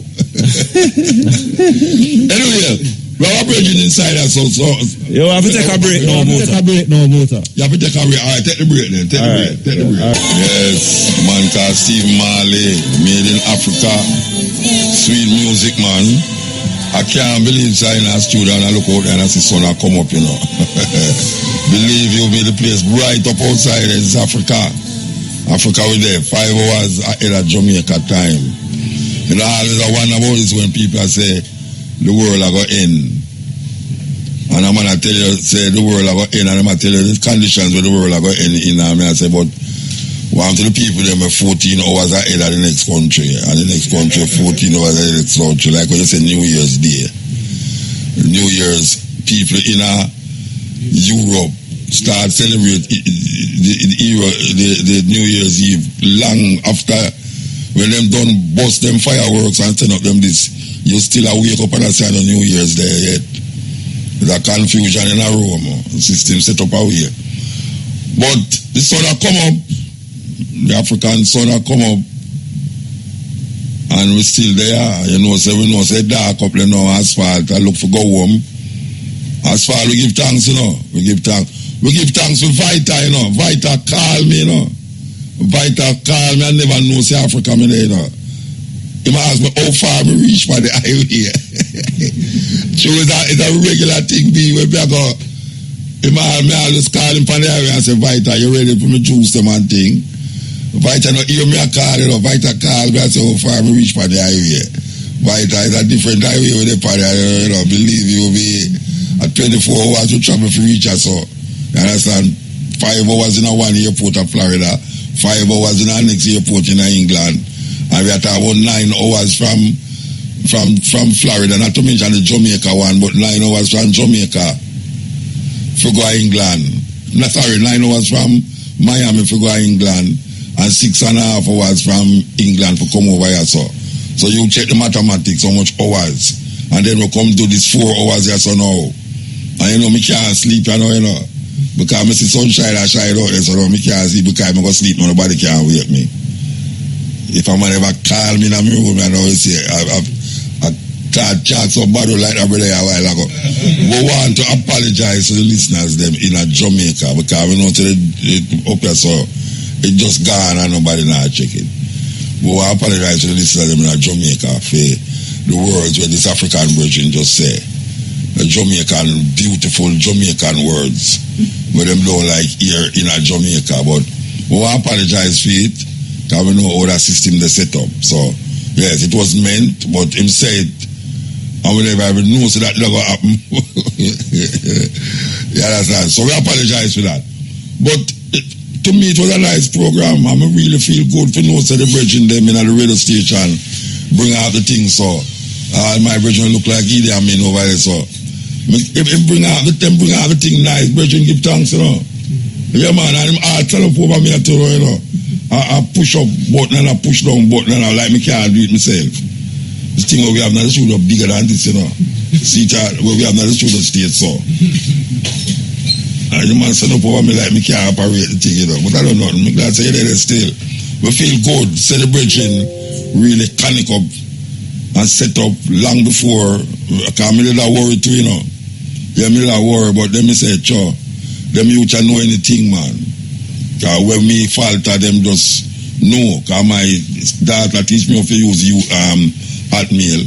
Anyway, We have a bridge inside us, so. You have to take a break now, Motor. You have to take a break. All right, take the break then. Take the break. Yes, man called Steve Marley, made in Africa. Sweet music, man. I can't believe so in a studio and I look out there and I see sun come up, you know. Believe you me, the place bright up outside. It's Africa. Africa with there. 5 hours ahead of Jamaica time. You know, all I wonder about is when people say the world are going to end. And I'm going to tell you, say the world are going to end, and I'm going to tell you the conditions where the world are going to end in. I say, but one to the people, them are 14 hours ahead of the next country. And the next country, 14 hours ahead of the next country. Like when you say New Year's Day. New Year's, people in Europe start celebrate the New Year's Eve long after when them done bust them fireworks and turn up them this. You still wake up and say the New Year's Day yet. There's a confusion in a room. The system set up away. But the sun will come up. The African sun will come up. And we still there. You know, so we know say dark up there now asphalt. I look for go home. Asphalt we give thanks, you know. We give thanks for Vita, you know. Vita call me, you know. Vita call me. I never know say Africa me there, you know. He might ask me how far me reach by the highway. So it's a regular thing be where I go. He might always call him from the highway and say, Vita, you ready for me juice them and thing? Vita not hear me a call, you know. Vita call me and say how far me reach by the highway. Vita is a different highway with the party, you know. Believe you me, at 24 hours to travel for reach us, so you understand? 5 hours in a one airport of Florida, 5 hours in a next airport in England. And we are talking about 9 hours from Florida, not to mention the Jamaica one, but 9 hours from Jamaica for go to England. No, sorry, 9 hours from Miami for go to England, and 6.5 hours from England for come over here. So you check the mathematics, how much hours, and then we come to this 4 hours here, so now. And you know, me can't sleep, you know, because I see sunshine and shine out there, so now me can't sleep because I'm going to sleep, nobody can wake me. If a man ever call me in a room, I always say, I can't chat so bad like that brother a while ago. We want to apologize to the listeners them in Jamaica because we know to the up here, so it just gone and nobody not check it. We want to apologize to the listeners them in Jamaica for the words where this African virgin just say. The Jamaican, beautiful Jamaican words where them don't like here in Jamaica, but we want to apologize for it. Because we know how that system they set up. So, yes, it was meant, but him said, and we never even know so that never happen. You understand? So we apologize for that. But to me, it was a nice program. I really feel good to know so the bridging them in the radio station bring out the things. So, my bridging look like Idi Amin over there. So, if bring out the thing nice, bridging give thanks, you know. Yeah, man, I tell them over me, you know. I push up button and I push down button and I like me can't do it myself. This thing where we have now the studio bigger than this, you know. See that where we have now the studio state, so. And the man set up over me like me can't operate the thing, you know. But I don't know, I'm glad to say that still. We feel good, celebrating, really connect up and set up long before. I can't really worry too, you know. Yeah, me not worry, but them me say, sure, them youth know anything, man. When me falter, them just know. Because my daughter teach me how to use Hotmail.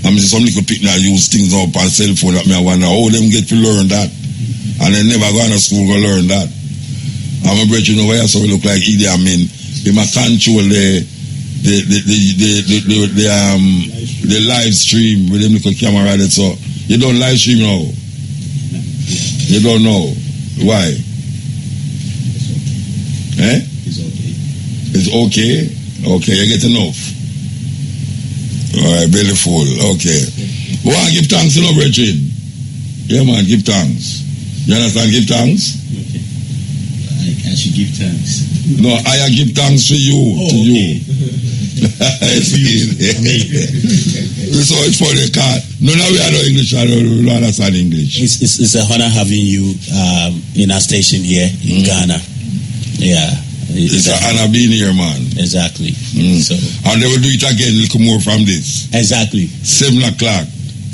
And me see some little people use things up on cell phone that me I wonder how them get to learn that. And they never go to school to learn that. And my brother, you know, why so we look like Idi Amin. He might control the live stream with them little camera that so. You don't live stream now. You don't know. Why? Eh? It's okay. Okay, you get enough. Alright, belly full. Okay. We want to give thanks to no brethren. Yeah, man, give thanks. You understand? Give thanks? Okay. I should give thanks. No, I give thanks to you. Oh, to okay. you. So it's for the car. No, now we are not English. I don't understand English. It's an honor having you in our station here in Ghana. Yeah. It's an honor being here, man. Exactly. So, and they will do it again, a little more from this. Exactly. 7 o'clock.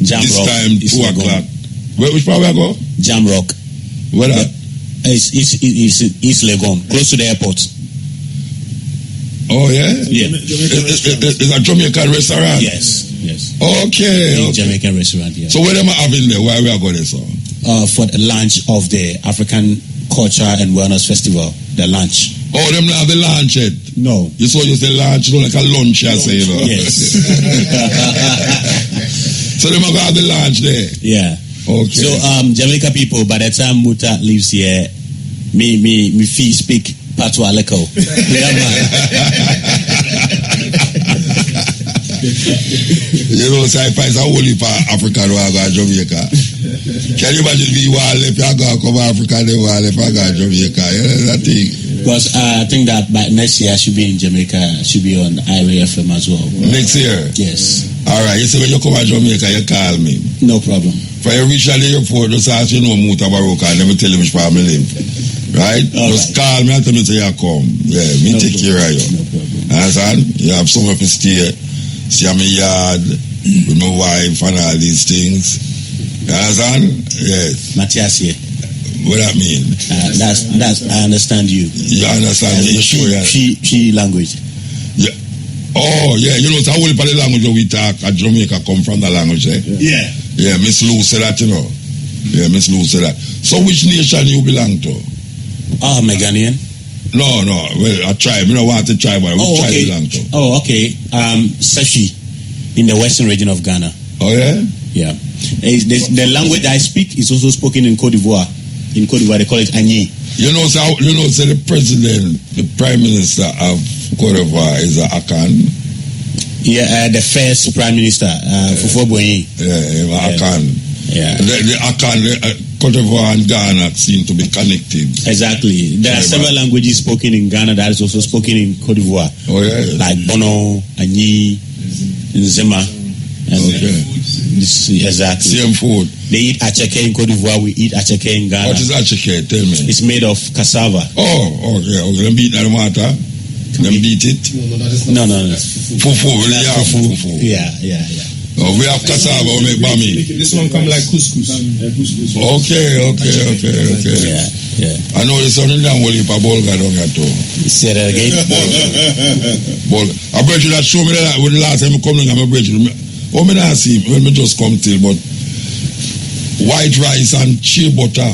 Jam this Rock, time, East 2 Legon. o'clock. Which part we go? Jam Rock. Where that? It's East Legon, close to the airport. Oh, yeah? Yeah. It's a Jamaican restaurant? Yes. Okay. Jamaican restaurant, yeah. So what am I having there? Where we are going there, so? For the launch of the African Culture and Wellness Festival, the launch. Oh, them not have the lunch yet? No. You saw you say lunch, you know, like a lunch, I say, you know? Yes. So them are going to have the lunch there? Yeah. Okay. So, Jamaica people, by the time Muta lives here, me fee speak Patois Leko. You know, so if I say only for Africa, who are going to Jamaica. Can you imagine if you want to come Africa, they want to go to Jamaica? You know that thing? Because I think that by next year I should be in Jamaica, I should be on IRA FM as well. Next year? Yes. All right. You say when you come to Jamaica, you call me. No problem. For you reach at the airport, just ask you know Mutabaruka and let me tell you which part I live. Right? Just call me and tell me say you come. Yeah, me take care of you. No problem. Understand? You have somewhere to stay. See my yard with my wife and all these things. You understand? Yes. Matthias here. What that mean? That's I understand you. You understand? You sure? Yeah. She language. Yeah. Oh, yeah. You know, it's a whole part of the language that we talk at Jamaica come from the language, eh? Yeah. Yeah, Miss Lou said that, you know. Yeah, Miss Lou said that. So which nation you belong to? I'm a Ghanaian. No. Well, a tribe. You don't want a tribe, but which tribe you belong to? Oh, okay. Sefi, in the western region of Ghana. Oh, yeah? Yeah. The language I speak is also spoken in Cote d'Ivoire. In Cote d'Ivoire, they call it Agni. You know, the president, the prime minister of Cote d'Ivoire is Akan. Yeah, the first prime minister, Fufu Boigny. Yeah, Akan. Yeah. The Akan, Cote d'Ivoire and Ghana seem to be connected. Exactly. There are several languages spoken in Ghana that is also spoken in Cote d'Ivoire. Oh, yeah. Like Bono, Agni, Nzema. Okay. Exactly. Same food. They eat acheke in Cote d'Ivoire, we eat acheke in Ghana. What is acheke? Tell me. It's made of cassava. Oh, okay. Them beat that matter. Them beat it. No. Fufu. Fufu. Yeah. Oh, we have cassava, we make bami. This one come like couscous. Okay. Yeah. I know there's something down with a bolga down here too. Say that again. Bolga. I bet you that show me that when the last time I come in, I'm a bridge. Oh, me not see when me just come till, but white rice and shea butter.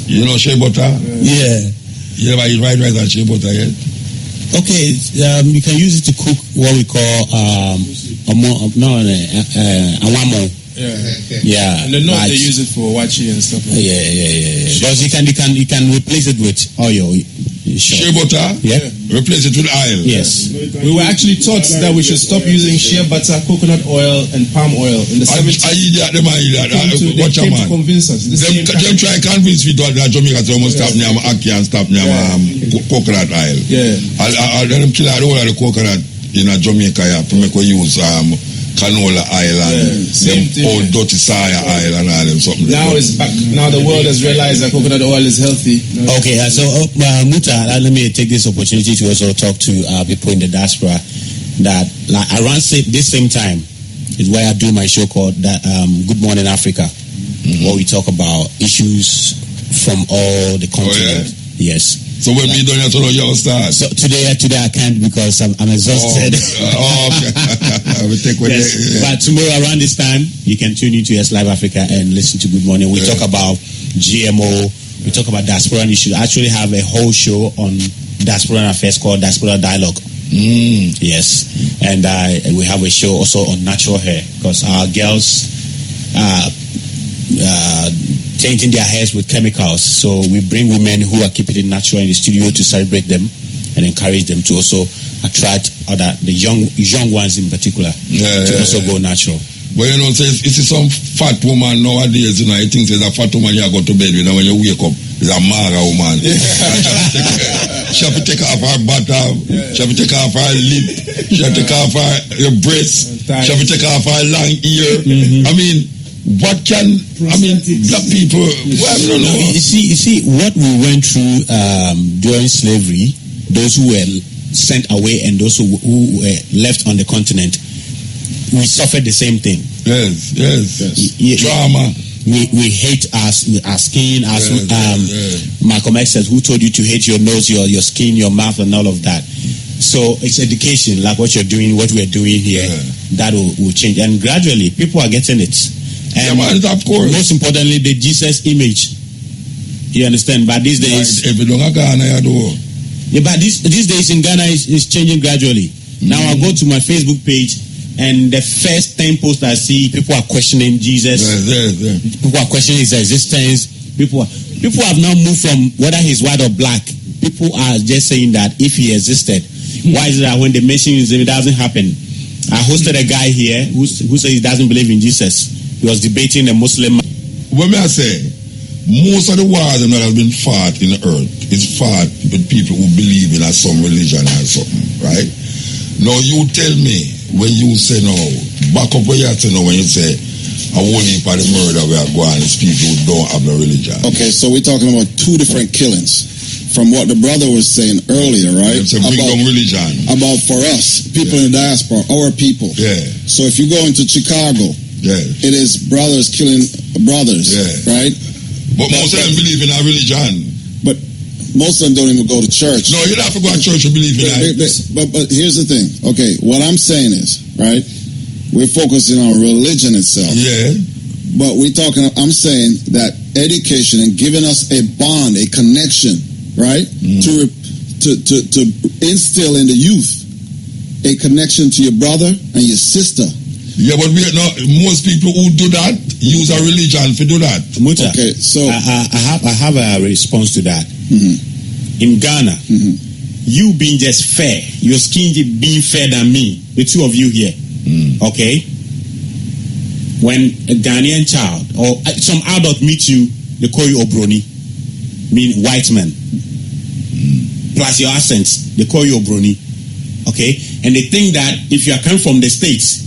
You know shea butter? Yeah. You never eat white rice and shea butter yet? Okay, you can use it to cook what we call awamo. Yeah. And the north they use it for wachi and stuff. Like yeah. Because you can replace it with oil. Shea butter? Yeah. Replace it with oil? Yes. We were actually taught that we should stop using shea butter, coconut oil, and palm oil in the 70s. I eat that. Watch a They came man. to convince us. Them try convince me that Jamaica so must stop near Aki and stop near coconut oil. Yeah. I'll let them kill all of the coconut in Jamaica to make we use canola oil and them old dirty soya oil and all them something. Now it's back. Now the world has realized that coconut oil is healthy. Okay, so Muta, let me take this opportunity to also talk to people in the diaspora that like around this same time is where I do my show called Good Morning Africa, where we talk about issues from all the continents. Yes. So when we don't have to know your start. So today I can't because I'm exhausted. Okay. But tomorrow around this time, you can tune into Yes Live Africa and listen to Good Morning. We talk about GMO. We talk about diaspora issues. I actually have a whole show on diaspora affairs called Diaspora Dialogue. Yes. And we have a show also on natural hair because our girls changing their hairs with chemicals. So we bring women who are keeping it natural in the studio to celebrate them and encourage them to also attract the young ones in particular to also go natural. But you know, it's some fat woman nowadays, you know, I think there's a fat woman you go to bed with, and when you wake up, there's a maga woman. She have to take off her bottom, she have to take off her lip, she have to take off her breast, she have to take off her long ear. I mean, black people, well, I don't know. You see, what we went through during slavery, those who were sent away and those who were left on the continent, we suffered the same thing. Yes. Yeah. Trauma. We hate our skin, Malcolm X says, who told you to hate your nose, your skin, your mouth, and all of that? So it's education, like what you're doing, what we're doing here, that will change. And gradually, people are getting it. And of course. Most importantly, the Jesus image. You understand? But these days... If you don't have Ghana, you do. Yeah, but these days in Ghana is changing gradually. Now I go to my Facebook page, and the first 10 posts I see, people are questioning Jesus. People are questioning his existence. People have now moved from whether he's white or black. People are just saying that if he existed, why is it that when they mention his name, it doesn't happen? I hosted a guy here who said he doesn't believe in Jesus. He was debating a Muslim. What may I say? Most of the wars that has been fought in the earth is fought with people who believe in some religion or something, right? Now you tell me when you say no, back up where you say no when you say a whole heap of the murder we are going is people who don't have no religion. Okay, so we're talking about two different killings. From what the brother was saying earlier, right? It's a big religion. About for us, people in the diaspora, our people. Yeah. So if you go into Chicago, it is brothers killing brothers, right? But most of them believe in our religion. But most of them don't even go to church. No, you don't have to go to church to believe in that. But here's the thing. Okay, what I'm saying is, right, we're focusing on religion itself. Yeah. But I'm saying that education and giving us a bond, a connection, right, to instill in the youth a connection to your brother and your sister. Yeah, but most people who do that use a religion to do that. Muta, okay, so I have a response to that. Mm-hmm. In Ghana, you being just fair, your skin being fair than me, the two of you here, okay? When a Ghanaian child or some adult meets you, they call you Obroni, mean white man. Plus your accent, they call you Obroni, okay? And they think that if you are coming from the States,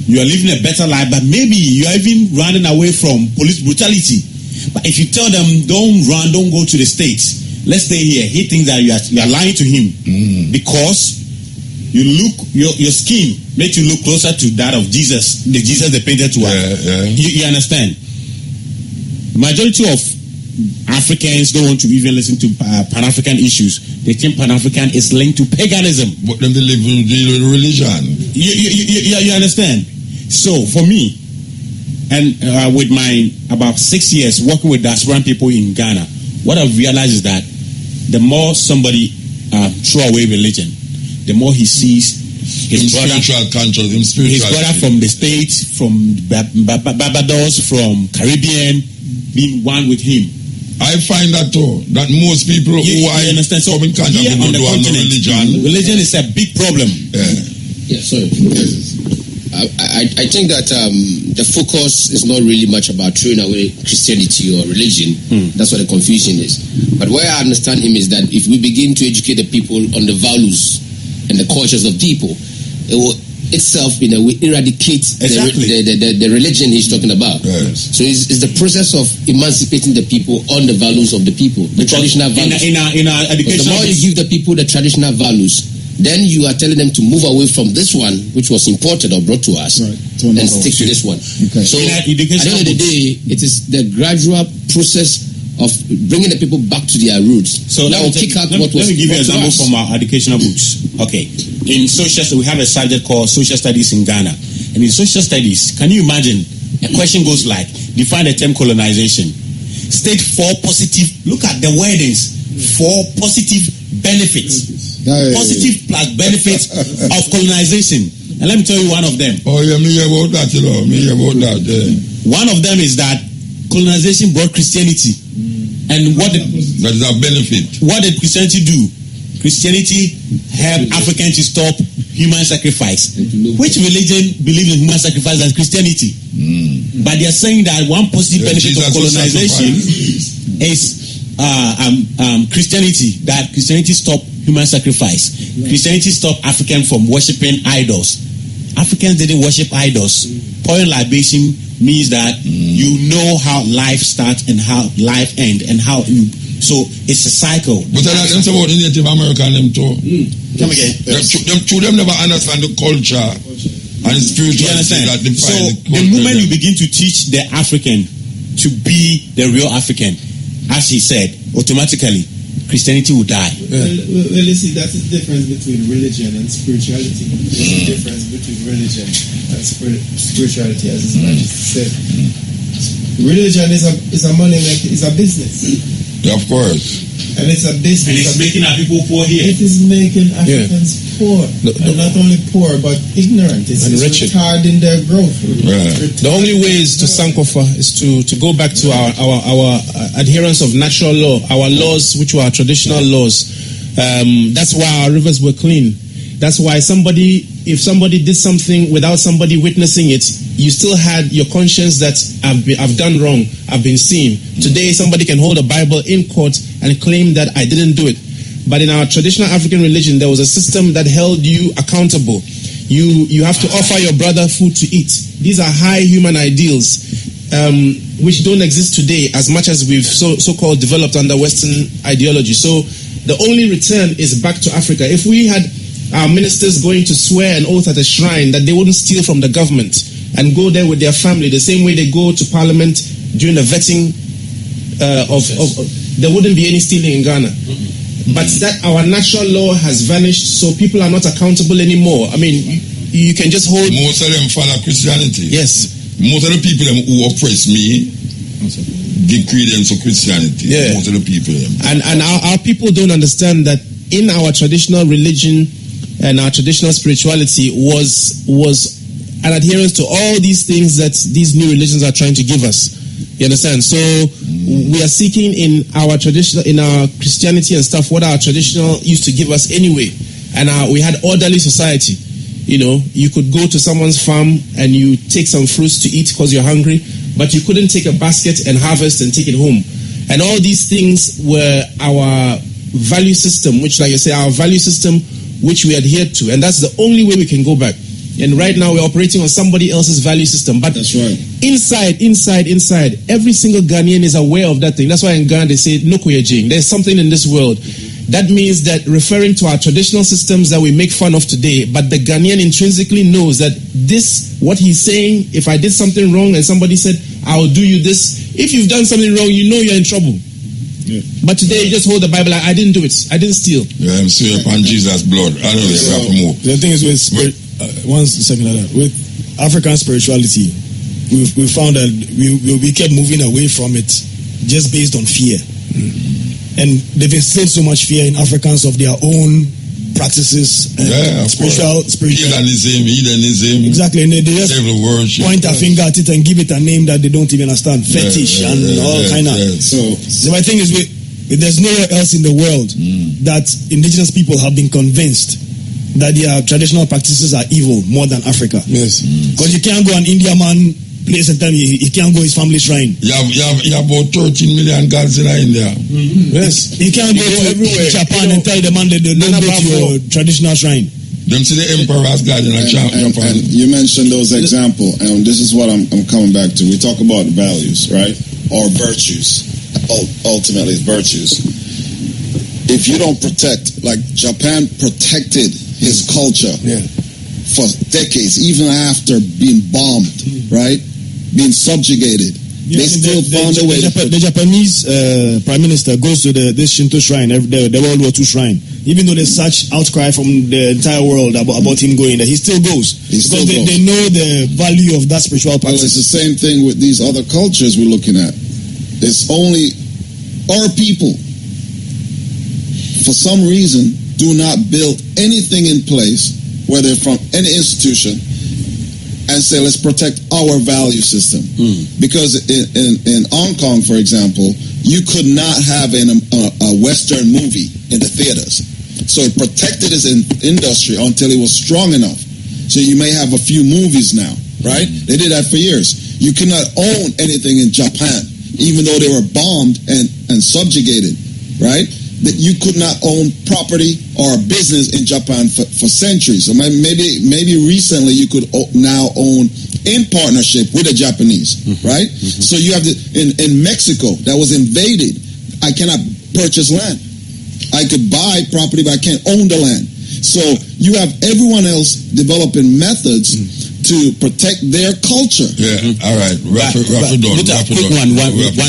you are living a better life, but maybe you are even running away from police brutality. But if you tell them, don't run, don't go to the States, let's stay here, he thinks that you are lying to him because your skin makes you look closer to that of Jesus, the Jesus they painted to us. You understand? The majority of Africans don't want to even listen to Pan-African issues. They think Pan-African is linked to paganism. But then they live in religion. You understand? So for me, and with my about 6 years working with diasporan people in Ghana, what I've realized is that the more somebody throw away religion, the more he sees his brother from the States, from Barbados, from Caribbean, being one with him. I find that too, that most people who understand. So come in contact with on the continent, religion is a big problem. Sorry. I think that the focus is not really much about throwing away Christianity or religion. That's what the confusion is. But where I understand him is that if we begin to educate the people on the values and the cultures of people, it will itself in a way eradicate the religion he's talking about. So it's the process of emancipating the people on the values of the people, the traditional values. In our education, the more you give the people the traditional values, then you are telling them to move away from this one, which was imported or brought to us, and stick to this one. Okay. So at the end of the day, it is the gradual process of bringing the people back to their roots. So let me give you an example from our educational books. Okay, in social studies, we have a subject called social studies in Ghana, and in social studies, can you imagine? A question goes like, define the term colonization. State 4 positive. Look at the wordings. 4 positive benefits. Positive plus benefits of colonization. And let me tell you one of them. Oh yeah, me about that, me about that. One of them is that colonization brought Christianity. And that is a benefit. What did Christianity do? Christianity helped Africans to stop human sacrifice. Which religion believes in human sacrifice as Christianity? But they are saying that one positive benefit of colonization is Christianity. That Christianity stopped human sacrifice. Christianity stopped Africans from worshipping idols. Africans didn't worship idols. Pouring libation means that you know how life starts and how life ends and how you. So it's a cycle. But that's about Native American them too. Come again. Them never understand the culture And spirituality You understand? that defines So the the moment culture. you begin to teach the African to be the real African, as he said, automatically Christianity will die. Well, you see, that's the difference between religion and spirituality. There's a difference between religion and spirituality, as his Majesty said. Religion is a money maker, is a business. Yeah, of course. And it's a business. And it's making our people poor here. It is making Africans poor. And not only poor, but ignorant. It's wretched. retarding their growth. The only way is to sankofa, is to go back to our adherence of natural law, our laws, which were our traditional laws. That's why our rivers were clean. That's why if somebody did something without somebody witnessing it, you still had your conscience that I've done wrong, I've been seen. Today, somebody can hold a Bible in court and claim that I didn't do it. But in our traditional African religion, there was a system that held you accountable. You have to offer your brother food to eat. These are high human ideals, which don't exist today as much as we've so-called developed under Western ideology. So the only return is back to Africa. If we had our ministers going to swear an oath at a shrine that they wouldn't steal from the government and go there with their family the same way they go to parliament during the vetting there wouldn't be any stealing in Ghana. But that our natural law has vanished, so people are not accountable anymore. I mean, you can just hold... Most of them follow Christianity. Yes. Most of the people who oppress me give credence to Christianity. Yeah. Most of the people. And our people don't understand that in our traditional religion and our traditional spirituality was an adherence to all these things that these new religions are trying to give us. You understand? So we are seeking in our traditional, in our Christianity and stuff, what our traditional used to give us anyway. And we had orderly society. You know, you could go to someone's farm and you take some fruits to eat because you're hungry, but you couldn't take a basket and harvest and take it home. And all these things were our value system, which, like you say, our value system, which we adhered to. And that's the only way we can go back. And right now we're operating on somebody else's value system. But that's right. Inside, every single Ghanaian is aware of that thing. That's why in Ghana they say, "Nokuyejing." There's something in this world. That means that referring to our traditional systems that we make fun of today, but the Ghanaian intrinsically knows that this, what he's saying, if I did something wrong and somebody said, "I'll do you this," if you've done something wrong, you know you're in trouble. Yeah. But today you just hold the Bible like, I didn't do it. I didn't steal. Yeah, I'm swear upon Jesus' blood. I don't know. So, the thing is with with African spirituality, we found that we kept moving away from it just based on fear. And they've instilled so much fear in Africans of their own practices and spiritual hedonism. Exactly, and they just point a finger at it and give it a name that they don't even understand, fetish and all kind of. So my thing is, there's nowhere else in the world that indigenous people have been convinced that their traditional practices are evil more than Africa. Yes, because you can't go an Indian man place and tell me he can't go his family shrine. You have about 13 million gods in India. Yes, you can't go to Japan and tell the man that they don't go to your traditional shrine. Them see the emperor's god in Japan. And you mentioned those examples, and this is what I'm coming back to. We talk about values, right, or virtues. Ultimately, virtues. If you don't protect, like Japan protected his culture for decades, even after being bombed, right? Being subjugated. They still found a way. The Japanese prime minister goes to this Shinto shrine, the World War II shrine. Even though there's such outcry from the entire world about him going there, he still goes. They know the value of that spiritual practice. Well, it's the same thing with these other cultures we're looking at. It's only our people, for some reason, do not build anything in place, whether from any institution, and say, let's protect our value system. Because in Hong Kong, for example, you could not have a Western movie in the theaters. So it protected its industry until it was strong enough. So you may have a few movies now, right? They did that for years. You cannot own anything in Japan, even though they were bombed and subjugated, right? That you could not own property or a business in Japan for centuries. So maybe recently you could now own in partnership with the Japanese, right? So you have in Mexico that was invaded. I cannot purchase land. I could buy property, but I can't own the land. So you have everyone else developing methods to protect their culture. Yeah, all right. One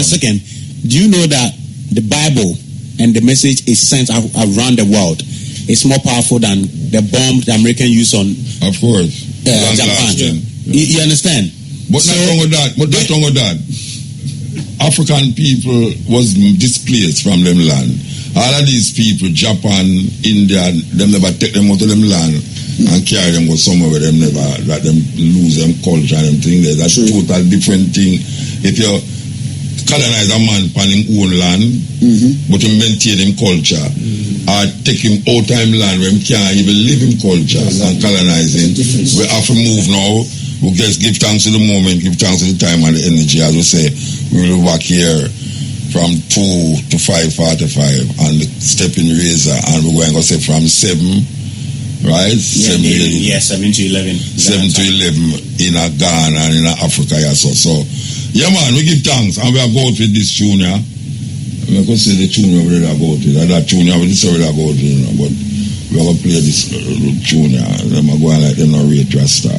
second. Do you know that the Bible and the message is sent around the world? It's more powerful than the bomb the American use on, of course, Japan. You understand? But not wrong with that. African people was displaced from them land. All of these people, Japan, India, them never take them out of them land and carry them go somewhere where them never let them lose them culture and them thing there. That's a total different thing. If you colonize a man on his own land, but you maintain him culture, or take him out of him land where he can't even live in culture and colonize him, we have to move now. We just give thanks to the moment, give thanks to the time and the energy. As we say, we will work here from 2 to 5:45 on the stepping razor, and we're going to say from 7, right? 7 to 11. 7 to 11 in a Ghana and in Africa. So, yeah, man, we give thanks, and we are going with this tune. Yeah? We can say the tune we already about it. That tune we already about it, but we're going to play this tune. Them are going like them not rate Rasta.